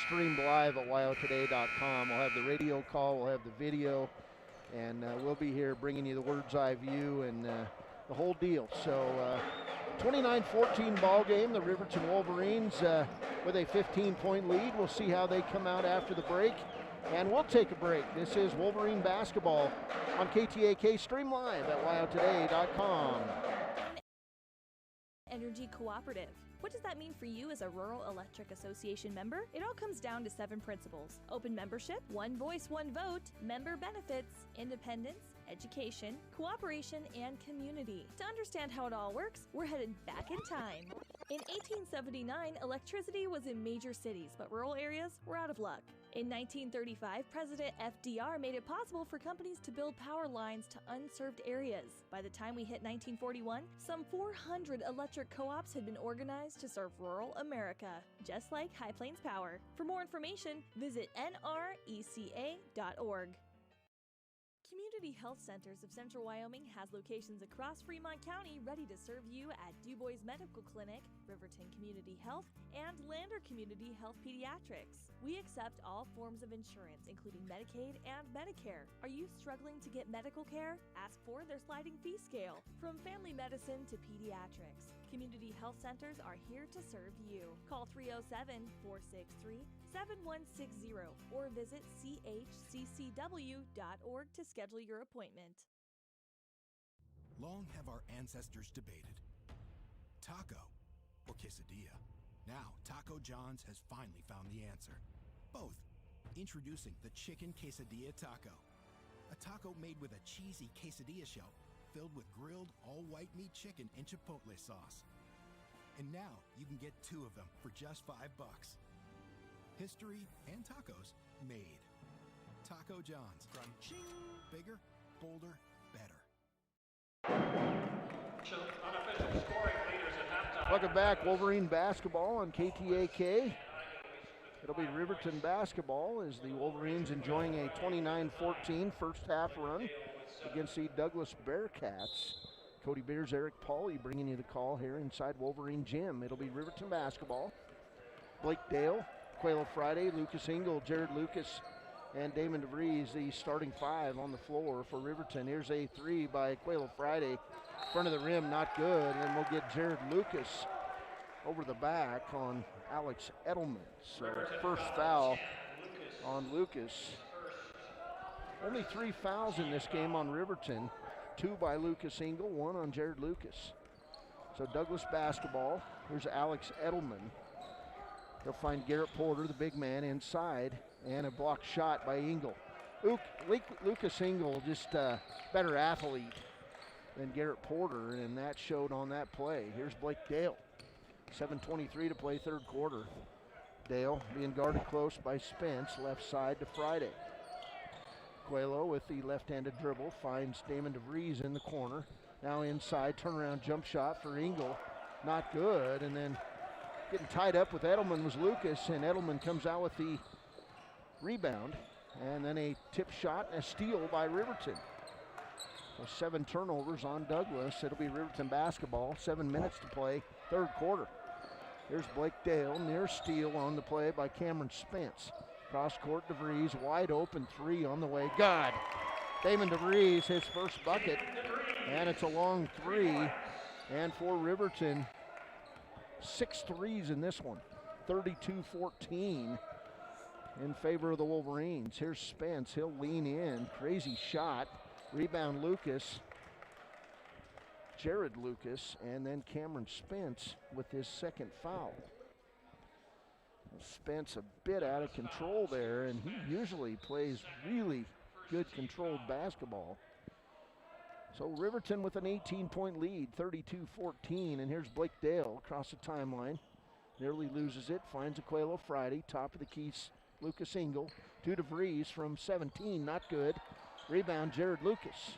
streamed live at wyotoday.com. We'll have the radio call, we'll have the video, and we'll be here bringing you the bird's eye view, and the whole deal. So 29-14 ball game. The Riverton Wolverines with a 15-point lead. We'll see how they come out after the break. And we'll take a break. This is Wolverine basketball on KTAK. Stream live at wyotoday.com. Energy Cooperative. What does that mean for you as a Rural Electric Association member? It all comes down to 7 principles: open membership, one voice, one vote, member benefits, independence, education, cooperation, and community. To understand how it all works, we're headed back in time. In 1879, electricity was in major cities, but rural areas were out of luck. In 1935, President FDR made it possible for companies to build power lines to unserved areas. By the time we hit 1941, some 400 electric co-ops had been organized to serve rural America, just like High Plains Power. For more information, visit nreca.org. Community Health Centers of Central Wyoming has locations across Fremont County ready to serve you at Du Bois Medical Clinic, Riverton Community Health, and Lander Community Health Pediatrics. We accept all forms of insurance, including Medicaid and Medicare. Are you struggling to get medical care? Ask for their sliding fee scale. From family medicine to pediatrics, Community Health Centers are here to serve you. Call 307-463-7160 or visit chccw.org to schedule your appointment. Long have our ancestors debated taco or quesadilla. Now, Taco John's has finally found the answer. Both. Introducing the Chicken Quesadilla Taco. A taco made with a cheesy quesadilla shell filled with grilled all-white meat chicken and chipotle sauce. And now you can get 2 of them for just $5. History and tacos made. Taco John's. Crunching. Bigger, bolder, better. Unofficial scoring leaders at halftime. Welcome back, Wolverine basketball on KTAK. It'll be Riverton basketball as the Wolverines enjoying a 29-14 first half run against the Douglas Bearcats. Cody Beers, Eric Pauly bringing you the call here inside Wolverine Gym. It'll be Riverton basketball. Blake Dale, Quayla Friday, Lucas Engel, Jared Lucas, and Damon DeVries, the starting 5 on the floor for Riverton. Here's a 3 by Quayla Friday. Front of the rim, not good. And then we'll get Jared Lucas over the back on Alex Edelman. So first foul on Lucas. Only 3 fouls in this game on Riverton. 2 by Lucas Engel, 1 on Jared Lucas. So Douglas basketball. Here's Alex Edelman. They'll find Garrett Porter, the big man, inside, and a blocked shot by Engel. Lucas Engel, just a better athlete than Garrett Porter, and that showed on that play. Here's Blake Dale. 7:23 to play, third quarter. Dale being guarded close by Spence, left side to Friday. Coelho with the left-handed dribble finds Damon DeVries in the corner. Now inside, turnaround jump shot for Engel. Not good, and then getting tied up with Edelman was Lucas, and Edelman comes out with the rebound. And then a tip shot and a steal by Riverton. So 7 turnovers on Douglas. It'll be Riverton basketball. 7 minutes to play, third quarter. Here's Blake Dale, near steal on the play by Cameron Spence. Cross court, DeVries, wide open 3 on the way. God! Damon DeVries, his first bucket. And it's a long 3. And for Riverton, 6 threes in this one. 32-14 in favor of the Wolverines. Here's Spence, he'll lean in. Crazy shot. Rebound Lucas. Jared Lucas, and then Cameron Spence with his second foul. Spence a bit out of control there, and he usually plays really good controlled basketball. So Riverton with an 18-point lead, 32-14, and here's Blake Dale across the timeline. Nearly loses it, finds Aquelo Friday, top of the key, Lucas Engel. To DeVries from 17, not good. Rebound, Jared Lucas.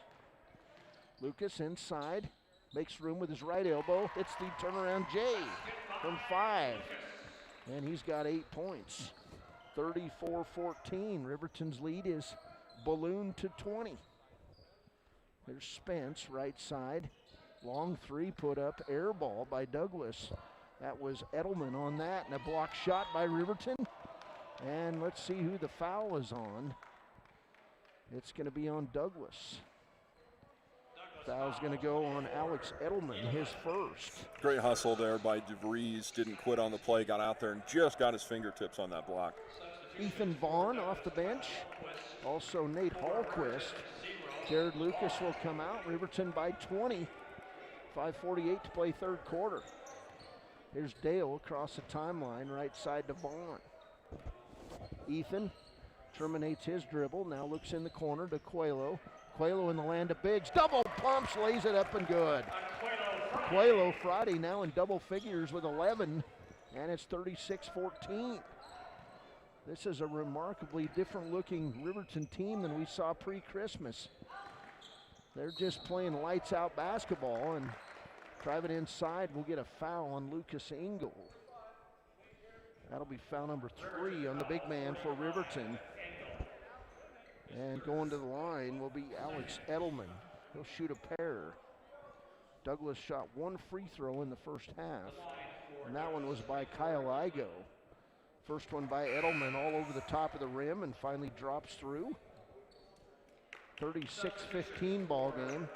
Lucas inside, makes room with his right elbow, hits the turnaround J from 5. And he's got 8 points. 34-14, Riverton's lead is ballooned to 20. There's Spence, right side. Long 3 put up, air ball by Douglas. That was Edelman on that, and a block shot by Riverton. And let's see who the foul is on. It's going to be on Douglas. Foul's going to go on Alex Edelman, his first. Great hustle there by DeVries. Didn't quit on the play, got out there and just got his fingertips on that block. Ethan Vaughn off the bench. Also Nate Hallquist. Jared Lucas will come out. Riverton by 20. 5:48 to play third quarter. Here's Dale across the timeline, right side to Vaughn. Ethan terminates his dribble, now looks in the corner to Coelho. Coelho in the land of bigs, double pumps, lays it up and good. Coelho Friday now in double figures with 11, and it's 36-14. This is a remarkably different looking Riverton team than we saw pre-Christmas. They're just playing lights out basketball, and drive it inside, we'll get a foul on Lucas Engel. That'll be foul number 3 on the big man for Riverton. And going to the line will be Alex Edelman. He'll shoot a pair. Douglas shot one free throw in the first half, and that one was by Kyle Igo. First one by Edelman all over the top of the rim and finally drops through. 36-15 ball game.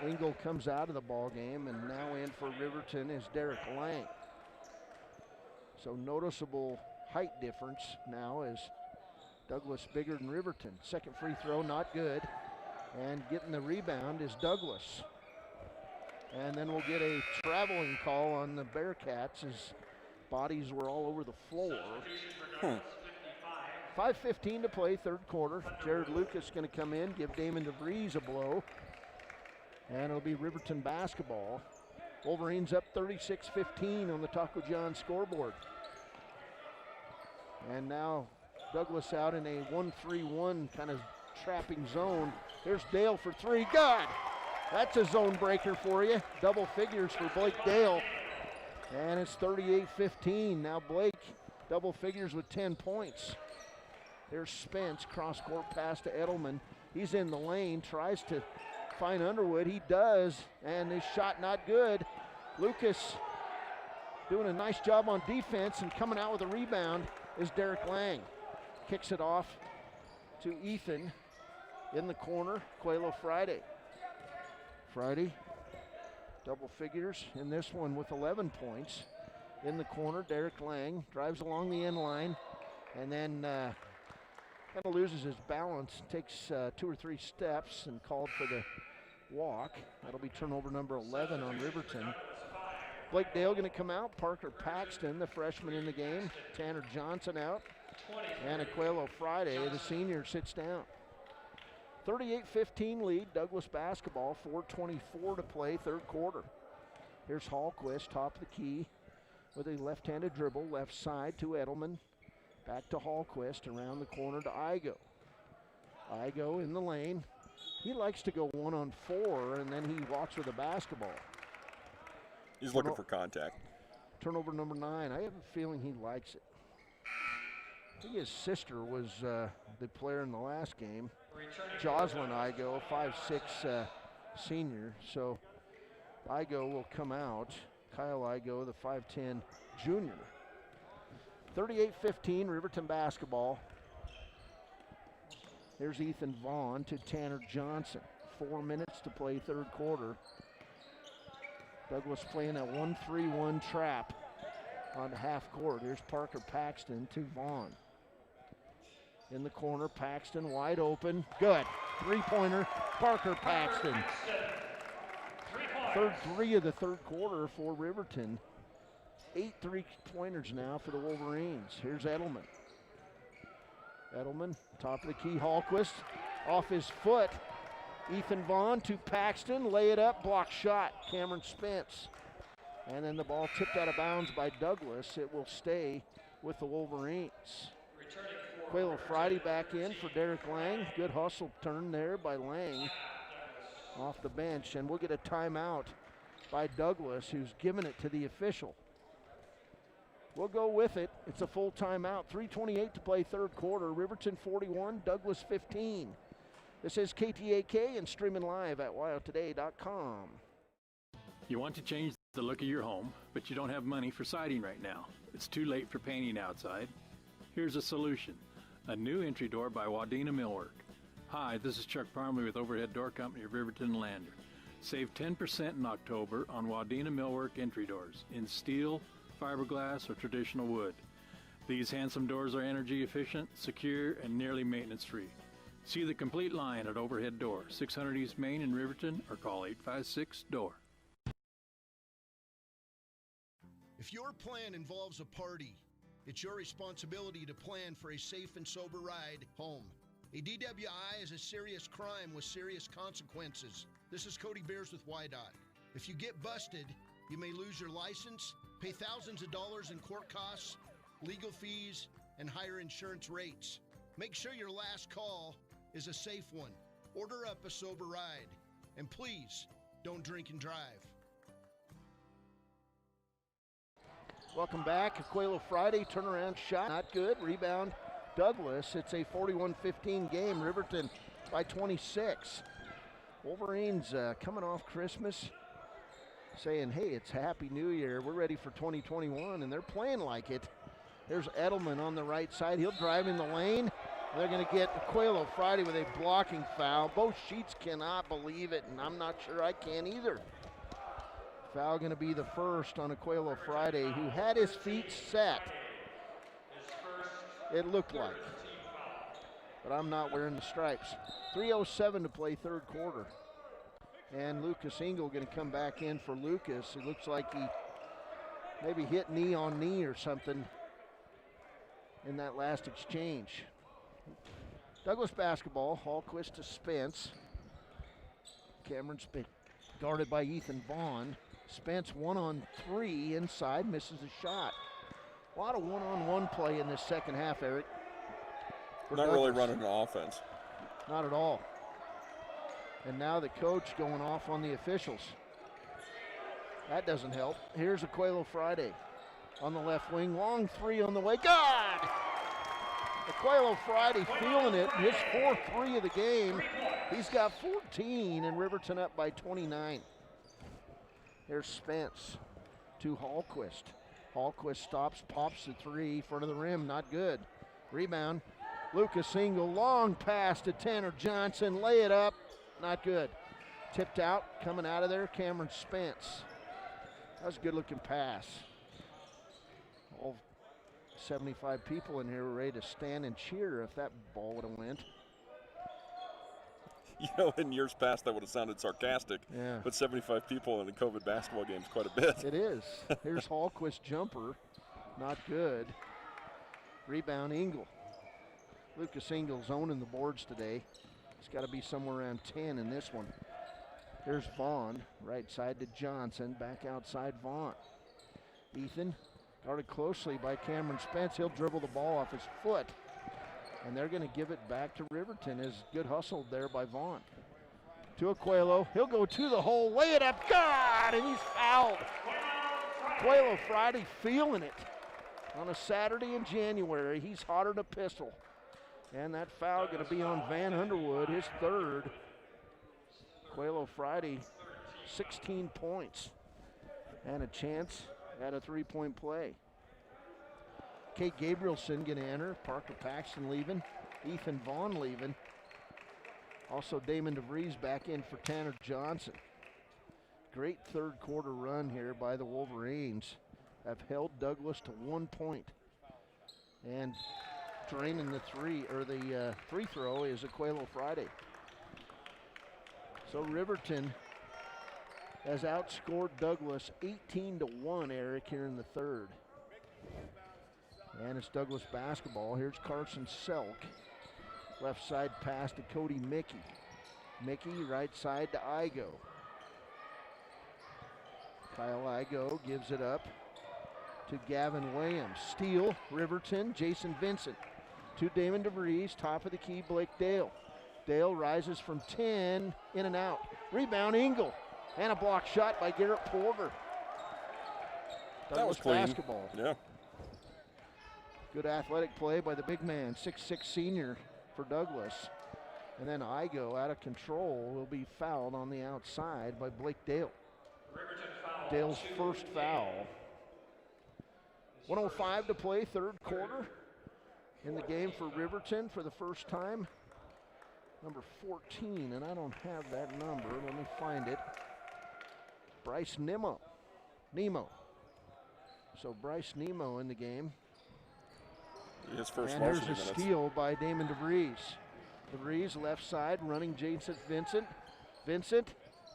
Engel comes out of the ball game, and now in for Riverton is Derek Lang. So noticeable height difference now as Douglas bigger than Riverton. Second free throw, not good. And getting the rebound is Douglas. And then we'll get a traveling call on the Bearcats as bodies were all over the floor. 5:15 to play, third quarter. Jared Lucas going to come in, give Damon DeVries a blow. And it'll be Riverton basketball. Wolverines up 36-15 on the Taco John scoreboard. And now Douglas out in a 1-3-1 kind of trapping zone. Here's Dale for 3. Good! That's a zone breaker for you. Double figures for Blake Dale. And it's 38-15. Now Blake, double figures with 10 points. There's Spence, cross-court pass to Edelman. He's in the lane, tries to find Underwood. He does, and his shot not good. Lucas doing a nice job on defense, and coming out with a rebound is Derek Lang. Kicks it off to Ethan in the corner. Coelho Friday. Friday, double figures in this one with 11 points. In the corner, Derek Lang drives along the end line and then kind of loses his balance, takes 2 or 3 steps and called for the walk. That'll be turnover number 11 on Riverton. Blake Dale going to come out. Parker Paxton, the freshman in the game. Tanner Johnson out. And Coelho Friday, the senior, sits down. 38-15 lead, Douglas basketball, 4:24 to play, third quarter. Here's Hallquist, top of the key, with a left-handed dribble, left side to Edelman. Back to Hallquist, around the corner to Igo. Igo in the lane. He likes to go 1-on-4, and then he walks with the basketball. He's looking for contact. Turnover number 9. I have a feeling he likes it. I think his sister was the player in the last game. Jocelyn Igo, 5'6" senior. So Igo will come out. Kyle Igo, the 5'10" junior. 38-15, Riverton basketball. Here's Ethan Vaughn to Tanner Johnson. 4 minutes to play third quarter. Douglas playing a 1-3-1 trap on half court. Here's Parker Paxton to Vaughn. In the corner, Paxton wide open. Good. Three-pointer, Parker Paxton. Third 3 of the third quarter for Riverton. 8 3-pointers now for the Wolverines. Here's Edelman. Edelman, top of the key, Hallquist. Off his foot. Ethan Vaughn to Paxton. Lay it up, block shot. Cameron Spence. And then the ball tipped out of bounds by Douglas. It will stay with the Wolverines. Coelho Friday back in for Derek Lang. Good hustle turn there by Lang off the bench. And we'll get a timeout by Douglas, who's given it to the official. We'll go with it. It's a full timeout. 3:28 to play third quarter. Riverton 41, Douglas 15. This is KTAK and streaming live at wyotoday.com. You want to change the look of your home, but you don't have money for siding right now. It's too late for painting outside. Here's a solution. A new entry door by Wadena Millwork. Hi, this is Chuck Parmley with Overhead Door Company of Riverton and Lander. Save 10% in October on Wadena Millwork entry doors in steel, fiberglass, or traditional wood. These handsome doors are energy efficient, secure, and nearly maintenance-free. See the complete line at Overhead Door, 600 East Main in Riverton, or call 856-DOOR. If your plan involves a party, it's your responsibility to plan for a safe and sober ride home. A DWI is a serious crime with serious consequences. This is Cody Beers with WYDOT. If you get busted, you may lose your license, pay thousands of dollars in court costs, legal fees, and higher insurance rates. Make sure your last call is a safe one. Order up a sober ride. And please, don't drink and drive. Welcome back. Aquilo Friday, turnaround shot, not good. Rebound, Douglas. It's a 41-15 game. Riverton by 26. Wolverines coming off Christmas saying, hey, it's Happy New Year. We're ready for 2021, and they're playing like it. There's Edelman on the right side. He'll drive in the lane. They're going to get Aquilo Friday with a blocking foul. Both sheets cannot believe it, and I'm not sure I can either. Foul going to be the first on Aquilo Friday, who had his feet set. It looked like. But I'm not wearing the stripes. 3:07 to play third quarter. And Lucas Engel going to come back in for Lucas. It looks like he maybe hit knee on knee or something in that last exchange. Douglas basketball, Hallquist to Spence. Cameron Spence guarded by Ethan Vaughn. Spence 1-on-3 inside, misses a shot. A lot of one-on-one play in this second half, Eric. Not really running an offense. Not at all. And now the coach going off on the officials. That doesn't help. Here's Aquilo Friday on the left wing. Long three on the way. God! Aquilo Friday feeling it. His 4th of the game. He's got 14 and Riverton up by 29. Here's Spence to Hallquist. Hallquist stops, pops the three, front of the rim, not good. Rebound. Lucas Engel, long pass to Tanner Johnson, lay it up, not good. Tipped out, coming out of there, Cameron Spence. That was a good looking pass. All 75 people in here were ready to stand and cheer if that ball would have went. You know, in years past that would have sounded sarcastic, yeah. But 75 people in a COVID basketball game is quite a bit. It is. Here's Hallquist jumper, not good. Rebound Engel. Lucas Engel's owning the boards today. It's got to be somewhere around 10 in this one. Here's Vaughn, right side to Johnson, back outside Vaughn. Ethan, guarded closely by Cameron Spence. He'll dribble the ball off his foot. And they're going to give it back to Riverton. Is good hustle there by Vaughn. To Aquilo. He'll go to the hole, lay it up. God, and he's fouled. Aquilo Friday feeling it. On a Saturday in January, he's hotter than a pistol. And that foul going to be on Van Underwood, his 3rd. Aquilo Friday, 16 points. And a chance at a 3-point play. Kate Gabrielson going to enter. Parker Paxton leaving. Ethan Vaughn leaving. Also Damon DeVries back in for Tanner Johnson. Great third quarter run here by the Wolverines. Have held Douglas to 1 point. And draining the free throw is Aquilo Friday. So Riverton has outscored Douglas 18-1, Eric, here in the third. And it's Douglas basketball. Here's Carson Selk. Left side pass to Cody Mickey. Mickey right side to Igo. Kyle Igo gives it up to Gavin Williams. Steele, Riverton, Jason Vincent. To Damon DeVries, top of the key, Blake Dale. Dale rises from 10, in and out. Rebound, Engel. And a block shot by Garrett Porter. That was clean. Basketball. Yeah. Good athletic play by the big man, 6'6" senior for Douglas. And then Igo, out of control, will be fouled on the outside by Blake Dale. Dale's first foul. 1:05 to play, third quarter. In the game for Riverton for the first time. number 14, and I don't have that number. Let me find it. Bryce Nemo. So Bryce Nemo in the game. His first and here's a minutes. steal by Damon DeVries. DeVries left side, running Jason Vincent. Vincent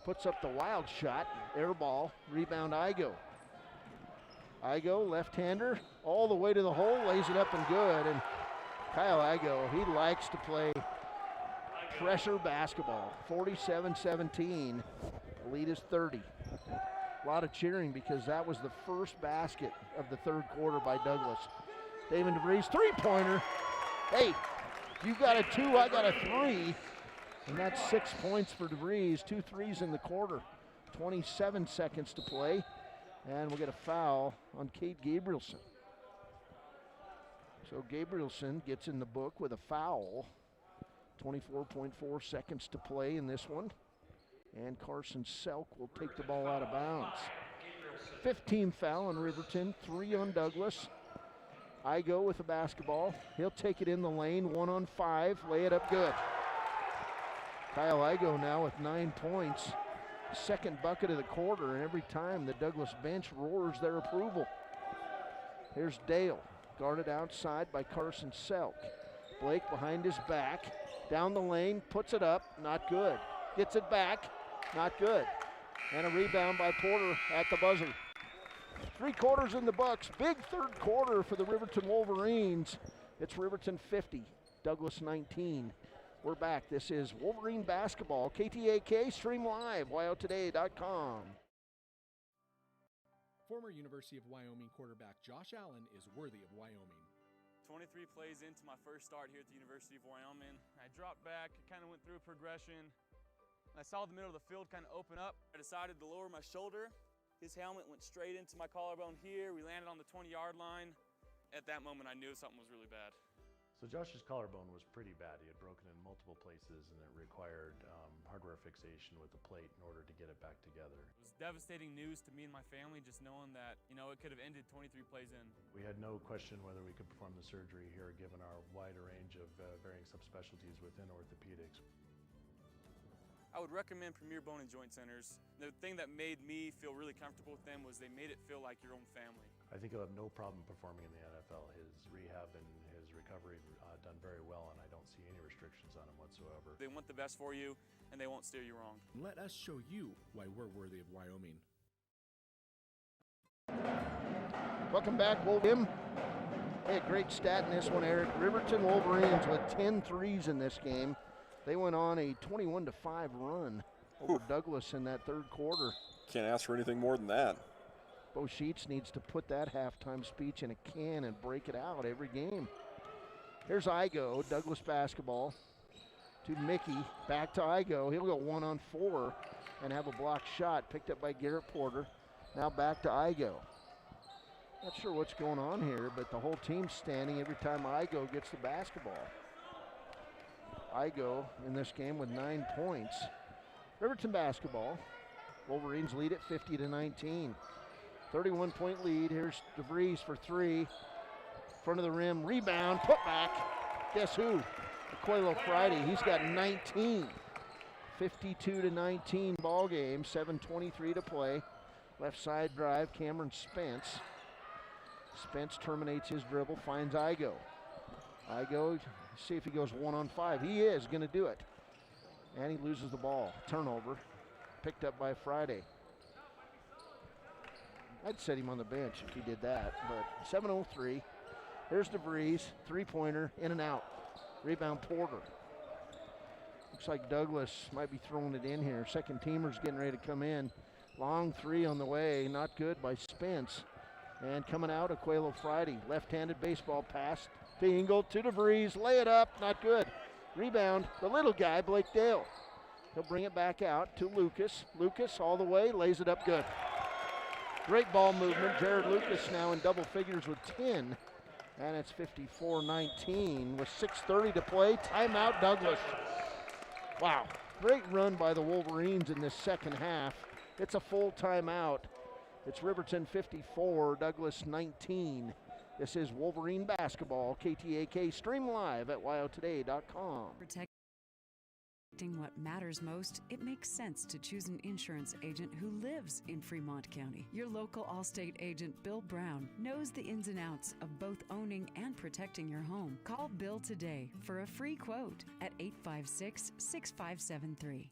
puts up the wild shot, air ball, rebound Igo. Igo, left-hander, all the way to the hole, lays it up and good. And Kyle Igo, he likes to play pressure basketball. 47-17, the lead is 30. A lot of cheering because that was the first basket of the third quarter by Douglas. Damon DeVries, three-pointer. Hey, you got a 2, I got a 3. And that's 6 points for DeVries, 2 threes in the quarter. 27 seconds to play. And we'll get a foul on Cade Gabrielson. So Gabrielson gets in the book with a foul. 24.4 seconds to play in this one. And Carson Selk will take the ball out of bounds. 15 foul on Riverton, 3 on Douglas. Igo with the basketball. He'll take it in the lane, 1 on 5, lay it up good. Kyle Igo now with 9 points. Second bucket of the quarter, and every time the Douglas bench roars their approval. Here's Dale, guarded outside by Carson Selk. Blake behind his back, down the lane, puts it up, not good. Gets it back, not good. And a rebound by Porter at the buzzer. 3 quarters in the books, big third quarter for the Riverton Wolverines. It's Riverton 50, Douglas 19. We're back. This is Wolverine Basketball, KTAK, stream live, wyotoday.com. Former University of Wyoming quarterback Josh Allen is worthy of Wyoming. 23 plays into my first start here at the University of Wyoming. I dropped back, kind of went through a progression. I saw the middle of the field kind of open up. I decided to lower my shoulder. His helmet went straight into my collarbone here. We landed on the 20-yard line. At that moment, I knew something was really bad. So Josh's collarbone was pretty bad. He had broken in multiple places, and it required hardware fixation with the plate in order to get it back together. It was devastating news to me and my family, just knowing that, it could have ended 23 plays in. We had no question whether we could perform the surgery here, given our wide range of varying subspecialties within orthopedics. I would recommend Premier Bone and Joint Centers. The thing that made me feel really comfortable with them was they made it feel like your own family. I think he'll have no problem performing in the NFL. His rehab and his recovery done very well, and I don't see any restrictions on him whatsoever. They want the best for you, and they won't steer you wrong. Let us show you why we're worthy of Wyoming. Welcome back, Wolverine. Hey, great stat in this one, Eric. Riverton Wolverines with 10 threes in this game. They went on a 21-5 run over Douglas in that third quarter. Can't ask for anything more than that. Bo Sheets needs to put that halftime speech in a can and break it out every game. Here's Igo, Douglas basketball to Mickey, back to Igo. He'll go 1 on 4 and have a blocked shot picked up by Garrett Porter. Now back to Igo. Not sure what's going on here, but the whole team's standing every time Igo gets the basketball. Igo in this game with 9 points. Riverton basketball. Wolverines lead at 50-19. 31-point lead. Here's DeVries for 3. Front of the rim, rebound, put back. Guess who? Aquilo Friday. He's got 19. 52-19 ball game. 7:23 to play. Left side drive, Cameron Spence. Spence terminates his dribble, finds Igo. Igo, see if he goes 1 on 5. He is going to do it. And he loses the ball. Turnover. Picked up by Friday. I'd set him on the bench if he did that, but 7:03. There's DeVries, 3-pointer, in and out. Rebound Porter. Looks like Douglas might be throwing it in here. Second teamer's getting ready to come in. Long 3 on the way, not good by Spence. And coming out, Aquilo Friday. Left-handed baseball pass to Ingle, to DeVries, lay it up, not good. Rebound, the little guy, Blake Dale. He'll bring it back out to Lucas. Lucas all the way, lays it up good. Great ball movement. Jared Lucas now in double figures with 10. And it's 54-19 with 6:30 to play. Timeout, Douglas. Wow, great run by the Wolverines in this second half. It's a full timeout. It's Riverton 54, Douglas 19. This is Wolverine Basketball, KTAK, stream live at wyotoday.com. What matters most, it makes sense to choose an insurance agent who lives in Fremont County. Your local Allstate agent, Bill Brown, knows the ins and outs of both owning and protecting your home. Call Bill today for a free quote at 856-6573.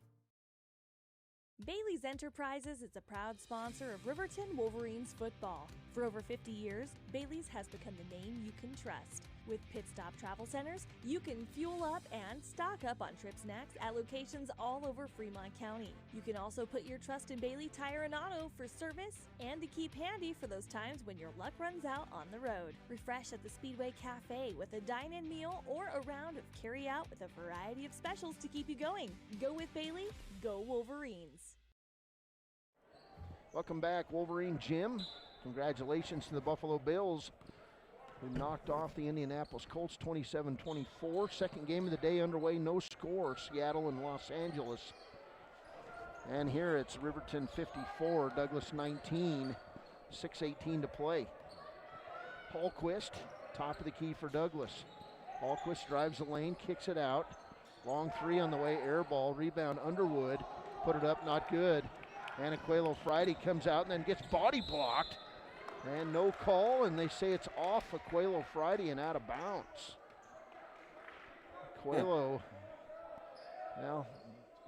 Bailey's Enterprises is a proud sponsor of Riverton Wolverines football. For over 50 years, Bailey's has become the name you can trust. With Pit Stop Travel Centers, you can fuel up and stock up on trip snacks at locations all over Fremont County. You can also put your trust in Bailey Tire and Auto for service and to keep handy for those times when your luck runs out on the road. Refresh at the Speedway Cafe with a dine-in meal or a round of carry-out with a variety of specials to keep you going. Go with Bailey, go Wolverines. Welcome back, Wolverine Gym. Congratulations to the Buffalo Bills, who knocked off the Indianapolis Colts 27-24. Second game of the day underway, no score, Seattle and Los Angeles. And here it's Riverton 54, Douglas 19, 6:18 to play. Hallquist, top of the key for Douglas. Hallquist drives the lane, kicks it out. Long three on the way, air ball, rebound Underwood, put it up, not good. And Aquelo Friday comes out and then gets body blocked. And no call, and they say it's off Aquelo Friday and out of bounds. Aquelo, well,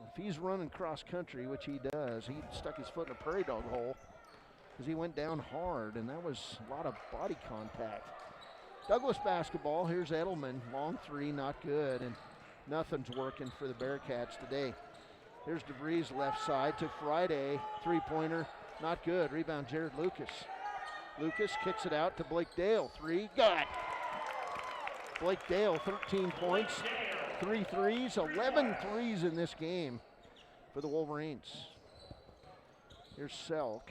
if he's running cross country, which he does, he stuck his foot in a prairie dog hole because he went down hard, and that was a lot of body contact. Douglas basketball, here's Edelman, long three, not good, and nothing's working for the Bearcats today. Here's DeVries left side to Friday, three-pointer, not good. Rebound Jared Lucas. Lucas kicks it out to Blake Dale, three, got. Blake Dale, 13 points, 3 threes, 11 threes in this game for the Wolverines. Here's Selk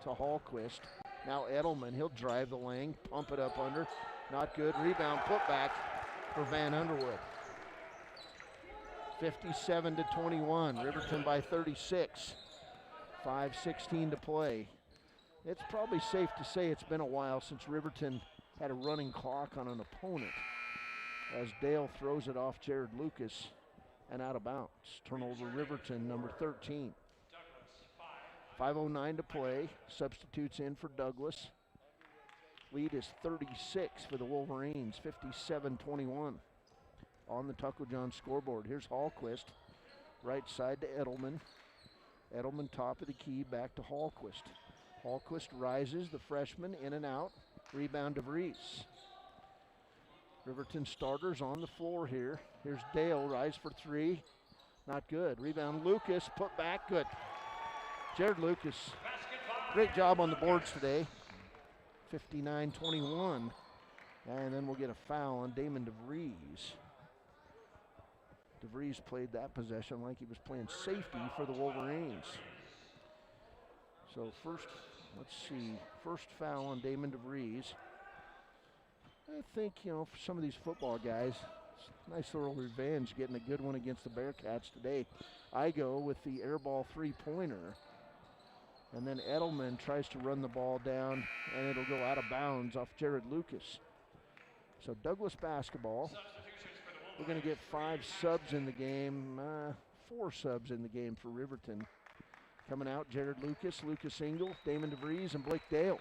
to Hallquist. Now Edelman, he'll drive the lane, pump it up under, not good. Rebound, put back for Van Underwood. 57-21, Riverton by 36, 5:16 to play. It's probably safe to say it's been a while since Riverton had a running clock on an opponent, as Dale throws it off Jared Lucas and out of bounds. Turnover Riverton, number 13. 5:09 to play, substitutes in for Douglas. Lead is 36 for the Wolverines, 57-21. On the Tucko John scoreboard. Here's Hallquist, right side to Edelman. Edelman top of the key, back to Hallquist. Hallquist rises, the freshman, in and out. Rebound DeVries. Riverton starters on the floor here. Here's Dale, rise for three. Not good. Rebound Lucas, put back, good. Jared Lucas, great job on the boards today. 59-21. And then we'll get a foul on Damon DeVries. DeVries played that possession like he was playing safety for the Wolverines. So first, let's see, first foul on Damon DeVries. I think, for some of these football guys, it's a nice little revenge getting a good one against the Bearcats today. I go with the air ball three-pointer. And then Edelman tries to run the ball down, and it'll go out of bounds off Jared Lucas. So Douglas basketball. We're going to get 5 subs in the game, 4 subs in the game for Riverton. Coming out, Jared Lucas, Lucas Engel, Damon DeVries, and Blake Dale.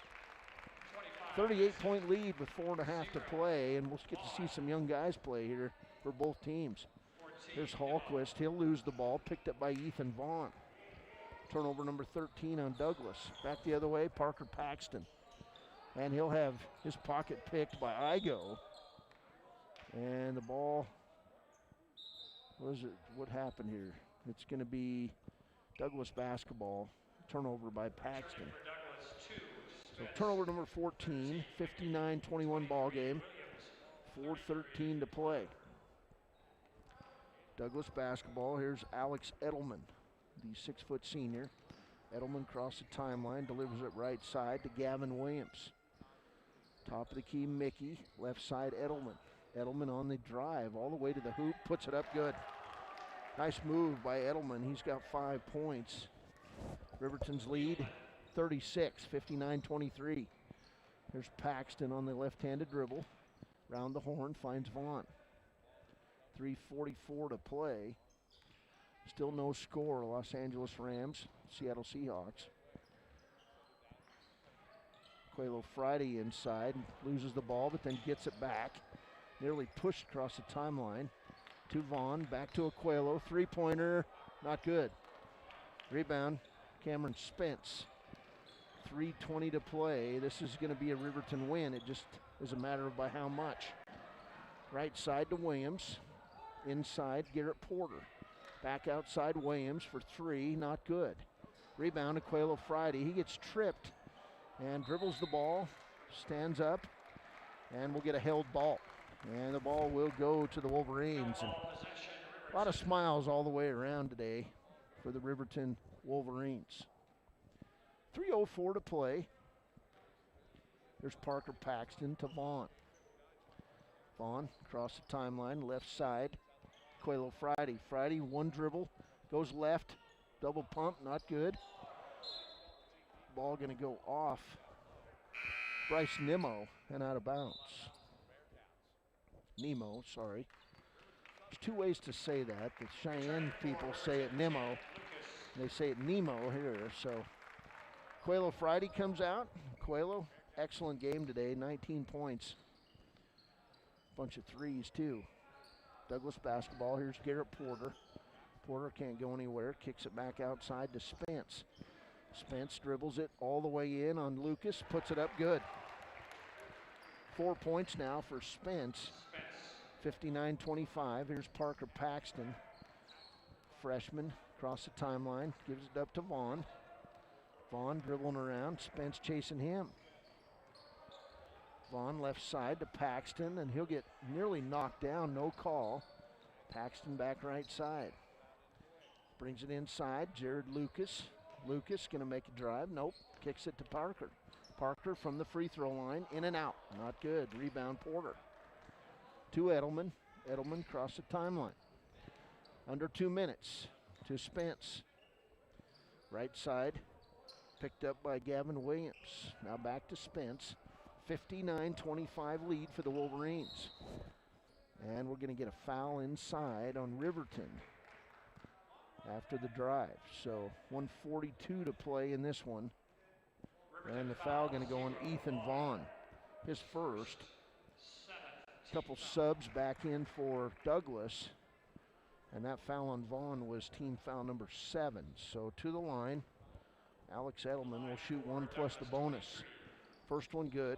38-point lead with 4.5 to play, and we'll get to see some young guys play here for both teams. Here's Hallquist. He'll lose the ball, picked up by Ethan Vaughn. Turnover number 13 on Douglas. Back the other way, Parker Paxton. And he'll have his pocket picked by Igo. And the ball, what happened here? It's going to be Douglas basketball. Turnover by Paxton. So turnover number 14, 59-21 ball game. 4:13 to play. Douglas basketball. Here's Alex Edelman, the 6-foot senior. Edelman across the timeline, delivers it right side to Gavin Williams. Top of the key, Mickey. Left side, Edelman. Edelman on the drive, all the way to the hoop, puts it up good. Nice move by Edelman. He's got 5 points. Riverton's lead, 36, 59-23. There's Paxton on the left-handed dribble. Round the horn, finds Vaughn. 3:44 to play. Still no score. Los Angeles Rams, Seattle Seahawks. Coelho Friday inside, loses the ball, but then gets it back. Nearly pushed across the timeline. To Vaughn, back to Coelho. Three-pointer, not good. Rebound, Cameron Spence. 3:20 to play. This is going to be a Riverton win. It just is a matter of by how much. Right side to Williams. Inside, Garrett Porter. Back outside, Williams for three, not good. Rebound to Coelho Friday. He gets tripped and dribbles the ball, stands up, and we'll get a held ball. And the ball will go to the Wolverines. And a lot of smiles all the way around today for the Riverton Wolverines. 3:04 to play. There's Parker Paxton to Vaughn. Vaughn across the timeline, left side. Coelho Friday. Friday, one dribble, goes left, double pump, not good. Ball gonna go off Bryce Nemo and out of bounds. Nemo, sorry. There's two ways to say that. The Cheyenne people say it Nemo. They say it Nemo here, so. Coelho Friday comes out. Coelho, excellent game today, 19 points. Bunch of threes, too. Douglas basketball. Here's Garrett Porter. Porter can't go anywhere. Kicks it back outside to Spence. Spence dribbles it all the way in on Lucas. Puts it up good. 4 points now for Spence. 59-25. Here's Parker Paxton. Freshman across the timeline. Gives it up to Vaughn. Vaughn dribbling around. Spence chasing him. Vaughn left side to Paxton, and he'll get nearly knocked down, no call. Paxton back right side. Brings it inside, Jared Lucas. Lucas gonna make a drive, nope, kicks it to Parker. Parker from the free throw line, in and out, not good. Rebound Porter. To Edelman, Edelman across the timeline. Under 2 minutes to Spence. Right side, picked up by Gavin Williams. Now back to Spence. 59-25 lead for the Wolverines. And we're going to get a foul inside on Riverton after the drive. So 1:42 to play in this one. And the foul going to go on Ethan Vaughn, his first. Couple subs back in for Douglas. And that foul on Vaughn was team foul number 7. So to the line, Alex Edelman will shoot one plus the bonus. First one good.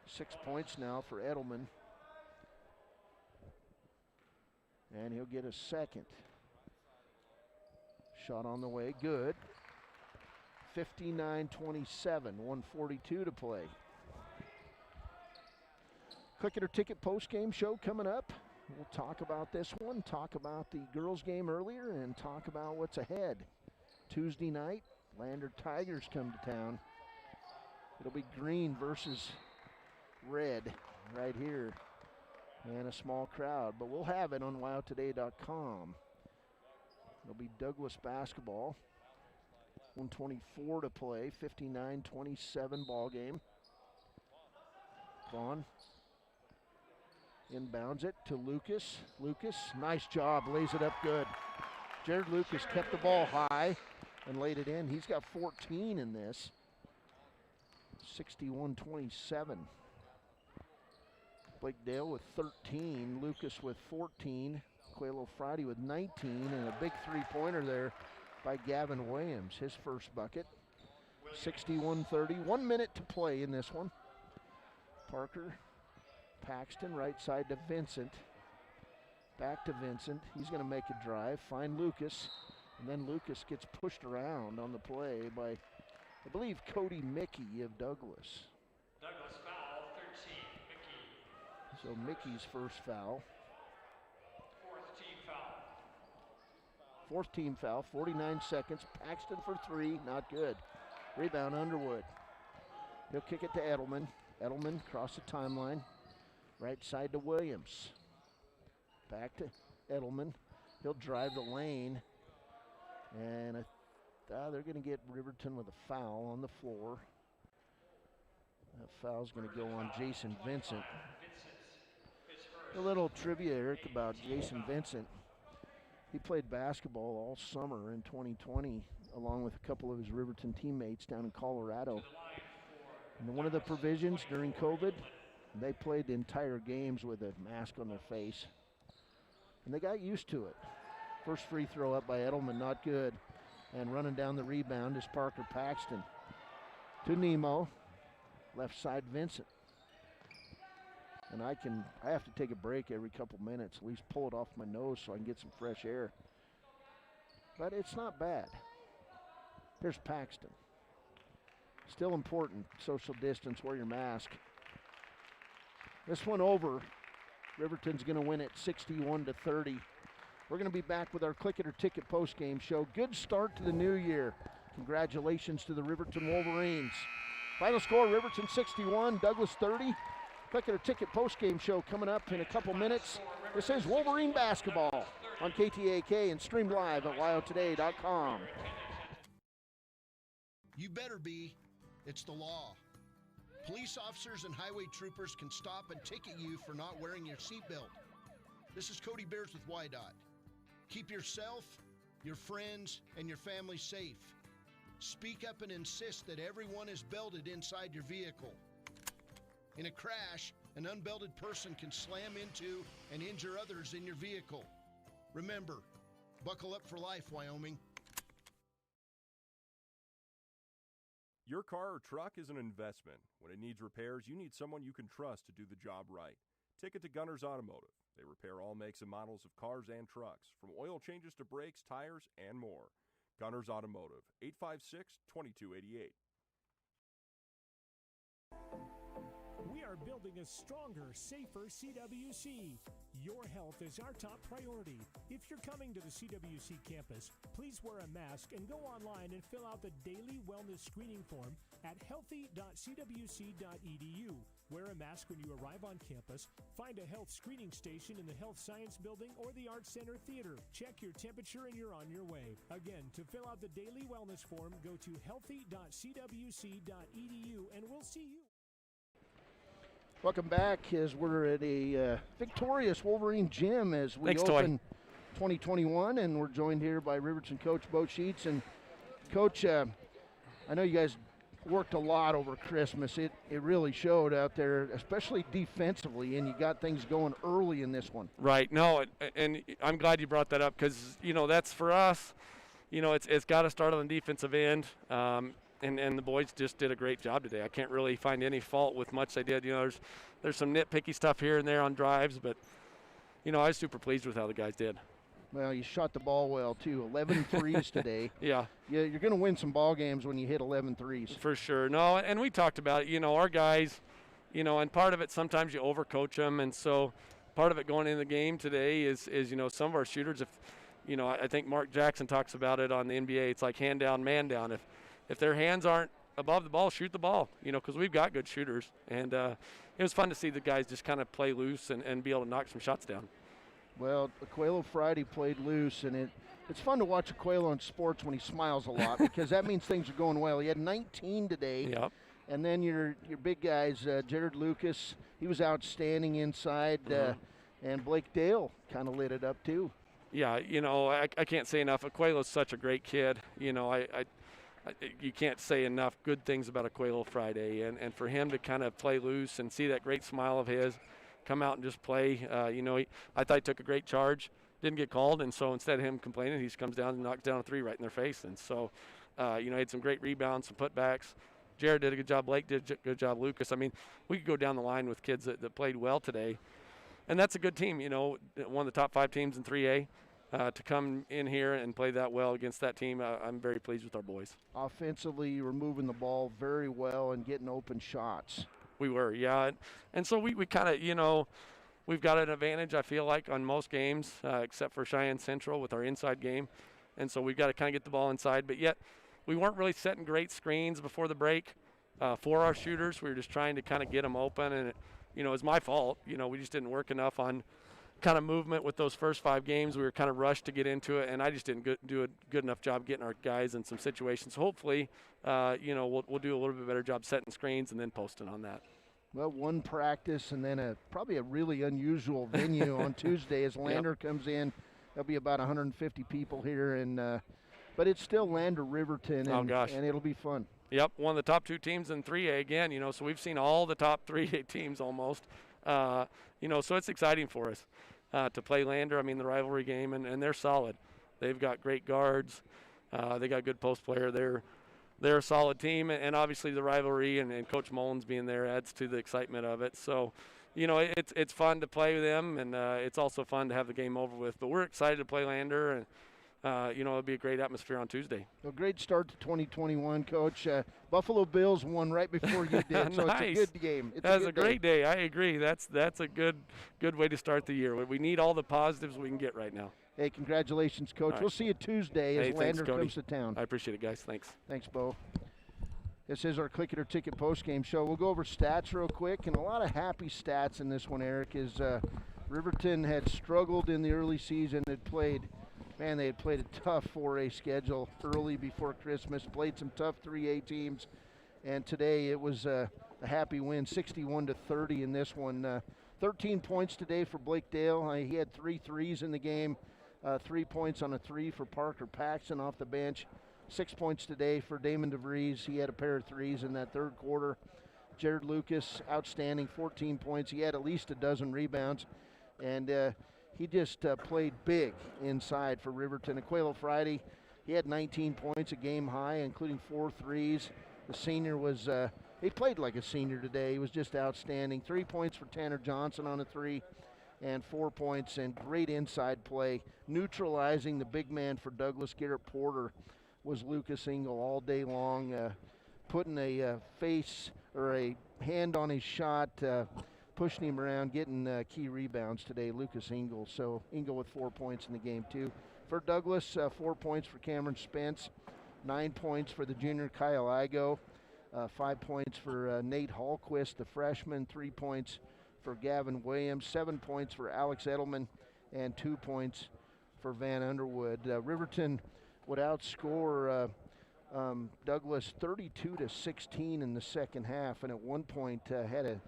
6 points now for Edelman. And he'll get a second. Shot on the way, good. 59-27, 1:42 to play. Click It or Ticket post-game show coming up. We'll talk about this one, talk about the girls' game earlier, and talk about what's ahead. Tuesday night, Lander Tigers come to town. It'll be green versus red right here, and a small crowd, but we'll have it on wowtoday.com. It'll be Douglas basketball. 1:24 to play, 59-27 ball game. Vaughn inbounds it to Lucas. Lucas, nice job, lays it up good. Jared Lucas kept the ball high and laid it in. He's got 14 in this. 61-27. Blake Dale with 13, Lucas with 14, Coelho Friday with 19, and a big three-pointer there by Gavin Williams, his first bucket. 61-30, 1 minute to play in this one. Parker Paxton, right side to Vincent. Back to Vincent, he's gonna make a drive, find Lucas, and then Lucas gets pushed around on the play by, I believe, Cody Mickey of Douglas. Douglas foul, 13, Mickey. So Mickey's first foul. Fourth team foul, 49 seconds. Paxton for three, not good. Rebound Underwood. He'll kick it to Edelman. Edelman across the timeline. Right side to Williams. Back to Edelman. He'll drive the lane. And they're going to get Riverton with a foul on the floor. That foul's going to go on Jason Vincent. A little trivia, Eric, about Jason Vincent. He played basketball all summer in 2020 along with a couple of his Riverton teammates down in Colorado. And one of the provisions during COVID, they played the entire games with a mask on their face. And they got used to it. First free throw up by Edelman, not good. And running down the rebound is Parker Paxton. To Nemo, left side Vincent. And I have to take a break every couple minutes, at least pull it off my nose so I can get some fresh air. But it's not bad. There's Paxton. Still important, social distance, wear your mask. This one over. Riverton's going to win it 61-30. We're going to be back with our Click It or Ticket postgame show. Good start to the new year. Congratulations to the Riverton Wolverines. Final score, Riverton 61, Douglas 30. Click It or Ticket postgame show coming up in a couple minutes. This is Wolverine Basketball on KTAK and streamed live at wyotoday.com. You better be. It's the law. Police officers and highway troopers can stop and ticket you for not wearing your seatbelt. This is Cody Bears with WYDOT. Keep yourself, your friends, and your family safe. Speak up and insist that everyone is belted inside your vehicle. In a crash, an unbelted person can slam into and injure others in your vehicle. Remember, buckle up for life, Wyoming. Your car or truck is an investment. When it needs repairs, you need someone you can trust to do the job right. Take it to Gunners Automotive. They repair all makes and models of cars and trucks, from oil changes to brakes, tires, and more. Gunners Automotive, 856-2288. We are building a stronger, safer CWC. Your health is our top priority. If you're coming to the CWC campus, please wear a mask and go online and fill out the daily wellness screening form at healthy.cwc.edu. Wear a mask when you arrive on campus. Find a health screening station in the Health Science Building or the Arts Center Theater. Check your temperature and you're on your way. Again, to fill out the daily wellness form, go to healthy.cwc.edu and we'll see you. Welcome back as we're at a victorious Wolverine gym as we open 2021, and we're joined here by Riverton coach Bo Sheets. And Coach, I know you guys worked a lot over Christmas. It really showed out there, especially defensively, and you got things going early in this one. Right. No, and I'm glad you brought that up because, that's for us, it's got to start on the defensive end. And the boys just did a great job today. I can't really find any fault with much they did. There's some nitpicky stuff here and there on drives, but, I was super pleased with how the guys did. Well, you shot the ball well, too. 11 threes today. Yeah, you're going to win some ball games when you hit 11 threes. For sure. No, and we talked about it. Our guys, and part of it sometimes you overcoach them. And so part of it going into the game today is some of our shooters, I think Mark Jackson talks about it on the NBA. It's like hand down, man down. If their hands aren't above the ball, shoot the ball, because we've got good shooters. And it was fun to see the guys just kind of play loose and be able to knock some shots down. Well, Aquelo Friday played loose, and it's fun to watch Aquelo in sports when he smiles a lot because that means things are going well. He had 19 today. Yep. And then your big guys, Jared Lucas, he was outstanding inside, and Blake Dale kind of lit it up too. Yeah, I can't say enough. Aquelo's such a great kid. You can't say enough good things about Aquelo Friday, and for him to kind of play loose and see that great smile of his, come out and just play. I thought he took a great charge, didn't get called, and so instead of him complaining, he just comes down and knocks down a three right in their face. And so, he had some great rebounds, some putbacks. Jared did a good job. Blake did a good job. Lucas. I mean, we could go down the line with kids that played well today, and that's a good team. One of the top 5 teams in 3A. To come in here and play that well against that team, I'm very pleased with our boys. Offensively, you were moving the ball very well and getting open shots. We were, yeah. And so we kind of, we've got an advantage, I feel like, on most games, except for Cheyenne Central with our inside game. And so we've got to kind of get the ball inside. But yet we weren't really setting great screens before the break for our shooters. We were just trying to kind of get them open. And, it was my fault. We just didn't work enough on kind of movement with those first 5 games. We were kind of rushed to get into it, and I just didn't do a good enough job getting our guys in some situations. Hopefully, we'll do a little bit better job setting screens and then posting on that. Well, one practice and then probably a really unusual venue on Tuesday as Lander comes in there'll be about 150 people here, and but it's still Lander Riverton, and, Oh, gosh. and it'll be fun. Yep, one of the top 2 teams in 3A again, so we've seen all the top 3A teams almost. So it's exciting for us to play Lander. I mean, the rivalry game, and they're solid. They've got great guards. They got good post player. They're a solid team, and obviously the rivalry and Coach Mullins being there adds to the excitement of it. So, it's fun to play with them, and it's also fun to have the game over with. But we're excited to play Lander, and it'll be a great atmosphere on Tuesday. Well, great start to 2021, Coach. Buffalo Bills won right before you did, so Nice. it's a good game. That's a great day. I agree. That's a good way to start the year. We need all the positives we can get right now. Hey, congratulations, Coach. Right. We'll see you Tuesday as Hey, thanks, Lander Cody. comes to town. I appreciate it, guys. Thanks. Thanks, Bo. This is our Click It or Ticket postgame show. We'll go over stats real quick, and a lot of happy stats in this one, Eric, is Riverton had struggled in the early season. They had played a tough 4A schedule early before Christmas, played some tough 3A teams, and today it was a happy win, 61-30 in this one. 13 points today for Blake Dale. He had 3 threes in the game, 3 points on a 3 for Parker Paxton off the bench. 6 points today for Damon DeVries. He had a pair of threes in that third quarter. Jared Lucas, outstanding, 14 points. He had at least a dozen rebounds, and he just played big inside for Riverton. Aquelo Friday, he had 19 points, a game high, including 4 threes. The senior was, he played like a senior today. He was just outstanding. 3 points for Tanner Johnson on a 3, and 4 points, and great inside play. Neutralizing the big man for Douglas, Garrett Porter, was Lucas Engel all day long, putting a face or a hand on his shot, pushing him around, getting key rebounds today, Lucas Engel. So Engel with 4 points in the game too. For Douglas, 4 points for Cameron Spence, 9 points for the junior Kyle Igo, 5 points for Nate Hallquist, the freshman, 3 points for Gavin Williams, 7 points for Alex Edelman, and 2 points for Van Underwood. Riverton would outscore Douglas 32-16 in the second half, and at one point had a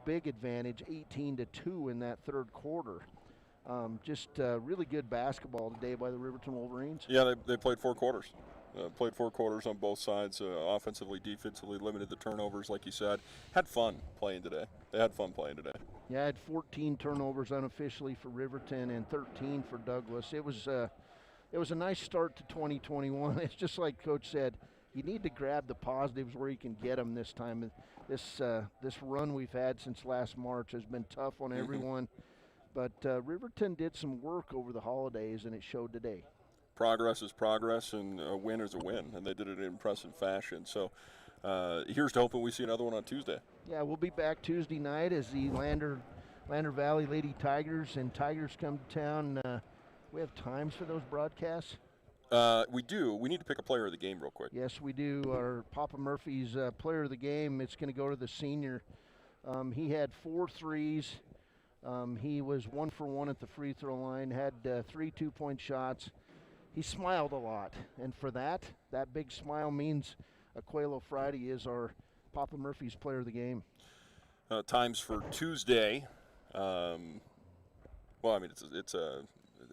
big advantage, 18-2 in that third quarter. Just really good basketball today by the Riverton Wolverines. Yeah, they played 4 quarters. Played 4 quarters on both sides, offensively, defensively, limited the turnovers, like you said. Had fun playing today. They had fun playing today. Yeah, I had 14 turnovers unofficially for Riverton and 13 for Douglas. It was a nice start to 2021. It's just like Coach said, you need to grab the positives where you can get them this time. This run we've had since last March has been tough on everyone, but Riverton did some work over the holidays, and it showed today. Progress is progress, and a win is a win, and they did it in impressive fashion. So here's to hoping we see another one on Tuesday. Yeah, we'll be back Tuesday night as the Lander Valley Lady Tigers and Tigers come to town. We have times for those broadcasts? We do. We need to pick a player of the game real quick. Yes, we do. Our Papa Murphy's player of the game, it's going to go to the senior. He had 4 threes. He was 1 for 1 at the free throw line, had 3 2-point shots. He smiled a lot, and for that big smile means Aquelo Friday is our Papa Murphy's player of the game. Times for Tuesday. It's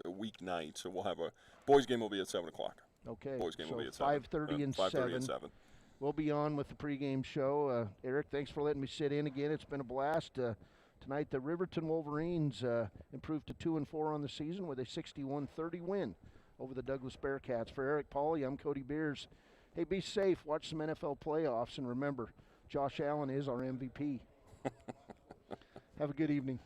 a weeknight, so we'll have a boys game will be at 7 o'clock. Okay. Boys game so will be at 7. 5:30 and 5:30 7. and 7. We'll be on with the pregame show. Eric, thanks for letting me sit in again. It's been a blast. Tonight, the Riverton Wolverines improved to 2-4 on the season with a 61-30 win over the Douglas Bearcats. For Eric Pauly, I'm Cody Beers. Hey, be safe. Watch some NFL playoffs, and remember, Josh Allen is our MVP. Have a good evening.